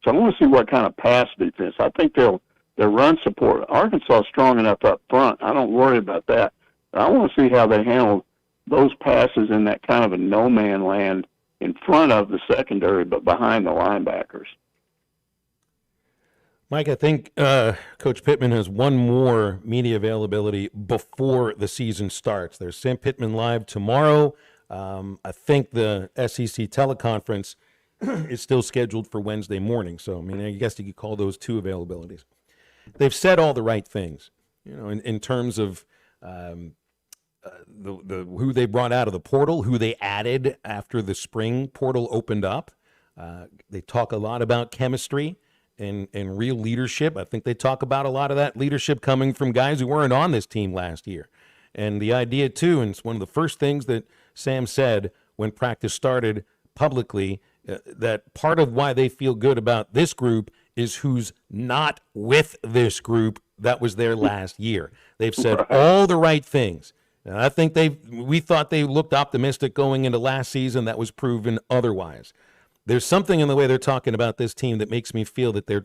So I want to see what kind of pass defense. I think their run support. Arkansas is strong enough up front. I don't worry about that. But I want to see how they handle those passes in that kind of a no-man land in front of the secondary, but behind the linebackers. Mike, I think Coach Pittman has one more media availability before the season starts. There's Sam Pittman Live tomorrow. I think the SEC teleconference is still scheduled for Wednesday morning. So, I mean, I guess you could call those two availabilities. They've said all the right things, in terms of who they brought out of the portal, who they added after the spring portal opened up. They talk a lot about chemistry and real leadership. I think they talk about a lot of that leadership coming from guys who weren't on this team last year. And the idea, too, and it's one of the first things that Sam said when practice started publicly, that part of why they feel good about this group is who's not with this group that was there last year. They've said all the right things. And I think we thought they looked optimistic going into last season. That was proven otherwise. There's something in the way they're talking about this team that makes me feel that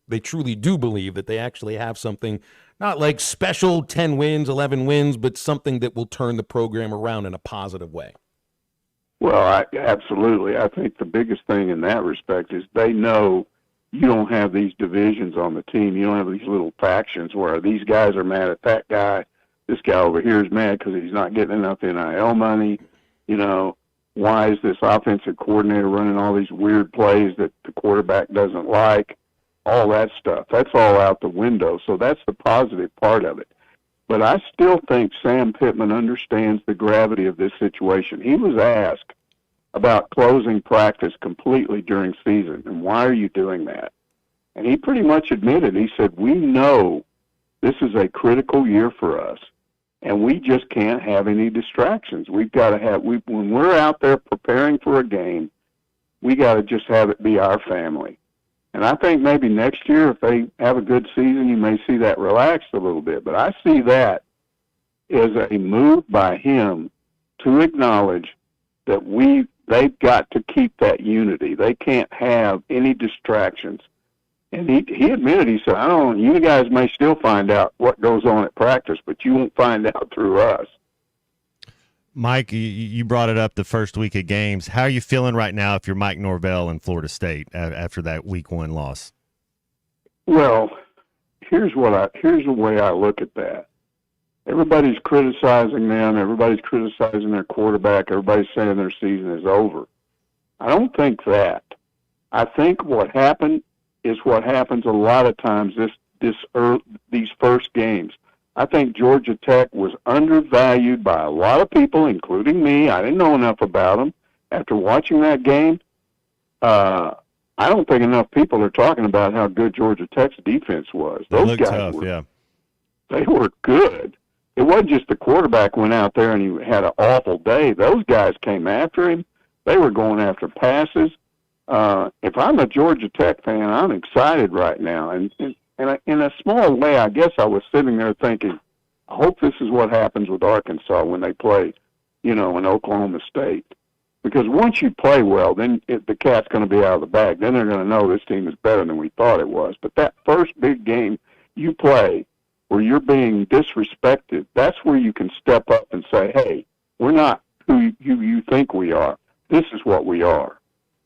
they truly do believe that they actually have something, not like special 10 wins, 11 wins, but something that will turn the program around in a positive way. Well, absolutely. I think the biggest thing in that respect is they know you don't have these divisions on the team. You don't have these little factions where these guys are mad at that guy. This guy over here is mad because he's not getting enough NIL money. Why is this offensive coordinator running all these weird plays that the quarterback doesn't like? All that stuff. That's all out the window. So that's the positive part of it. But I still think Sam Pittman understands the gravity of this situation. He was asked about closing practice completely during season, and why are you doing that? And he pretty much admitted, he said, we know this is a critical year for us, and we just can't have any distractions. We've got to have, when we're out there preparing for a game, we got to just have it be our family. And I think maybe next year, if they have a good season, you may see that relaxed a little bit. But I see that as a move by him to acknowledge that they've got to keep that unity. They can't have any distractions. And he admitted, he said, you guys may still find out what goes on at practice, but you won't find out through us. Mike, you brought it up the first week of games. How are you feeling right now if you're Mike Norvell in Florida State after that week 1 loss? Well, here's the way I look at that. Everybody's criticizing them. Everybody's criticizing their quarterback. Everybody's saying their season is over. I don't think that. I think what happened is what happens a lot of times these first games. I think Georgia Tech was undervalued by a lot of people, including me. I didn't know enough about them. After watching that game, I don't think enough people are talking about how good Georgia Tech's defense was. Those guys tough, they were good. It wasn't just the quarterback went out there and he had an awful day. Those guys came after him. They were going after passes. If I'm a Georgia Tech fan, I'm excited right now. And in a small way, I guess I was sitting there thinking, I hope this is what happens with Arkansas when they play, in Oklahoma State. Because once you play well, then the cat's going to be out of the bag. Then they're going to know this team is better than we thought it was. But that first big game you play where you're being disrespected, that's where you can step up and say, hey, we're not who you think we are. This is what we are.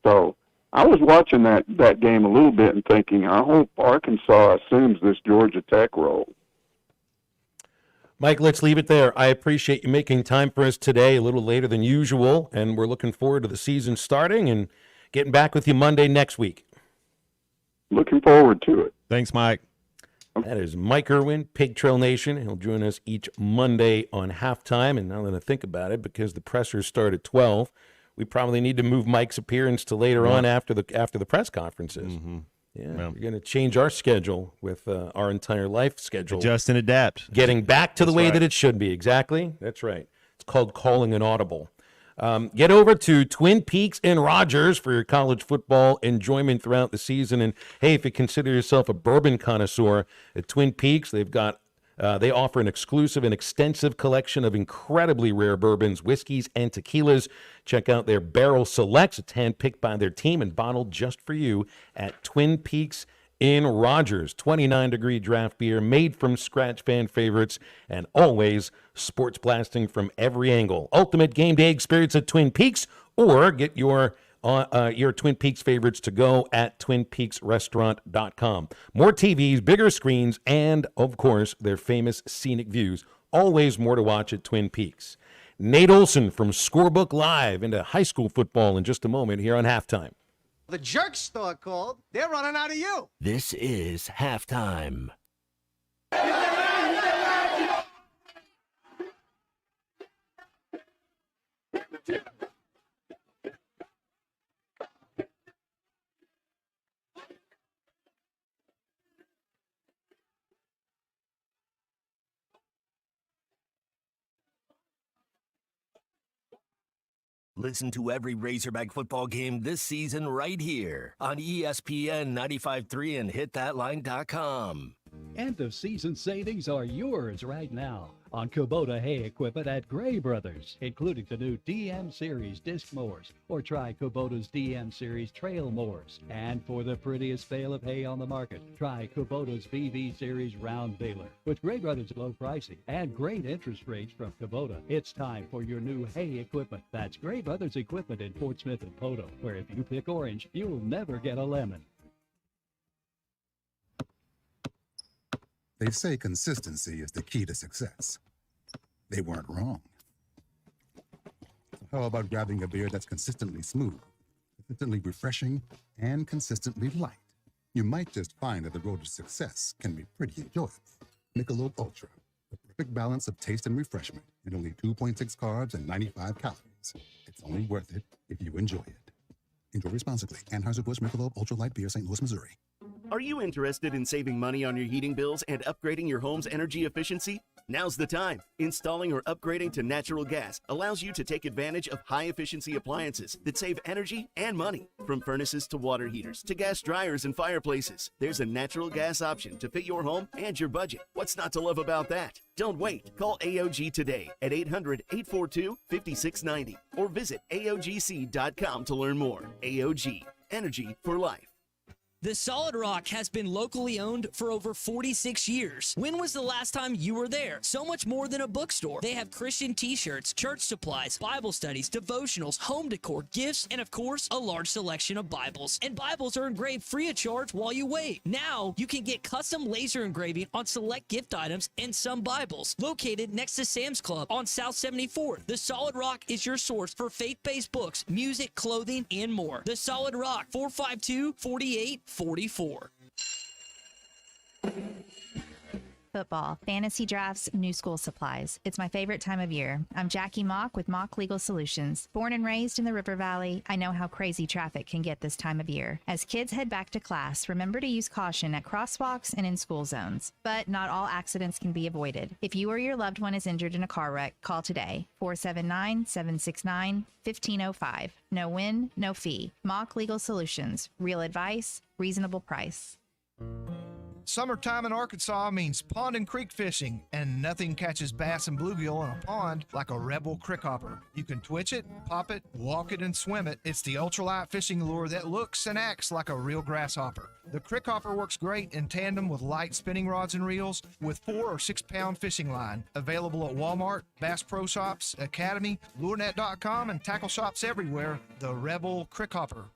So I was watching that game a little bit and thinking, I hope Arkansas assumes this Georgia Tech role. Mike, let's leave it there. I appreciate you making time for us today, a little later than usual, and we're looking forward to the season starting and getting back with you Monday next week. Looking forward to it. Thanks, Mike. That is Mike Irwin, Pig Trail Nation. He'll join us each Monday on halftime, and now that I think about it, because the pressers start at 12, we probably need to move Mike's appearance to later on after the press conferences. Mm-hmm. Yeah, we're going to change our schedule with our entire life schedule. Adjust and adapt. Getting back to the way that it should be. Exactly. That's right. It's called calling an audible. Get over to Twin Peaks in Rogers for your college football enjoyment throughout the season. And, hey, if you consider yourself a bourbon connoisseur, at Twin Peaks, they've got they offer an exclusive and extensive collection of incredibly rare bourbons, whiskeys, and tequilas. Check out their Barrel Selects. It's handpicked by their team and bottled just for you at Twin Peaks in Rogers. 29-degree draft beer made from scratch fan favorites and always sports blasting from every angle. Ultimate game day experience at Twin Peaks, or get your your Twin Peaks favorites to go at twinpeaksrestaurant.com. More TVs, bigger screens, and, of course, their famous scenic views. Always more to watch at Twin Peaks. Nate Olson from Scorebook Live into high school football in just a moment here on Halftime. The jerk store called. They're running out of you. This is Halftime. Listen to every Razorback football game this season right here on ESPN 95.3 and hitthatline.com. End of season savings are yours right now on Kubota hay equipment at Gray Brothers, including the new DM Series disc mowers, or try Kubota's DM Series trail mowers. And for the prettiest bale of hay on the market, try Kubota's VV Series round baler. With Gray Brothers low pricing and great interest rates from Kubota, it's time for your new hay equipment. That's Gray Brothers equipment in Fort Smith and Poto, where if you pick orange, you'll never get a lemon. They say consistency is the key to success. They weren't wrong. How about grabbing a beer that's consistently smooth, consistently refreshing, and consistently light? You might just find that the road to success can be pretty enjoyable. Michelob Ultra, the perfect balance of taste and refreshment, and only 2.6 carbs and 95 calories. It's only worth it if you enjoy it. Enjoy responsibly. Anheuser-Busch Michelob Ultra Light Beer, St. Louis, Missouri. Are you interested in saving money on your heating bills and upgrading your home's energy efficiency? Now's the time. Installing or upgrading to natural gas allows you to take advantage of high-efficiency appliances that save energy and money. From furnaces to water heaters to gas dryers and fireplaces, there's a natural gas option to fit your home and your budget. What's not to love about that? Don't wait. Call AOG today at 800-842-5690 or visit AOGC.com to learn more. AOG, energy for life. The Solid Rock has been locally owned for over 46 years. When was the last time you were there? So much more than a bookstore. They have Christian t-shirts, church supplies, Bible studies, devotionals, home decor, gifts, and of course, a large selection of Bibles. And Bibles are engraved free of charge while you wait. Now, you can get custom laser engraving on select gift items and some Bibles. Located next to Sam's Club on South 74th, The Solid Rock is your source for faith-based books, music, clothing, and more. The Solid Rock, 452-4844. Football, fantasy drafts, new school supplies. It's my favorite time of year. I'm Jackie Mock with Mock Legal Solutions. Born and raised in the River Valley, I know how crazy traffic can get this time of year. As kids head back to class, remember to use caution at crosswalks and in school zones. But not all accidents can be avoided. If you or your loved one is injured in a car wreck, call today. 479-769-1505. No win, no fee. Mock Legal Solutions. Real advice, reasonable price. Summertime in Arkansas means pond and creek fishing, and nothing catches bass and bluegill in a pond like a Rebel Crick Hopper. You can twitch it, pop it, walk it, and swim it. It's the ultralight fishing lure that looks and acts like a real grasshopper. The Crick Hopper works great in tandem with light spinning rods and reels with 4 or 6 pound fishing line. Available at Walmart, Bass Pro Shops, Academy, LureNet.com, and tackle shops everywhere. The Rebel Crick Hopper.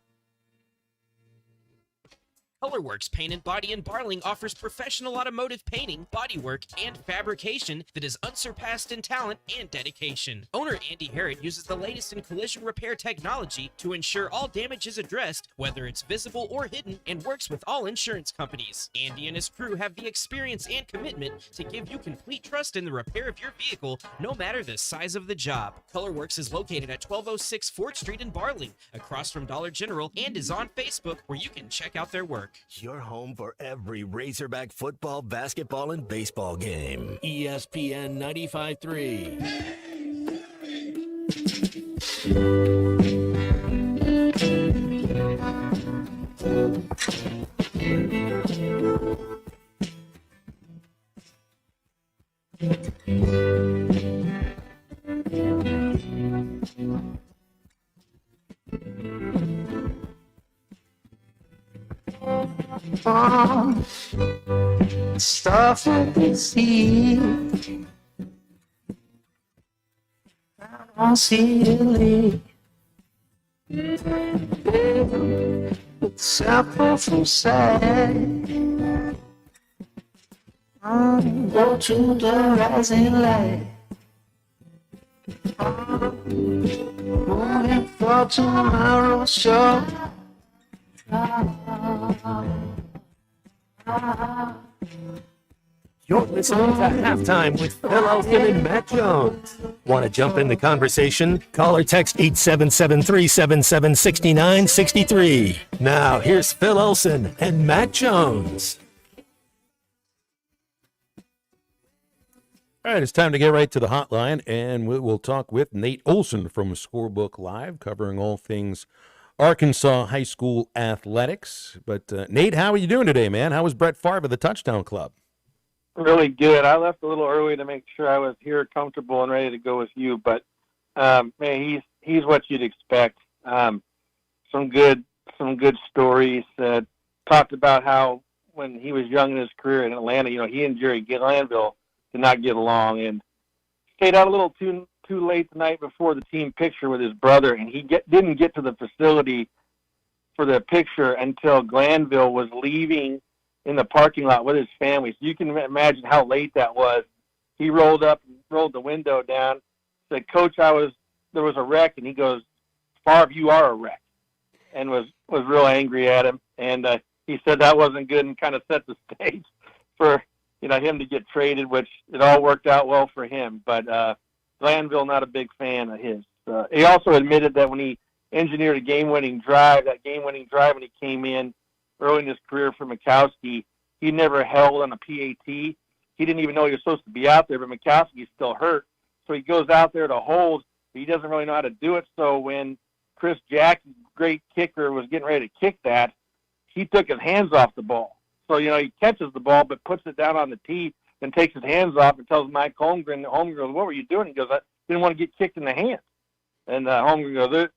Colorworks Paint and Body in Barling offers professional automotive painting, bodywork, and fabrication that is unsurpassed in talent and dedication. Owner Andy Harrod uses the latest in collision repair technology to ensure all damage is addressed, whether it's visible or hidden, and works with all insurance companies. Andy and his crew have the experience and commitment to give you complete trust in the repair of your vehicle, no matter the size of the job. Colorworks is located at 1206 Fort Street in Barling, across from Dollar General, and is on Facebook, where you can check out their work. Your home for every Razorback football, basketball, and baseball game. ESPN 95.3. Stuff at the sea. I don't see you leave. Suffer from sad. Go to the rising light. Moving for tomorrow's show. You're listening to Halftime with Phil Elson and Matt Jones. Want to jump in the conversation? Call or text 877-377-6963. Now, here's Phil Elson and Matt Jones. All right, it's time to get right to the hotline, and we'll talk with Nate Olson from Scorebook Live, covering all things Arkansas high school athletics. But, Nate, how are you doing today, man? How was Brett Favre of the Touchdown Club? Really good. I left a little early to make sure I was here comfortable and ready to go with you, but man, he's what you'd expect. Some good stories. Talked about how when he was young in his career in Atlanta, he and Jerry Glanville did not get along, and stayed out a little too late the night before the team picture with his brother, and he didn't get to the facility for the picture until Glanville was leaving in the parking lot with his family. So you can imagine how late that was. He rolled the window down, said, "Coach, there was a wreck," and he goes, "Favre, you are a wreck," and was real angry at him. And he said that wasn't good and kind of set the stage for him to get traded, which it all worked out well for him. But Glanville, not a big fan of his. He also admitted that when he engineered a game-winning drive when he came in early in his career for Mikowski, he never held on a PAT. He didn't even know he was supposed to be out there, but Mikowski's still hurt. So he goes out there to hold, but he doesn't really know how to do it. So when Chris Jackson, great kicker, was getting ready to kick that, he took his hands off the ball. So, he catches the ball but puts it down on the tee and takes his hands off and tells Mike Holmgren. Holmgren goes, "What were you doing?" He goes, "I didn't want to get kicked in the hands." And Holmgren goes,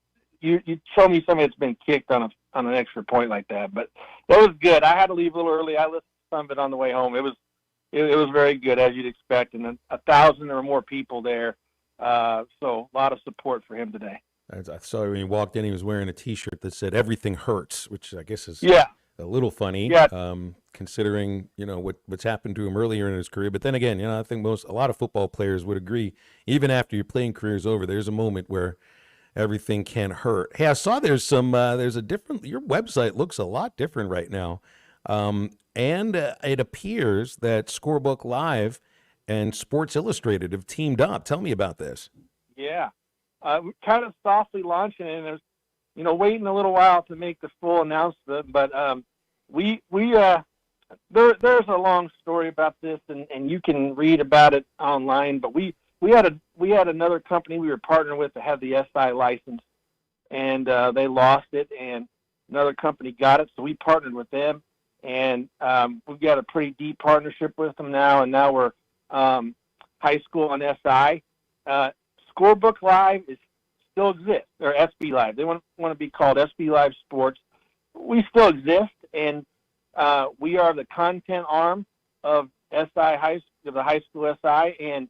You show me somebody that's been kicked on an extra point like that. But it was good. I had to leave a little early. I listened to some of it on the way home. It was very good, as you'd expect, and 1,000 or more people there. So a lot of support for him today. I saw when he walked in, he was wearing a T-shirt that said "Everything Hurts," which I guess is a little funny, considering what's happened to him earlier in his career. But then again, I think a lot of football players would agree. Even after your playing career is over, there's a moment where everything can hurt. Hey, I saw there's your website looks a lot different right now. And it appears that Scorebook Live and Sports Illustrated have teamed up. Tell me about this. Yeah. We're kind of softly launching it, and there's, waiting a little while to make the full announcement, but there's a long story about this, and you can read about it online, but we had another company we were partnering with that had the SI license, and they lost it, and another company got it, so we partnered with them, and we've got a pretty deep partnership with them now, and now we're high school on SI. Scorebook Live still exists, or SB Live. They want to be called SB Live Sports. We still exist, and we are the content arm of SI the high school SI, and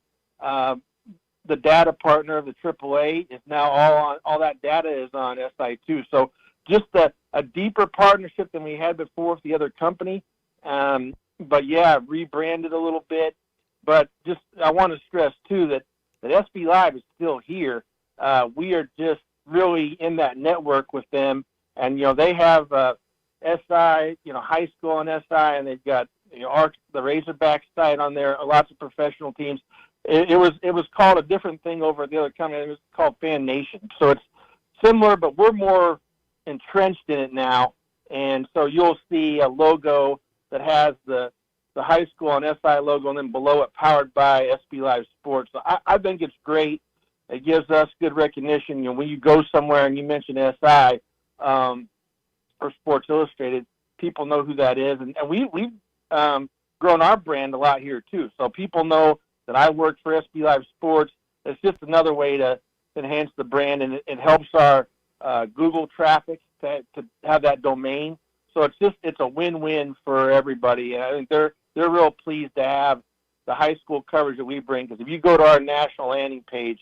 the data partner of the AAA is now all that data is on SI too. So just a deeper partnership than we had before with the other company. But yeah, rebranded a little bit. But just I want to stress too that SB Live is still here. We are just really in that network with them, and they have SI, high school on SI, and they've got the Razorback site on there. Lots of professional teams. It was called a different thing over at the other company. It was called Fan Nation. So it's similar, but we're more entrenched in it now. And so you'll see a logo that has the high school and SI logo, and then below it, powered by SB Live Sports. So I think it's great. It gives us good recognition. When you go somewhere and you mention SI or Sports Illustrated, people know who that is. And we've grown our brand a lot here too. So people know that I work for SB Live Sports. It's just another way to enhance the brand, and it helps our Google traffic to have that domain. So it's a win-win for everybody. And I think they're real pleased to have the high school coverage that we bring, because if you go to our national landing page,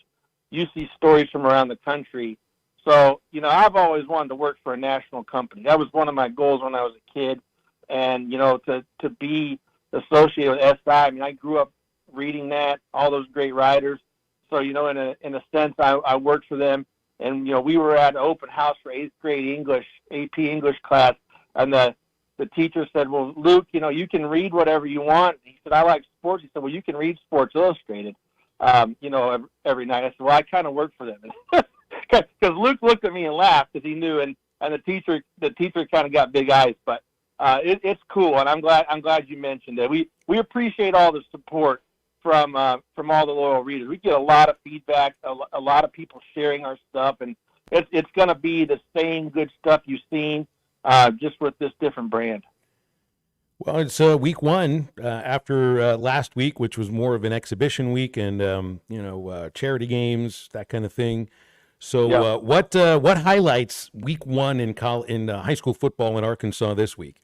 you see stories from around the country. So, I've always wanted to work for a national company. That was one of my goals when I was a kid. And, to be associated with SI, I mean, I grew up reading that, all those great writers. So, in a sense, I worked for them. And, we were at an open house for 8th grade English, AP English class. And the teacher said, well, Luke, you can read whatever you want. He said, I like sports. He said, well, you can read Sports Illustrated, every night. I said, well, I kind of work for them. Because Luke looked at me and laughed because he knew, and the teacher kind of got big eyes. But it's cool, and I'm glad you mentioned it. We appreciate all the support from all the loyal readers. We get a lot of feedback, a lot of people sharing our stuff, and it's going to be the same good stuff you've seen, just with this different brand. Well, it's week one after last week, which was more of an exhibition week and charity games, that kind of thing. So Yeah. What highlights week one in high school football in Arkansas this week?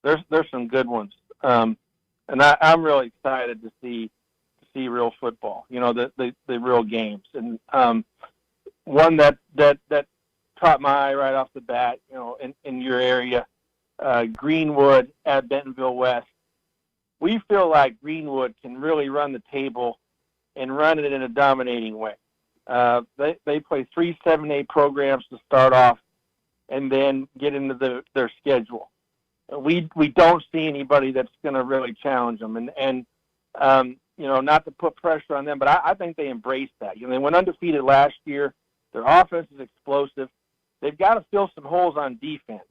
There's some good ones, and I'm really excited to see real football. The real games, and one that caught my eye right off the bat. In your area, Greenwood at Bentonville West. We feel like Greenwood can really run the table and run it in a dominating way. They play 3 7A programs to start off, and then get into their schedule. We don't see anybody that's going to really challenge them, and not to put pressure on them, but I think they embraced that. They went undefeated last year. Their offense is explosive. They've got to fill some holes on defense,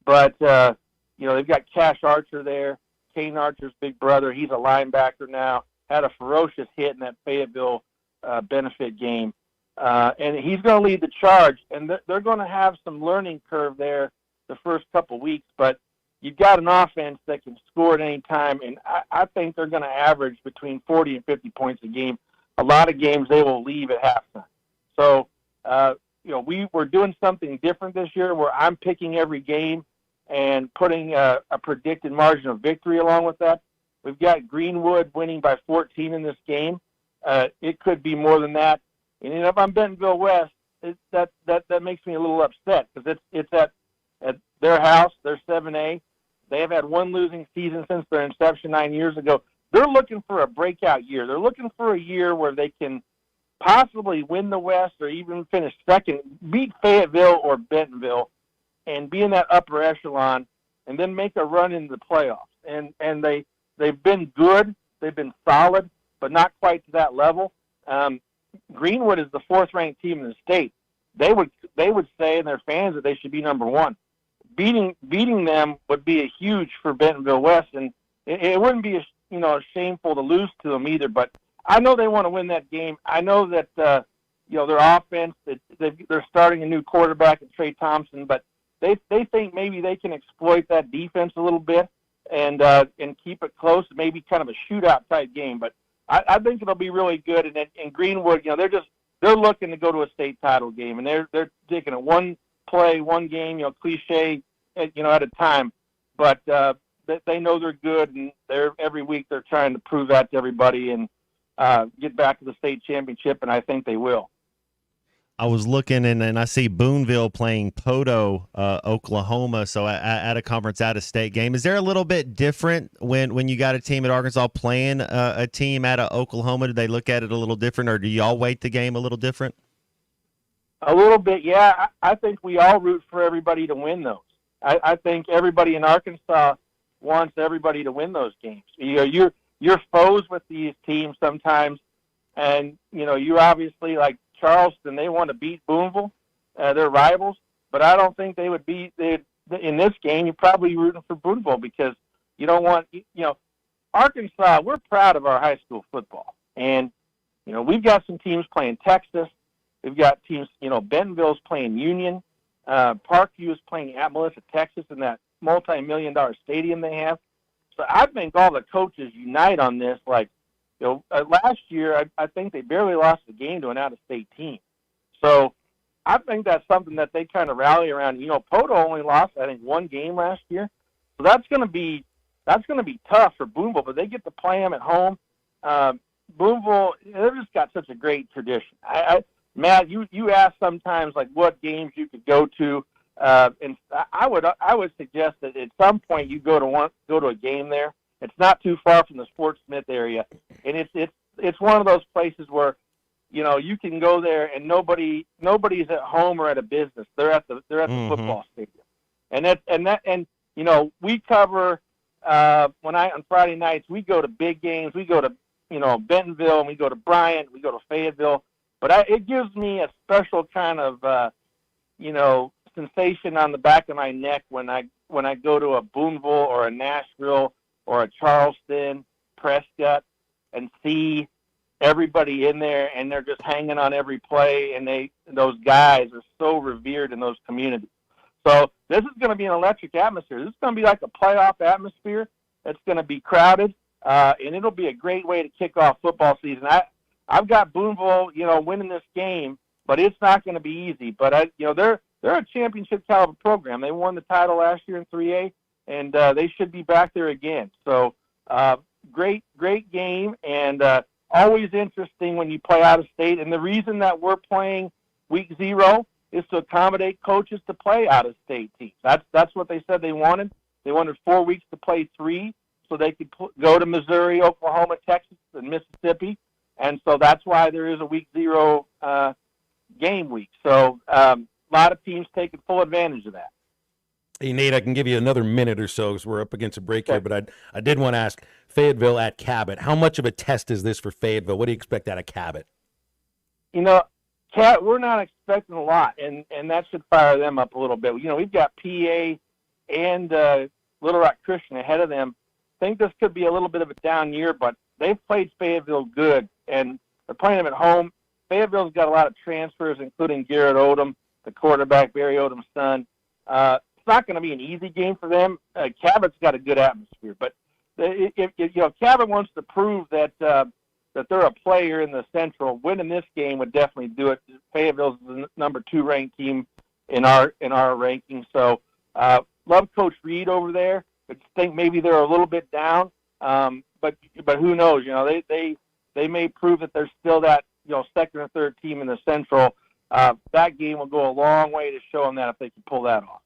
but they've got Cash Archer there, Kane Archer's big brother. He's a linebacker now. Had a ferocious hit in that Fayetteville benefit game. And he's going to lead the charge, and they're going to have some learning curve there the first couple weeks, but you've got an offense that can score at any time, and I think they're going to average between 40 and 50 points a game. A lot of games they will leave at halftime. So, we're doing something different this year where I'm picking every game and putting a predicted margin of victory along with that. We've got Greenwood winning by 14 in this game. It could be more than that. And if I'm Bentonville West, that makes me a little upset because it's at their house. They're 7A. They have had one losing season since their inception 9 years ago. They're looking for a breakout year. They're looking for a year where they can possibly win the West or even finish second, beat Fayetteville or Bentonville, and be in that upper echelon, and then make a run into the playoffs. And they've been good. They've been solid, but not quite to that level. Greenwood is the 4th-ranked team in the state. They would say, and their fans, that they should be number 1. Beating them would be huge for Bentonville West, and it wouldn't be shameful to lose to them either. But I know they want to win that game. I know that their offense, they're starting a new quarterback in Trey Thompson, but they think maybe they can exploit that defense a little bit and keep it close, maybe kind of a shootout type game. But I think it'll be really good. And Greenwood, they're looking to go to a state title game, and they're taking it one play, one game, cliche, at a time. But they know they're good, and every week they're trying to prove that to everybody and get back to the state championship, and I think they will. I was looking and I see Boonville playing Poto, Oklahoma, so at a conference out-of-state game. Is there a little bit different when you got a team at Arkansas playing a team out of Oklahoma? Do they look at it a little different, or do y'all weight the game a little different? A little bit, yeah. I think we all root for everybody to win those. I think everybody in Arkansas wants everybody to win those games. You're foes with these teams sometimes, and you obviously, like Charleston, they want to beat Boonville. They're rivals, but I don't think they would be in this game. You're probably rooting for Boonville because you don't want Arkansas. We're proud of our high school football, and we've got some teams playing Texas. We've got teams. Bentonville's playing Union. Parkview is playing at Melissa, Texas, in that multi-million-dollar stadium they have. So I think all the coaches unite on this. Last year, I think they barely lost the game to an out-of-state team. So I think that's something that they kind of rally around. Poto only lost, I think, one game last year. So that's going to be tough for Boonville, but they get to play them at home. Boonville, they've just got such a great tradition. Matt, you ask sometimes like what games you could go to, and I would suggest that at some point you go to a game there. It's not too far from the Fort Smith area, and it's one of those places where, you know, you can go there and nobody's at home or at a business. They're at the football stadium, and you know, we cover on Friday nights we go to big games. We go to, you know, Bentonville, and we go to Bryant, we go to Fayetteville. But it gives me a special kind of, you know, sensation on the back of my neck when I go to a Booneville or a Nashville or a Charleston, Prescott, and see everybody in there, and they're just hanging on every play, and those guys are so revered in those communities. So this is going to be an electric atmosphere. This is going to be like a playoff atmosphere. It's going to be crowded, and it'll be a great way to kick off football season. I've got Booneville, you know, winning this game, but it's not going to be easy. But they're a championship caliber program. They won the title last year in 3A, and they should be back there again. So great game, and always interesting when you play out of state. And the reason that we're playing week 0 is to accommodate coaches to play out of state teams. That's what they said they wanted. They wanted 4 weeks to play 3, so they could go to Missouri, Oklahoma, Texas, and Mississippi. And so that's why there is a week 0 game week. So a lot of teams taking full advantage of that. Hey, Nate, I can give you another minute or so because we're up against a break here, but I did want to ask Fayetteville at Cabot. How much of a test is this for Fayetteville? What do you expect out of Cabot? You know, we're not expecting a lot, and that should fire them up a little bit. You know, we've got PA and Little Rock Christian ahead of them. I think this could be a little bit of a down year, but they've played Fayetteville good, and they're playing them at home. Fayetteville's got a lot of transfers, including Garrett Odom, the quarterback, Barry Odom's son. It's not going to be an easy game for them. Cabot's got a good atmosphere, but if you know, Cabot wants to prove that they're a player in the Central, winning this game would definitely do it. Fayetteville's the number 2 ranked team in our ranking. So love Coach Reed over there, but think maybe they're a little bit down. But who knows? You know, they may prove that they're still that, you know, second or third team in the Central. That game will go a long way to show them that if they can pull that off.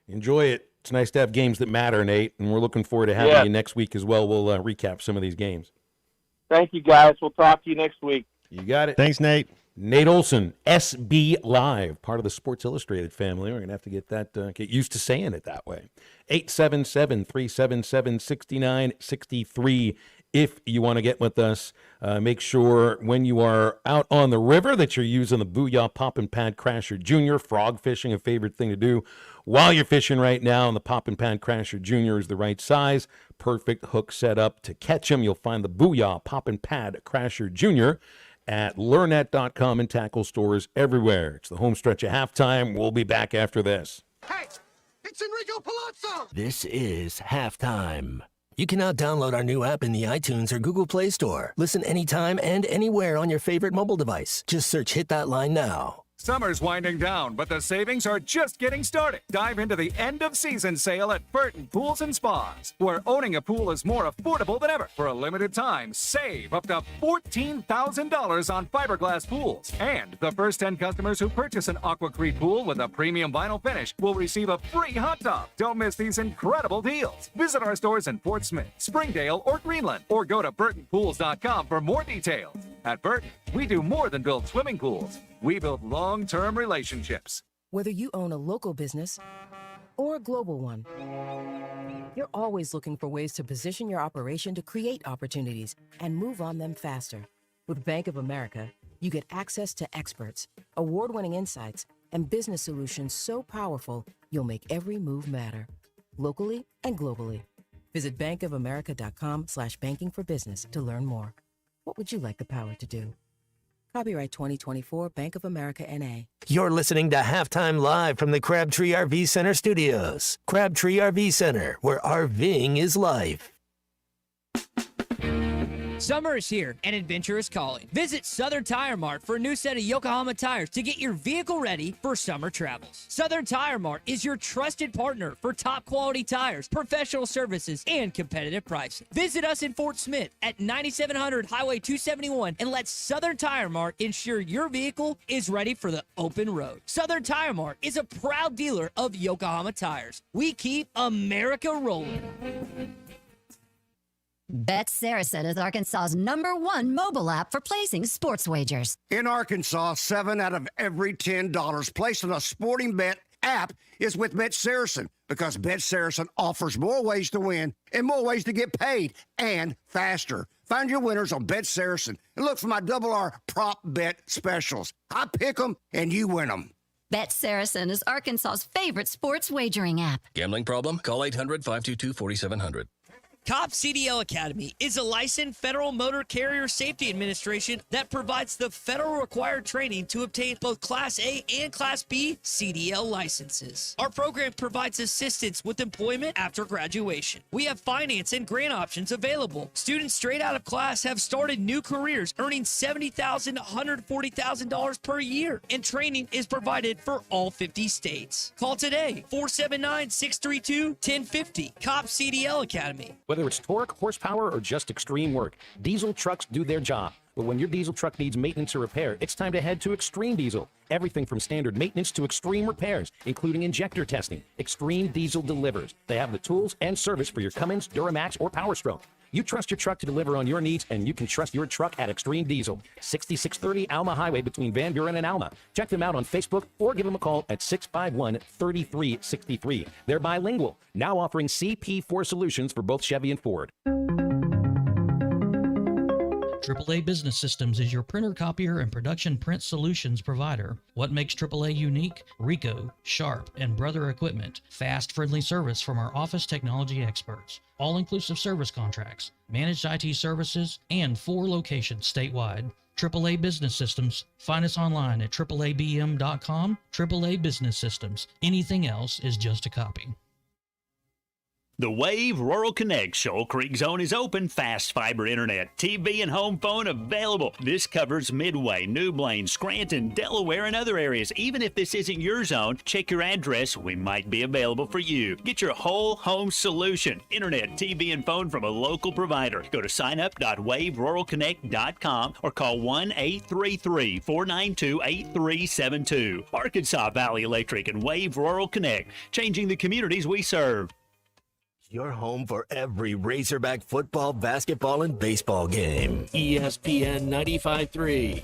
Enjoy it. It's nice to have games that matter, Nate, and we're looking forward to having you next week as well. We'll recap some of these games. Thank you, guys. We'll talk to you next week. You got it. Thanks, Nate. Nate Olson, SB Live, part of the Sports Illustrated family. We're going to have to get used to saying it that way. 877-377-6963. If you want to get with us, make sure when you are out on the river that you're using the Booyah Pop and Pad Crasher Jr. Frog fishing, a favorite thing to do while you're fishing right now. And the Pop and Pad Crasher Jr. is the right size. Perfect hook setup to catch them. You'll find the Booyah Pop and Pad Crasher Jr. at Lurnet.com and tackle stores everywhere. It's the home stretch of halftime. We'll be back after this. Hey, it's Enrico Palazzo! This is Halftime. You can now download our new app in the iTunes or Google Play Store. Listen anytime and anywhere on your favorite mobile device. Just search Hit That Line now. Summer's winding down, but the savings are just getting started. Dive into the end-of-season sale at Burton Pools and Spas, where owning a pool is more affordable than ever. For a limited time, save up to $14,000 on fiberglass pools. And the first 10 customers who purchase an Aquacrete pool with a premium vinyl finish will receive a free hot tub. Don't miss these incredible deals. Visit our stores in Fort Smith, Springdale, or Greenland, or go to BurtonPools.com for more details. At Burton, we do more than build swimming pools. We build long-term relationships. Whether you own a local business or a global one, you're always looking for ways to position your operation to create opportunities and move on them faster. With Bank of America, you get access to experts, award-winning insights, and business solutions so powerful, you'll make every move matter, locally and globally. Visit bankofamerica.com/banking for business to learn more. What would you like the power to do? Copyright 2024 Bank of America N.A. You're listening to Halftime Live from the Crabtree RV Center studios. Crabtree RV Center, where RVing is life. Summer is here and adventure is calling. Visit Southern Tire Mart for a new set of Yokohama tires to get your vehicle ready for summer travels. Southern Tire Mart is your trusted partner for top quality tires, professional services, and competitive pricing. Visit us in Fort Smith at 9700 Highway 271 and let Southern Tire Mart ensure your vehicle is ready for the open road. Southern Tire Mart is a proud dealer of Yokohama tires. We keep America rolling. Bet Saracen is Arkansas's #1 mobile app for placing sports wagers. In Arkansas, 7 out of every $10 placed on a sporting bet app is with Bet Saracen, because Bet Saracen offers more ways to win and more ways to get paid, and faster. Find your winners on Bet Saracen and look for my R prop bet specials. I pick them and you win them. Bet Saracen is Arkansas's favorite sports wagering app. Gambling problem? Call 800-522-4700. COP CDL Academy is a licensed Federal Motor Carrier Safety Administration that provides the federal required training to obtain both Class A and Class B CDL licenses. Our program provides assistance with employment after graduation. We have finance and grant options available. Students straight out of class have started new careers earning $70,000 to $140,000 per year, and training is provided for all 50 states. Call today, 479-632-1050, COP CDL Academy. Whether it's torque, horsepower, or just extreme work, diesel trucks do their job. But when your diesel truck needs maintenance or repair, it's time to head to Extreme Diesel. Everything from standard maintenance to extreme repairs, including injector testing. Extreme Diesel delivers. They have the tools and service for your Cummins, Duramax, or Power Stroke. You trust your truck to deliver on your needs, and you can trust your truck at Extreme Diesel. 6630 Alma Highway between Van Buren and Alma. Check them out on Facebook or give them a call at 651-3363. They're bilingual, now offering CP4 solutions for both Chevy and Ford. AAA Business Systems is your printer, copier, and production print solutions provider. What makes AAA unique? Ricoh, Sharp, and Brother Equipment. Fast, friendly service from our office technology experts. All-inclusive service contracts, managed IT services, and 4 locations statewide. AAA Business Systems. Find us online at AAABM.com. AAA Business Systems. Anything else is just a copy. The Wave Rural Connect Shoal Creek Zone is open. Fast fiber internet, TV, and home phone available. This covers Midway, New Blaine, Scranton, Delaware, and other areas. Even if this isn't your zone, check your address. We might be available for you. Get your whole home solution. Internet, TV, and phone from a local provider. Go to signup.waveruralconnect.com or call 1-833-492-8372. Arkansas Valley Electric and Wave Rural Connect, changing the communities we serve. Your home for every Razorback football, basketball, and baseball game. ESPN 95.3.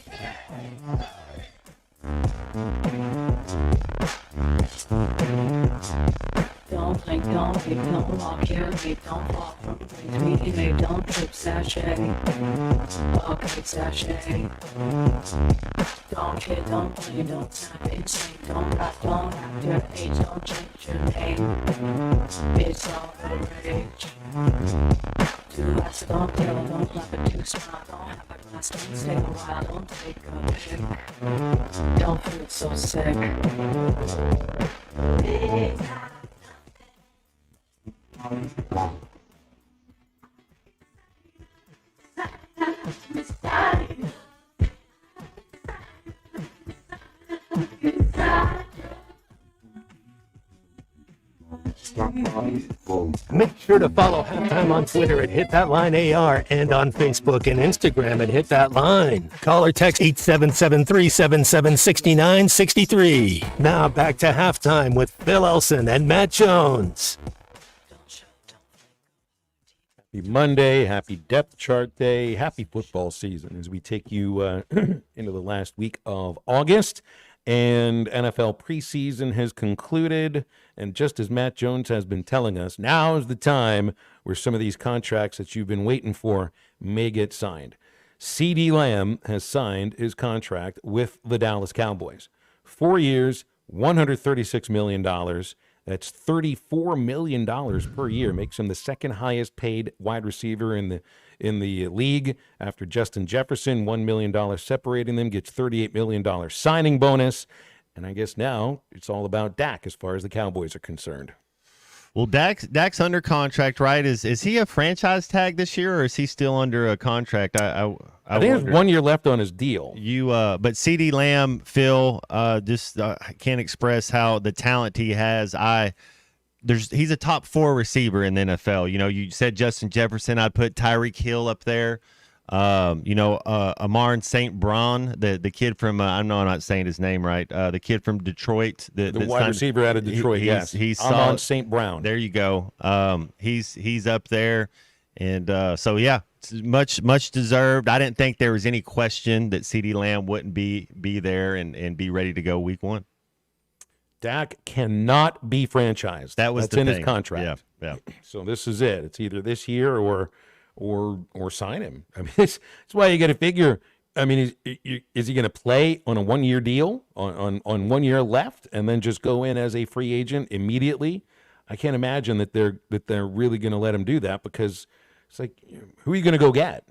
Don't play, don't be, don't walk here, be, don't fall from grace, we may don't trip, sachet, okay, sachet. Don't hit, don't play, don't snap, insane, don't rap, don't act your age, don't change your name. It's all the rage. Too fast, don't kill, don't laugh at too smart, don't have a glass, don't stay a while, don't take a pic. Don't feel so sick. Make sure to follow Halftime on Twitter at HitThatLineAR and on Facebook and Instagram at HitThatLine. Call or text 877-377-6963. Now back to Halftime with Phil Elson and Matt Jones. Happy Monday, happy depth chart day, happy football season as we take you into the last week of August. And NFL preseason has concluded. And just as Matt Jones has been telling us, now is the time where some of these contracts that you've been waiting for may get signed. CeeDee Lamb has signed his contract with the Dallas Cowboys. 4 years, $136 million. That's $34 million per year. Makes him the second highest paid wide receiver in the league after Justin Jefferson. $1 million separating them, gets $38 million signing bonus. And I guess now it's all about Dak as far as the Cowboys are concerned. Well, Dak's under contract, right? Is he a franchise tag this year, or is he still under a contract? I think there's 1 year left on his deal. But CeeDee Lamb, Phil, just can't express how the talent he has. He's a top 4 receiver in the NFL. You said Justin Jefferson. I'd put Tyreek Hill up there. Amon St. Brown, the kid from I'm not saying his name right. The kid from Detroit, The wide receiver out of Detroit. He's Amon solid. St. Brown. There you go. He's up there, and so yeah, it's much deserved. I didn't think there was any question that CeeDee Lamb wouldn't be there and be ready to go week 1. Dak cannot be franchised. That's in his contract. Yeah. So this is it. It's either this year or sign him. I mean, that's why you got to figure. I mean, is he going to play on a 1 year deal on 1 year left and then just go in as a free agent immediately? I can't imagine that they're really going to let him do that, because it's like, who are you going to go get?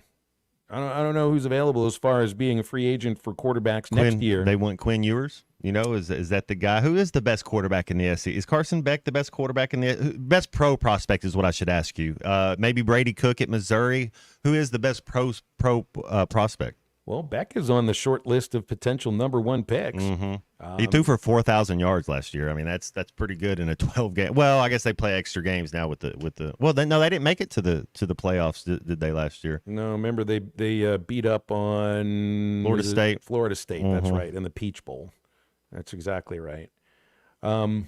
I don't know who's available as far as being a free agent for quarterbacks next year. They want Quinn Ewers. Is that the guy? Who is the best quarterback in the SEC? Is Carson Beck the best quarterback in the best pro prospect? Is what I should ask you. Maybe Brady Cook at Missouri. Who is the best pro prospect? Well, Beck is on the short list of potential number 1 picks. He threw for 4,000 yards last year. I mean, that's pretty good in a 12 game. Well, I guess they play extra games now with the. Well, they didn't make it to the playoffs, did they, last year? No, remember they beat up on Florida State. Florida State, that's right, in the Peach Bowl. That's exactly right. No,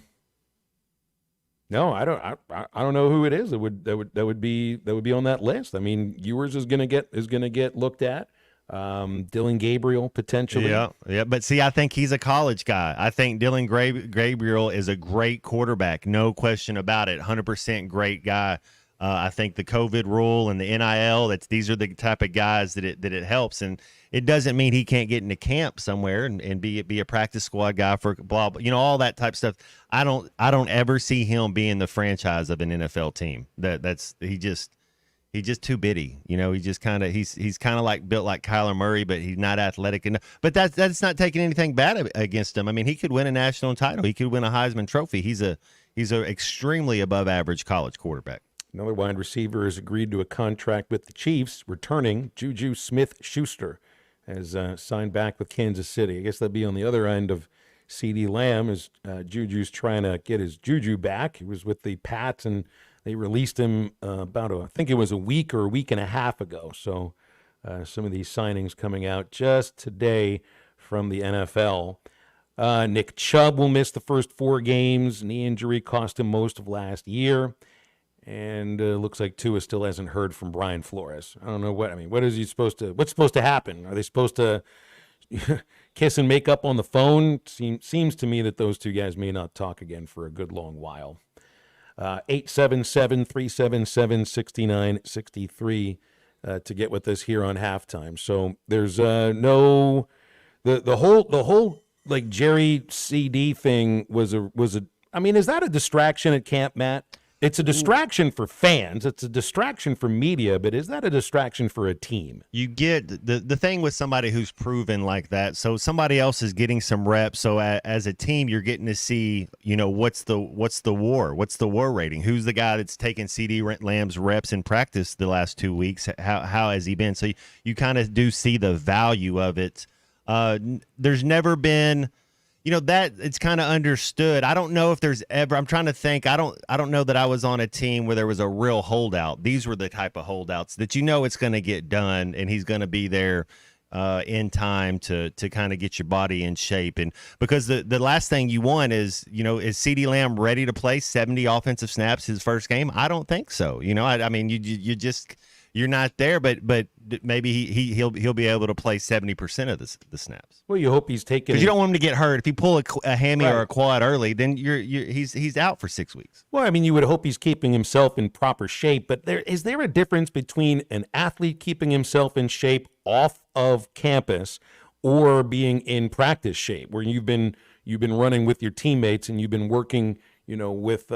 I don't know who it is that would be on that list. I mean, Ewers is gonna get looked at. Dylan Gabriel potentially. Yeah. But see, I think he's a college guy. I think Dylan Gabriel is a great quarterback, no question about it. 100% great guy. I think the COVID rule and the NIL, these are the type of guys that it helps, and it doesn't mean he can't get into camp somewhere and be a practice squad guy for blah, all that type of stuff. I don't ever see him being the franchise of an NFL team. He's just too bitty. He's kind of like built like Kyler Murray, but he's not athletic enough. But that's not taking anything bad against him. I mean, he could win a national title. He could win a Heisman Trophy. He's a extremely above average college quarterback. Another wide receiver has agreed to a contract with the Chiefs. Returning, Juju Smith-Schuster has signed back with Kansas City. I guess that'd be on the other end of CeeDee Lamb, as Juju's trying to get his Juju back. He was with the Pats, and they released him I think it was a week or a week and a half ago. So some of these signings coming out just today from the NFL. Nick Chubb will miss the first 4 games. Knee injury cost him most of last year. And looks like Tua still hasn't heard from Brian Flores. I don't know what's supposed to happen? Are they supposed to kiss and make up on the phone? Seems to me that those two guys may not talk again for a good long while. 877-377-6963 to get with us here on halftime. So there's the whole like Jerry CD thing was a is that a distraction at camp, Matt? It's a distraction for fans. It's a distraction for media, but is that a distraction for a team? You get the thing with somebody who's proven like that. So somebody else is getting some reps. So as a team, you're getting to see, what's the war rating? Who's the guy that's taking CeeDee Lamb's reps in practice the last 2 weeks? How has he been? So you kind of do see the value of it. There's never been. That it's kind of understood. I don't know if there's ever. I'm trying to think. I don't know that I was on a team where there was a real holdout. These were the type of holdouts that it's going to get done, and he's going to be there in time to kind of get your body in shape. And because the last thing you want is CeeDee Lamb ready to play 70 offensive snaps his first game? I don't think so. I mean, you just. You're not there, but maybe he'll be able to play 70% of the snaps. Well, you hope he's taking, because you don't want him to get hurt. If you pull a hammy or a quad early, then he's out for 6 weeks. Well, I mean, you would hope he's keeping himself in proper shape, but is there a difference between an athlete keeping himself in shape off of campus or being in practice shape, where you've been running with your teammates and you've been working with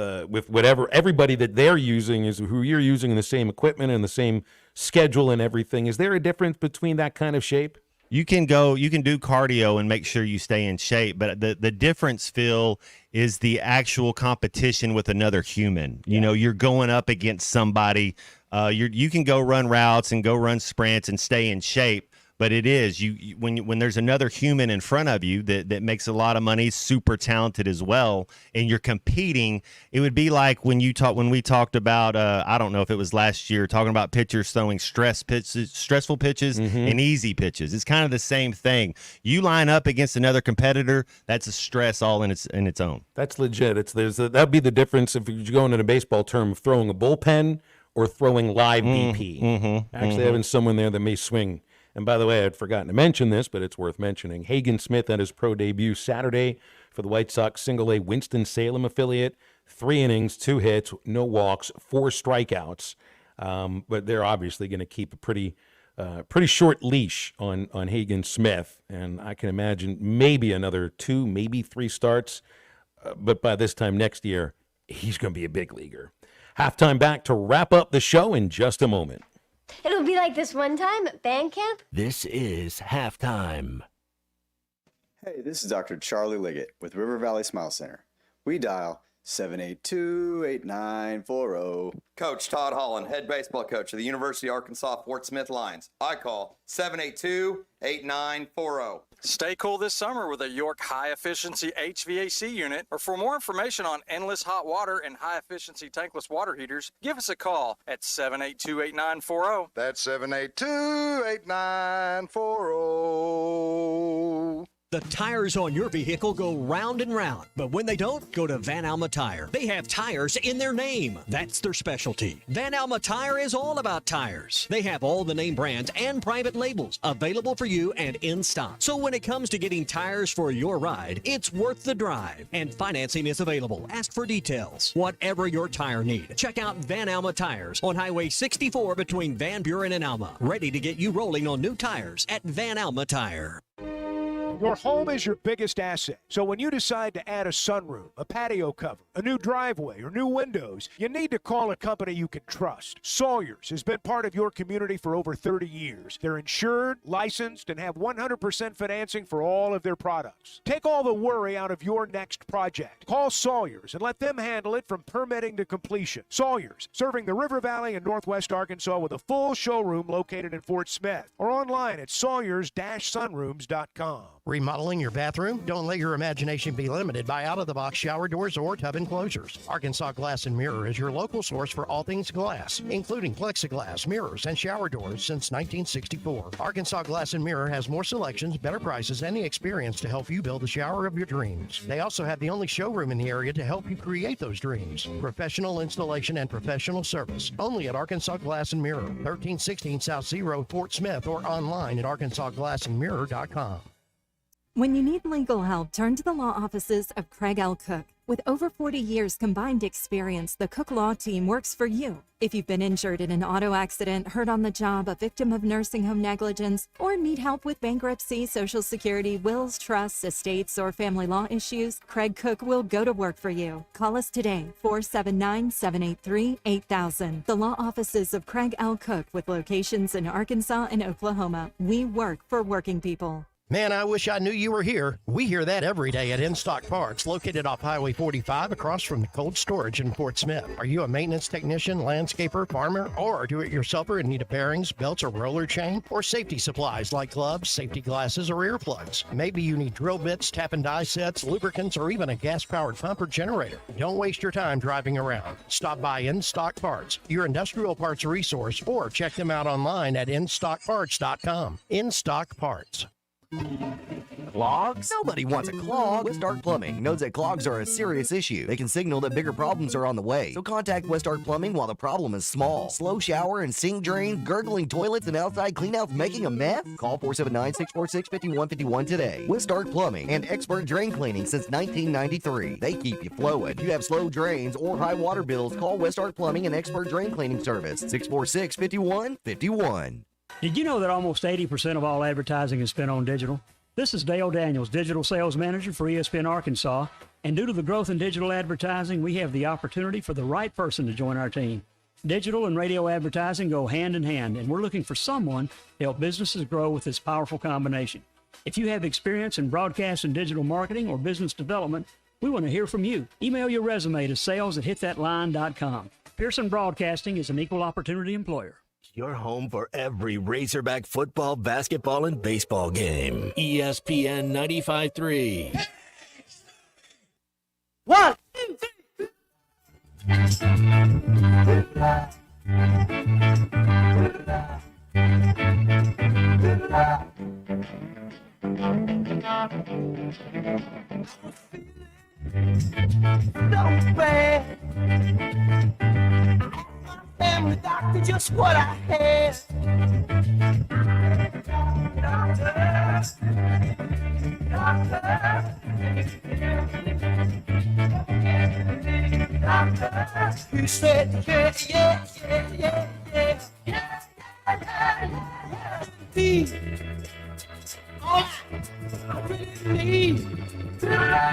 whatever everybody that they're using is who you're using in the same equipment and the same schedule and everything? Is there a difference between that kind of shape? you can do cardio and make sure you stay in shape, but the difference, Phil, is the actual competition with another human. You know, you're going up against somebody. You can go run routes and go run sprints and stay in shape, but it is when there's another human in front of you that makes a lot of money, super talented as well, and you're competing. It would be like when we talked about I don't know if it was last year, talking about pitchers throwing stressful pitches and easy pitches. It's kind of the same thing. You line up against another competitor, that's a stress all in its own. That's legit. That'd be the difference if you're going in a baseball term of throwing a bullpen or throwing live BP. Actually having someone there that may swing. And by the way, I'd forgotten to mention this, but it's worth mentioning. Hagen Smith had his pro debut Saturday for the White Sox single-A Winston-Salem affiliate. 3 innings, 2 hits, no walks, 4 strikeouts. But they're obviously going to keep a pretty short leash on Hagen Smith. And I can imagine maybe another 2, maybe 3 starts. But by this time next year, he's going to be a big leaguer. Halftime back to wrap up the show in just a moment. It'll be like this one time at band camp. This is Halftime. Hey, this is Dr. Charlie Liggett with River Valley Smile Center. We dial 782-8940. Coach Todd Holland, head baseball coach of the University of Arkansas Fort Smith Lions. I call 782-8940. Stay cool this summer with a York high-efficiency HVAC unit. Or for more information on endless hot water and high-efficiency tankless water heaters, give us a call at 782-8940. That's 782-8940. The tires on your vehicle go round and round, but when they don't, go to Van Alma Tire. They have tires in their name. That's their specialty. Van Alma Tire is all about tires. They have all the name brands and private labels available for you and in stock. So when it comes to getting tires for your ride, it's worth the drive. And financing is available. Ask for details. Whatever your tire need, check out Van Alma Tires on Highway 64 between Van Buren and Alma. Ready to get you rolling on new tires at Van Alma Tire. Your home is your biggest asset. So when you decide to add a sunroom, a patio cover, a new driveway, or new windows, you need to call a company you can trust. Sawyers has been part of your community for over 30 years. They're insured, licensed, and have 100% financing for all of their products. Take all the worry out of your next project. Call Sawyers and let them handle it from permitting to completion. Sawyers, serving the River Valley and Northwest Arkansas with a full showroom located in Fort Smith or online at sawyers-sunrooms.com. Remodeling your bathroom? Don't let your imagination be limited by out-of-the-box shower doors or tub enclosures. Arkansas Glass and Mirror is your local source for all things glass, including plexiglass, mirrors, and shower doors since 1964. Arkansas Glass and Mirror has more selections, better prices, and the experience to help you build the shower of your dreams. They also have the only showroom in the area to help you create those dreams. Professional installation and professional service. Only at Arkansas Glass and Mirror, 1316 South C Road, Fort Smith, or online at arkansasglassandmirror.com. When you need legal help, turn to the law offices of Craig L. Cook. With over 40 years combined experience, the Cook Law Team works for you. If you've been injured in an auto accident, hurt on the job, a victim of nursing home negligence, or need help with bankruptcy, Social Security, wills, trusts, estates, or family law issues, Craig Cook will go to work for you. Call us today, 479-783-8000. The law offices of Craig L. Cook with locations in Arkansas and Oklahoma. We work for working people. Man, I wish I knew you were here. We hear that every day at In Stock Parts, located off Highway 45 across from the cold storage in Fort Smith. Are you a maintenance technician, landscaper, farmer, or do-it-yourselfer in need of bearings, belts, or roller chain? Or safety supplies like gloves, safety glasses, or earplugs? Maybe you need drill bits, tap and die sets, lubricants, or even a gas-powered pump or generator. Don't waste your time driving around. Stop by In Stock Parts, your industrial parts resource, or check them out online at InStockParts.com. In Stock Parts. Clogs? Nobody wants a clog. West Ark Plumbing knows that clogs are a serious issue. They can signal that bigger problems are on the way. So contact West Ark Plumbing while the problem is small. Slow shower and sink drain, gurgling toilets, and outside cleanouts making a mess? Call 479-646-5151 today. West Ark Plumbing and expert drain cleaning since 1993. They keep you flowing. If you have slow drains or high water bills, call West Ark Plumbing and expert drain cleaning service. 646-5151. Did you know that almost 80% of all advertising is spent on digital? This is Dale Daniels, Digital Sales Manager for ESPN Arkansas, and due to the growth in digital advertising, we have the opportunity for the right person to join our team. Digital and radio advertising go hand in hand, and we're looking for someone to help businesses grow with this powerful combination. If you have experience in broadcast and digital marketing or business development, we want to hear from you. Email your resume to sales@hitthatline.com. Pearson Broadcasting is an equal opportunity employer. Your home for every Razorback football, basketball, and baseball game. ESPN 95.3. 1, 2, 3. So bad. Family doctor, just what I had. Doctor, you said, yeah.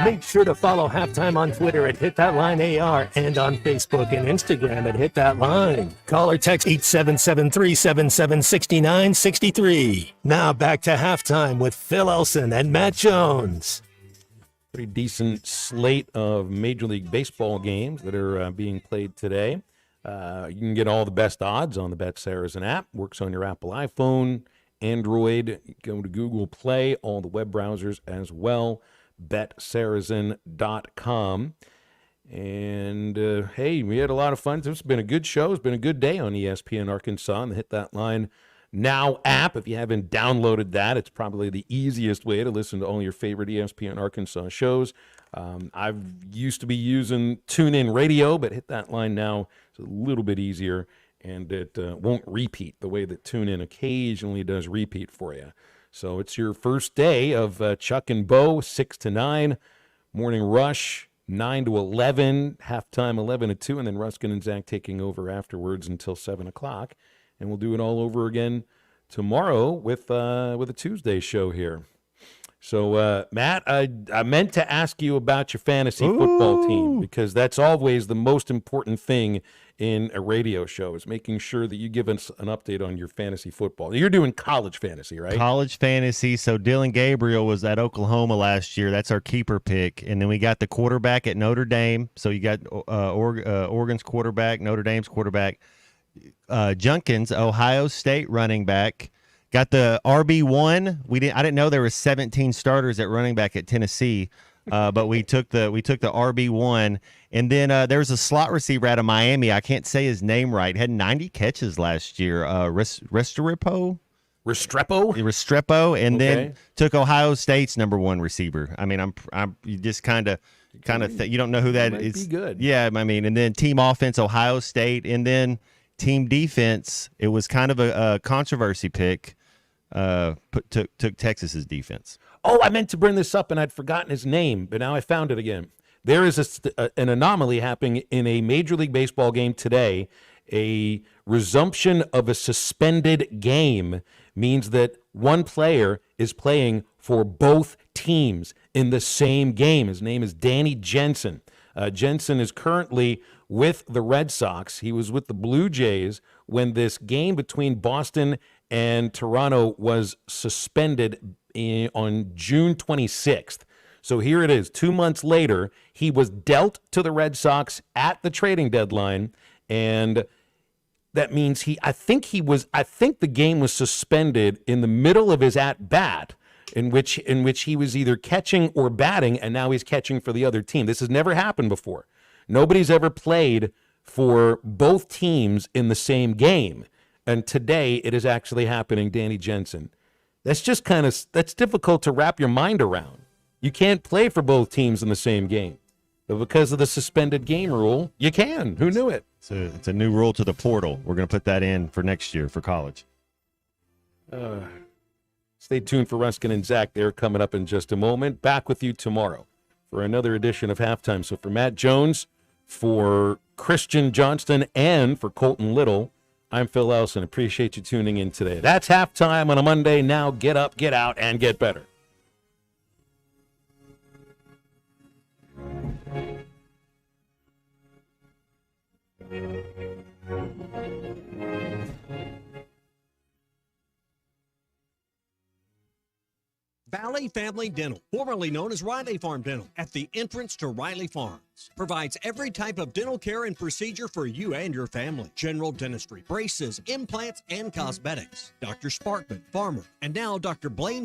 Make sure to follow Halftime on Twitter at HitThatLineAR and on Facebook and Instagram at HitThatLine. Call or text 877-377-6963. Now back to Halftime with Phil Elson and Matt Jones. Pretty decent slate of Major League Baseball games that are being played today. You can get all the best odds on the BetSaracen app. Works on your Apple iPhone, Android. Go to Google Play, all the web browsers as well. BetSaracen.com. And, hey, we had a lot of fun. This has been a good show. It's been a good day on ESPN Arkansas and the Hit That Line Now app. If you haven't downloaded that, it's probably the easiest way to listen to all your favorite ESPN Arkansas shows. I've used to be using TuneIn Radio, but Hit That Line Now is a little bit easier, and it won't repeat the way that TuneIn occasionally does repeat for you. So it's your first day of Chuck and Bo, 6 to 9, Morning Rush, 9 to 11, halftime 11 to 2, and then Ruskin and Zach taking over afterwards until 7 o'clock. And we'll do it all over again tomorrow with a Tuesday show here. So, Matt, I meant to ask you about your fantasy football team, because that's always the most important thing in a radio show, is making sure that you give us an update on your fantasy football. You're doing college fantasy, right? College fantasy. So Dylan Gabriel was at Oklahoma last year. That's our keeper pick. And then we got the quarterback at Notre Dame. So you got Oregon's quarterback, Notre Dame's quarterback. Junkins, Ohio State running back. Got the RB1. I didn't know there were 17 starters at running back at Tennessee, but we took the RB1. And then there was a slot receiver out of Miami. I can't say his name right. Had 90 catches last year. Restrepo, and then took Ohio State's number one receiver. I mean, you just kind of you don't know who that is. Be good. Yeah, I mean, and then team offense, Ohio State, and then team defense. It was kind of a controversy pick. Took Texas's defense. Oh, I meant to bring this up, and I'd forgotten his name, but now I found it again. There is an anomaly happening in a Major League Baseball game today. A resumption of a suspended game means that one player is playing for both teams in the same game. His name is Danny Jensen. Jensen is currently with the Red Sox. He was with the Blue Jays when this game between Boston and Toronto was suspended on June 26th. So here it is. 2 months later, he was dealt to the Red Sox at the trading deadline, and that means I think the game was suspended in the middle of his at-bat, in which he was either catching or batting, and now he's catching for the other team. This has never happened before. Nobody's ever played for both teams in the same game, and today it is actually happening. Danny Jensen. That's just that's difficult to wrap your mind around. You can't play for both teams in the same game, but because of the suspended game rule, you can. Who knew it? It's a new rule to the portal. We're going to put that in for next year for college. Stay tuned for Ruskin and Zach. They're coming up in just a moment. Back with you tomorrow for another edition of Halftime. So for Matt Jones, for Christian Johnston, and for Colton Little, I'm Phil Elson. Appreciate you tuning in today. That's Halftime on a Monday. Now get up, get out, and get better. Valley Family Dental, formerly known as Riley Farm Dental, at the entrance to Riley Farms. Provides every type of dental care and procedure for you and your family. General dentistry, braces, implants, and cosmetics. Dr. Sparkman, Farmer, and now Dr. Blaine